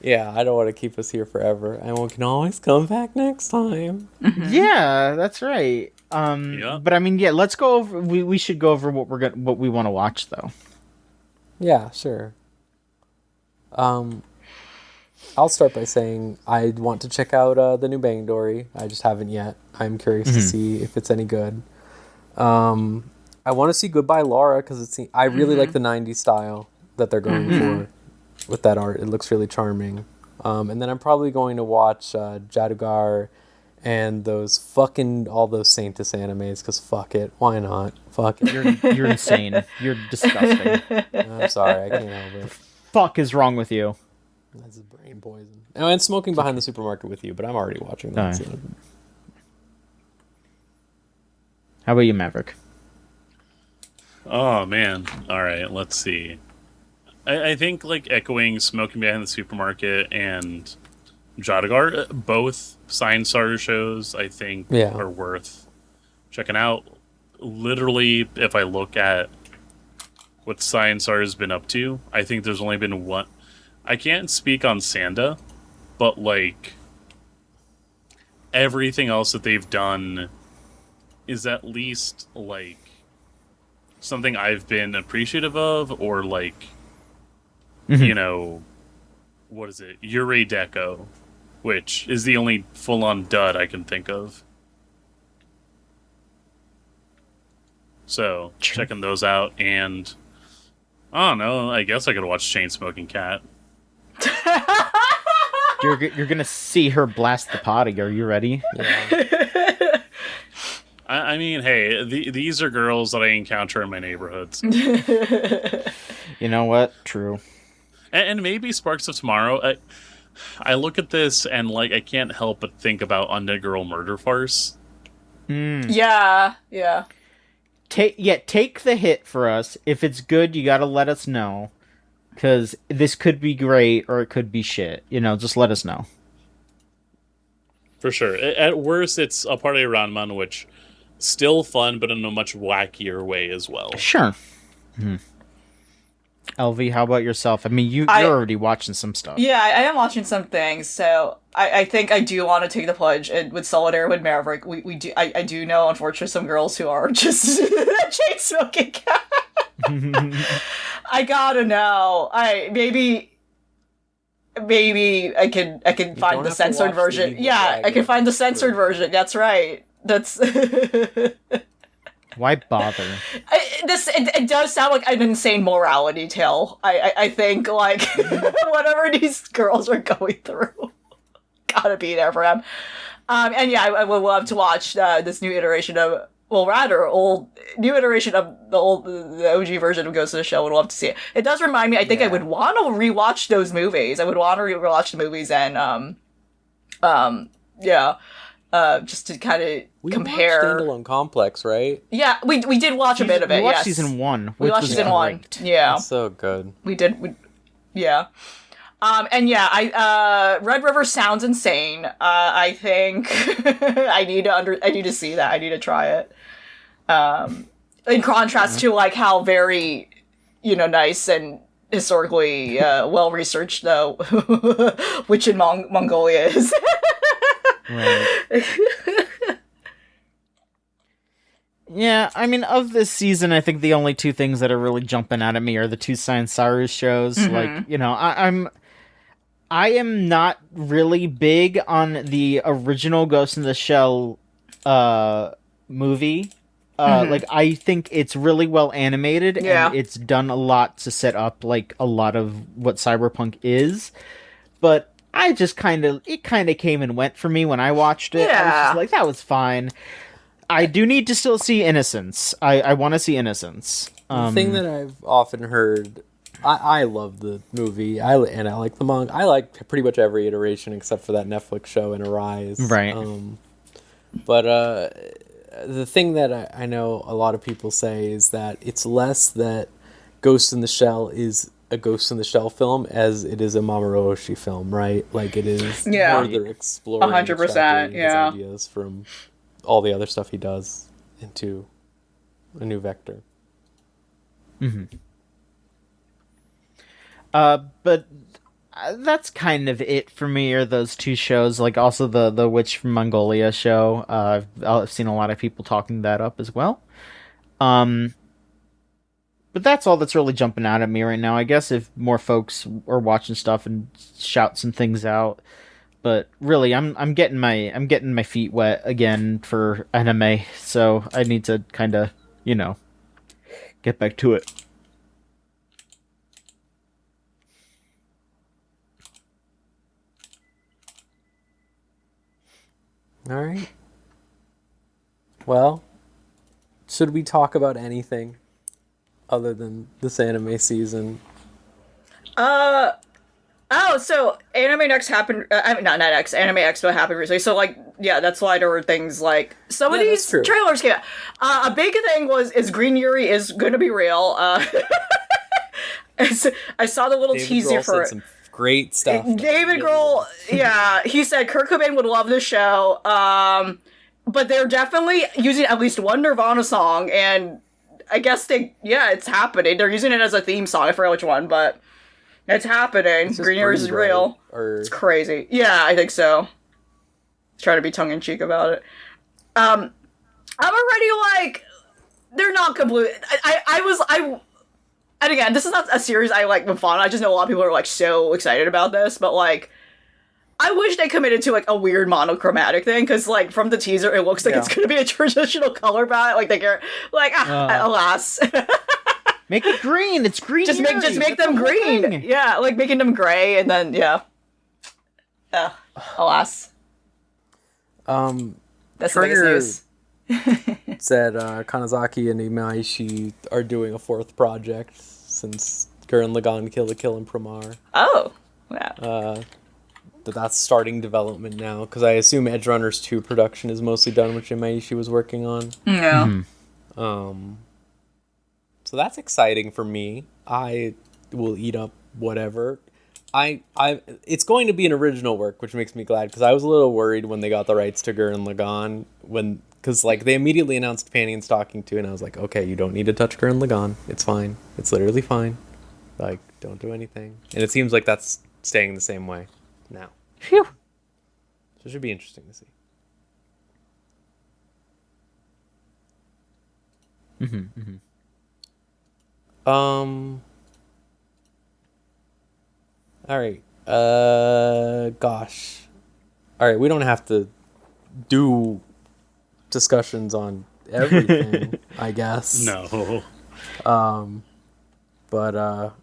A: Yeah, I don't want to keep us here forever, and we can always come back next time.
D: Yeah, that's right.
C: Yeah.
D: But I mean, yeah, let's go over. We should go over what we want to watch, though.
A: Yeah, sure. I'll start by saying I want to check out the new Bang Dory. I just haven't yet. I'm curious to see if it's any good. I want to see Goodbye Laura because I really like the 90s style that they're going for with that art. It looks really charming. And then I'm probably going to watch Jadugar and all those Saintus animes, because fuck it. Why not? Fuck it.
D: You're insane. You're disgusting.
A: I'm sorry. I can't help it.
D: Fuck is wrong with you?
A: That's brain poison. Oh, and Smoking Behind the Supermarket with You, but I'm already watching that.
D: Fine.
A: So.
D: How about you, Maverick?
C: Oh man! All right, let's see. I think like echoing Smoking Behind the Supermarket and Jadagar, both Science Starter shows, I think are worth checking out. Literally, if I look at what Science Starter has been up to, I think there's only been one. I can't speak on Sanda, but like everything else that they've done is at least like something I've been appreciative of, or like, you know, what is it? Yurei Deco, which is the only full-on dud I can think of. So, checking those out, and I don't know, I guess I could watch Chain Smoking Cat.
D: You're gonna see her blast the potty. Are you ready?
A: Yeah.
C: I mean, hey, these are girls that I encounter in my neighborhoods.
D: You know what? True.
C: And maybe Sparks of Tomorrow. I look at this and like I can't help but think about Undead Girl Murder Farce.
B: Yeah.
D: Take the hit for us. If it's good, you gotta let us know. Because this could be great or it could be shit. You know, just let us know.
C: For sure. At worst, it's a party Ranman, which still fun, but in a much wackier way as well.
D: Sure. LV, how about yourself? I mean, you're already watching some stuff.
B: Yeah, I am watching some things, so I think I do want to take the plunge, and with Solidarity with Maverick, we do. I do know, unfortunately, some girls who are just chain smoking cat. I gotta know. Maybe I can find the censored version. Yeah, I can find the censored version. That's right. That's.
D: Why bother?
B: It does sound like an insane morality tale. I think like whatever these girls are going through, gotta be there for them. And yeah, I would love to watch this new iteration of, well, rather new iteration of the OG version of Ghost in the Shell. Would love to see it. It does remind me. I think I would want to rewatch those movies. I would want to rewatch the movies and just to kind of compare.
A: Standalone Complex, right?
B: Yeah, we did watch a bit of it.
D: We watched
B: yes.
D: season 1.
B: We watched season 1. Yeah,
A: It's so good.
B: we did. Yeah. And yeah, Red River sounds insane. I think I need to see that. I need to try it. In contrast to like how very, nice and historically well researched though, which in Mongolia is.
D: Right. Yeah, I mean, of this season, I think the only two things that are really jumping out at me are the two Science Saru shows. Like, I am not really big on the original Ghost in the Shell movie. Like, I think it's really well animated, and it's done a lot to set up, like, a lot of what cyberpunk is. But it kind of came and went for me when I watched it. I was just like, that was fine. I do need to still see Innocence. I want to see Innocence.
A: The thing that I've often heard, I love the movie, and I like the manga. I like pretty much every iteration except for that Netflix show in Arise.
D: Right.
A: But the thing that I know a lot of people say is that it's less that Ghost in the Shell is a Ghost in the Shell film as it is a Mamoru Oshii film, right? Like it is further exploring
B: 100%,
A: his ideas from all the other stuff he does into a new vector.
D: But that's kind of it for me, are those two shows. Like also the Witch from Mongolia show. I've seen a lot of people talking that up as well. But that's all that's really jumping out at me right now. I guess if more folks are watching stuff and shout some things out. But really, I'm getting my feet wet again for anime, so I need to kind of, get back to it.
A: All right. Well, should we talk about anything other than this anime season?
B: Oh, so Anime Next happened. I mean, not Next. Anime Expo happened recently. So, like, yeah, that's why there were things like some of
A: Yeah,
B: these
A: that's true.
B: trailers came out. A big thing is Green Yuri is going to be real. I saw the little
A: David
B: teaser
A: Grohl
B: for
A: said
B: it.
A: some great stuff.
B: David Grohl, yeah, he said Kurt Cobain would love the show. But they're definitely using at least one Nirvana song, and I guess it's happening. They're using it as a theme song. I forget which one, but. It's happening.
A: It's just
B: Green Yuri is
A: Breed,
B: real.
A: right? Or...
B: It's crazy. Yeah, I think so. Try to be tongue in cheek about it. I'm already like, they're not complete. And again, this is not a series I like with fun. I just know a lot of people are like so excited about this, but like, I wish they committed to like a weird monochromatic thing, because like from the teaser, it looks like it's gonna be a traditional color palette. Like they get like, alas.
D: Make it green. It's green.
B: Just make them green.
D: Thing.
B: Yeah, like making them gray, and then alas. That's the biggest news.
A: Said Kanazaki and Imaishi are doing a fourth project since Gurren Lagann Kill la Kill and Promare.
B: Oh, yeah.
A: That's starting development now, because I assume Edge Runners 2 production is mostly done, which Imaishi was working on.
B: Yeah.
A: So that's exciting for me. I will eat up whatever. It's going to be an original work, which makes me glad, because I was a little worried when they got the rights to Gurren Lagann, because like they immediately announced Panty and Stocking 2, and I was like, okay, you don't need to touch Gurren Lagann. It's fine. It's literally fine. Like, don't do anything. And it seems like that's staying the same way now.
D: Phew.
A: So it should be interesting to see. All right. Gosh. All right, we don't have to do discussions on everything, I guess.
C: No.
A: But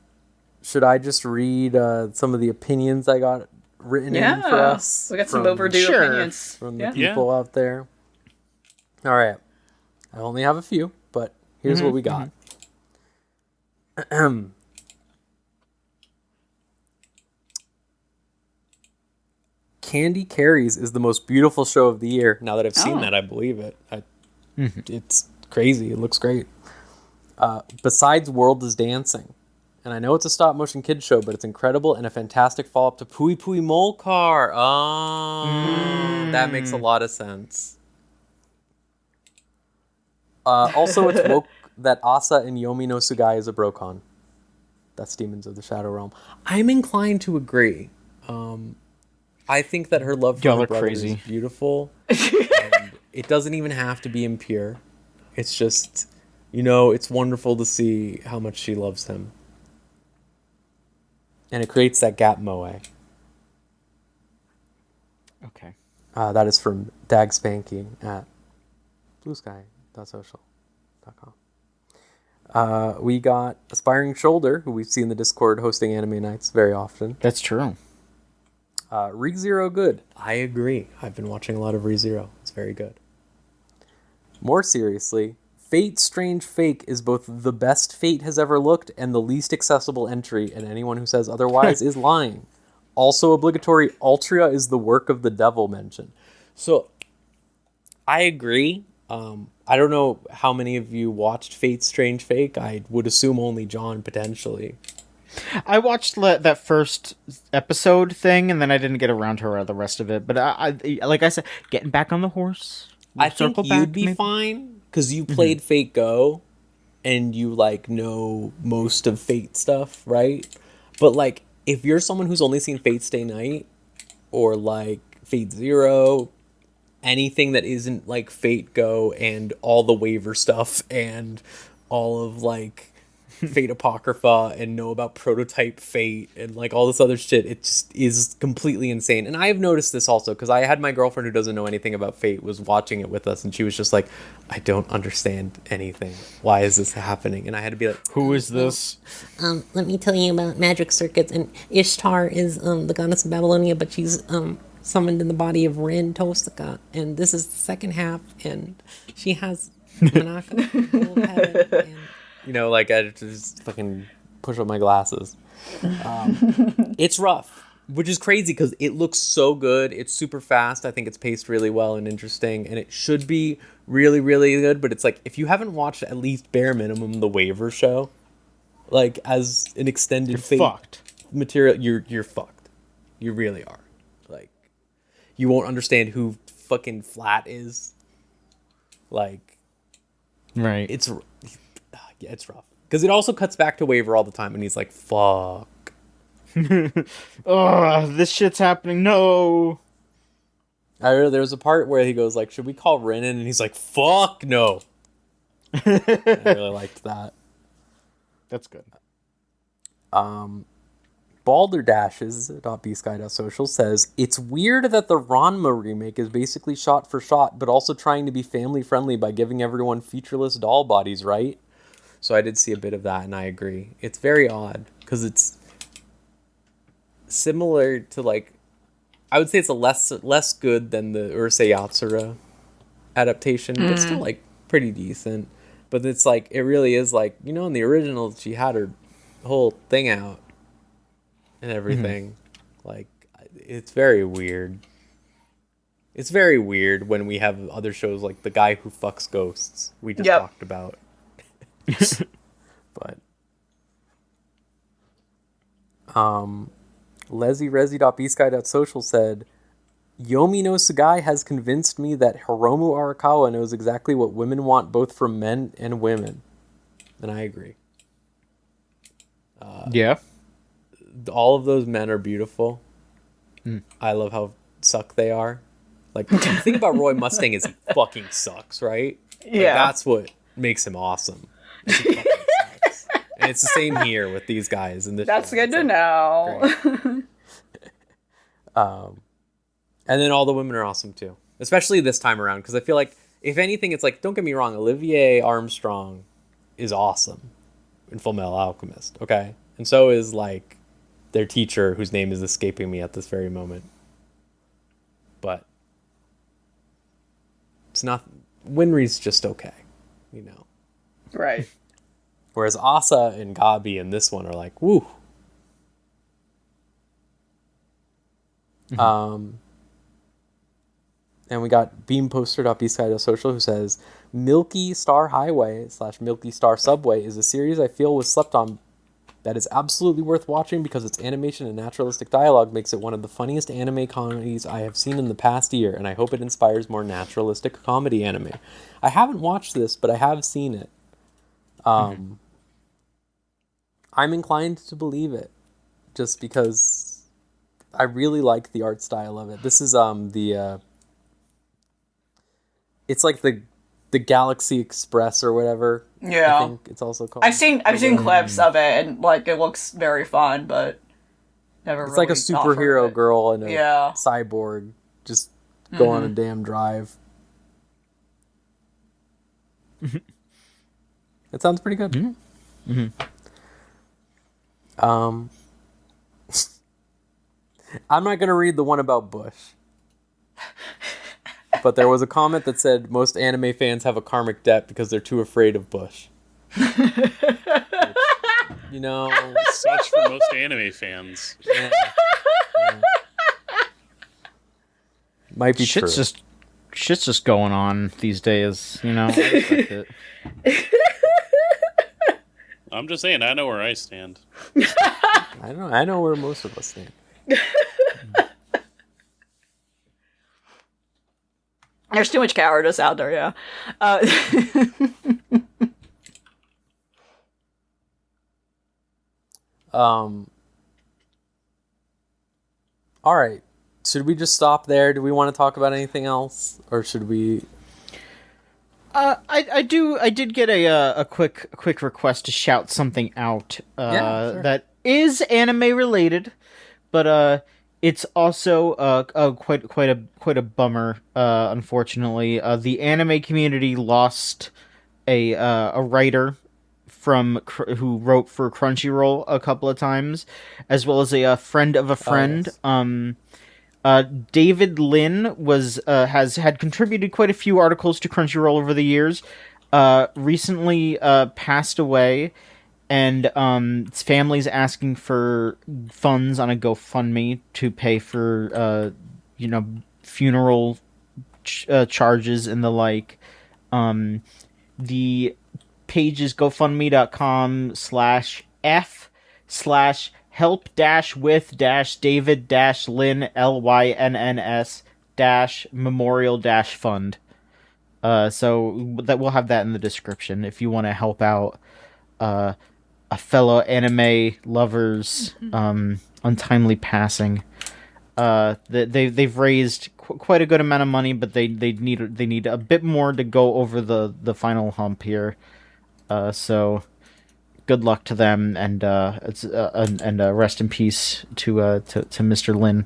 A: should I just read some of the opinions I got written in for us?
B: We got some overdue opinions.
A: From the people out there. All right. I only have a few, but here's what we got. Candy Carries is the most beautiful show of the year. Now that I've seen that, I believe it. It's crazy. It looks great. Besides World is Dancing. And I know it's a stop motion kids show, but it's incredible and a fantastic follow up to Pui Pui Molcar. Oh, that makes a lot of sense. Also, it's woke that Asa and Yomi no Sugai is a brocon. That's Demons of the Shadow Realm. I'm inclined to agree. I think that her love for her brother is beautiful. And it doesn't even have to be impure. It's just, it's wonderful to see how much she loves him. And it creates that gap moe.
D: Okay.
A: That is from Dag Spanky at bluesky.social.com. We got Aspiring Shoulder, who we see in the Discord hosting anime nights very often.
D: That's true.
A: ReZero good. I agree. I've been watching a lot of ReZero. It's very good. More seriously, Fate Strange Fake is both the best Fate has ever looked and the least accessible entry, and anyone who says otherwise is lying. Also obligatory, Altria is the work of the devil mention. So, I agree. I don't know how many of you watched Fate Strange Fake. I would assume only John, potentially.
D: I watched that first episode thing, and then I didn't get around to the rest of it. But I like I said, getting back on the horse.
A: I think you'd be fine, because you played Fate Go, and you, know most of Fate stuff, right? But, if you're someone who's only seen Fate Stay Night, or, Fate Zero, anything that isn't, Fate Go, and all the waiver stuff, and all of, Fate Apocrypha, and know about Prototype Fate, and all this other shit, it just is completely insane. And I have noticed this also, because I had my girlfriend who doesn't know anything about Fate was watching it with us, and she was just like, I don't understand anything. Why is this happening? And I had to be like,
D: who is this?
E: Let me tell you about magic circuits. And Ishtar is the goddess of Babylonia, but she's
A: summoned in the body of Rin Tosaka, and this is the second half, and she has Manaka, and you know, like I just fucking push up my glasses. It's rough, which is crazy because it looks so good. It's super fast. I think it's paced really well and interesting, and it should be really, really good. But it's like, if you haven't watched at least bare minimum the Waiver show, like as an extended Fate
D: fucked.
A: material, you're fucked. You really are. Like, you won't understand who fucking Flat is. Like,
D: Right.
A: it's rough because it also cuts back to Waiver all the time, and he's like, fuck.
D: Oh, this shit's happening. No.
A: There was a part where he goes like, should we call Rin in? And he's like, fuck no. I really liked that.
D: That's good.
A: Balderdashes.bsky.social says, it's weird that the Ranma remake is basically shot for shot, but also trying to be family friendly by giving everyone featureless doll bodies, right? So I did see a bit of that, and I agree. It's very odd, because it's similar to, like, I would say it's a less good than the Urusei Yatsura adaptation, but still, like, pretty decent. But it's like, it really is like, you know, in the original, she had her whole thing out and everything. Like, it's very weird. It's very weird when we have other shows like The Guy Who Fucks Ghosts we just talked about. But LesiResi.bsky.social said, Yomi no Sugai has convinced me that Hiromu Arakawa knows exactly what women want both from men and women. And I agree.
D: Yeah.
A: All of those men are beautiful. I love how suck they are. Like, the thing about Roy Mustang is he fucking sucks, right? Like, that's what makes him awesome. He fucking sucks. And it's the same here with these guys in this
B: That's
A: show.
B: good to know.
A: And then all the women are awesome too, especially this time around, because I feel like, if anything, it's like, don't get me wrong, Olivier Armstrong is awesome in Fullmetal Alchemist, okay? And so is, like, their teacher, whose name is escaping me at this very moment. But it's not, Winry's just okay, you know?
B: Right.
A: Whereas Asa and Gabi in this one are like, woo. And we got beamposter.bsky.social who says, Milky Star Highway / Milky Star Subway is a series I feel was slept on that is absolutely worth watching because its animation and naturalistic dialogue makes it one of the funniest anime comedies I have seen in the past year, and I hope it inspires more naturalistic comedy anime. I haven't watched this, but I have seen it. I'm inclined to believe it, just because I really like the art style of it. This is it's like the Galaxy Express or whatever.
B: Yeah.
A: I think it's also called.
B: I've seen clips of it, and like it looks very fun, but never.
A: It's
B: really
A: like a superhero girl and a cyborg just go on a damn drive. It sounds pretty good. I'm not gonna read the one about Bush. But there was a comment that said most anime fans have a karmic debt because they're too afraid of Bush. Which, you know,
C: Such for most anime fans.
A: yeah. Might be true.
D: Shit's just going on these days, you know. I respect it.
C: I'm just saying, I know where I stand.
A: I know where most of us stand.
B: There's too much cowardice out there, yeah.
A: All right. Should we just stop there? Do we want to talk about anything else, or should we?
D: I did get a quick request to shout something out.
A: Sure.
D: That is anime related, but it's also quite a bummer. Unfortunately, the anime community lost a writer who wrote for Crunchyroll a couple of times, as well as a friend of a friend.
A: Oh, yes.
D: David Lin has had contributed quite a few articles to Crunchyroll over the years. Recently passed away, and his family's asking for funds on a GoFundMe to pay for funeral charges and the like. The page is gofundme.com/f/help-with-david-lin LYNNS-memorial-fund. So that we'll have that in the description if you want to help out a fellow anime lover's untimely passing. They've raised quite a good amount of money, but they need a bit more to go over the final hump here. So good luck to them, and rest in peace to Mr. Lin.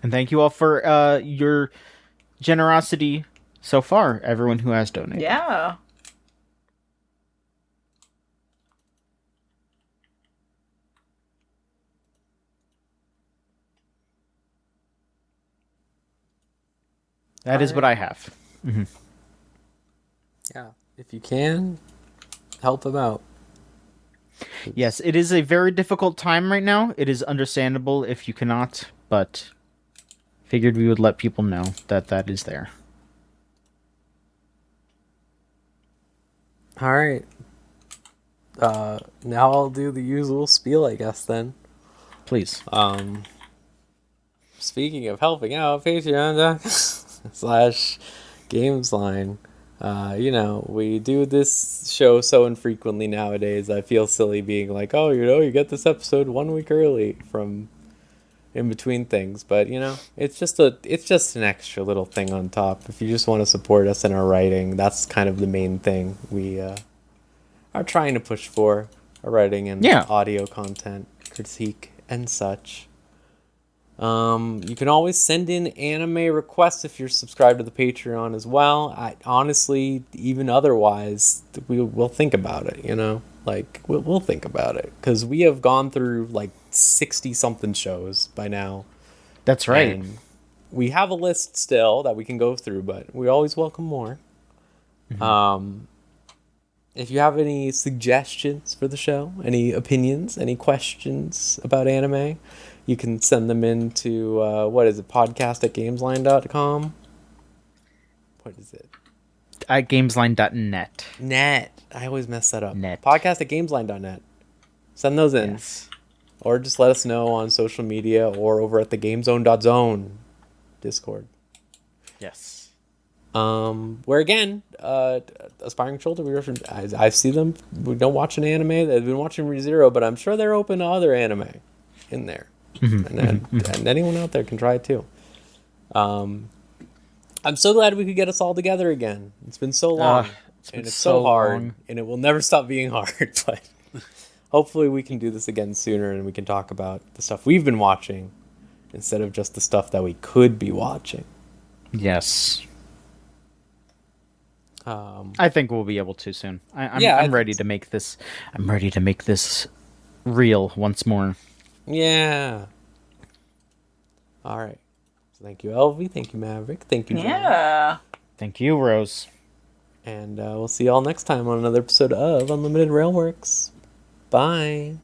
D: And thank you all for your generosity so far, everyone who has donated.
B: Yeah.
D: That is what I have. Mm-hmm.
A: Yeah, if you can, help him out.
D: Yes, it is a very difficult time right now. It is understandable if you cannot, but figured we would let people know that is there.
A: All right. Now I'll do the usual spiel, I guess, then.
D: Please.
A: Speaking of helping out, Patreon.com/Gamesline. We do this show so infrequently nowadays. I feel silly being like, oh, you get this episode 1 week early from in between things. But, it's just an extra little thing on top. If you just want to support us in our writing, that's kind of the main thing we are trying to push for. Our writing and audio content, critique, and such. You can always send in anime requests if you're subscribed to the Patreon as well. Honestly, even otherwise, we'll think about it, we'll think about it, because we have gone through 60 something shows by now.
D: That's right.
A: And we have a list still that we can go through, but we always welcome more. Mm-hmm. If you have any suggestions for the show, any opinions, any questions about anime, you can send them in to, podcast@gamesline.com? What is it?
D: At gamesline.net.
A: Net. I always mess that up.
D: Net.
A: Podcast@gamesline.net. Send those in.
D: Yes.
A: Or just let us know on social media or over at the gamezone.zone Discord.
D: Yes.
A: Where again, aspiring shoulder viewers, I see them. We don't watch an anime. They've been watching ReZero, but I'm sure they're open to other anime in there. And anyone out there can try it too. I'm so glad we could get us all together again. It's been so long, and it's so hard, long. And it will never stop being hard. But hopefully we can do this again sooner, and we can talk about the stuff we've been watching instead of just the stuff that we could be watching.
D: Yes. I think we'll be able to soon. I'm ready to make this. I'm ready to make this real once more.
A: Yeah. All right. So thank you, Elvie. Thank you, Maverick. Thank you, John.
B: Yeah.
D: Thank you, Rose.
A: And we'll see you all next time on another episode of Unlimited Railworks. Bye.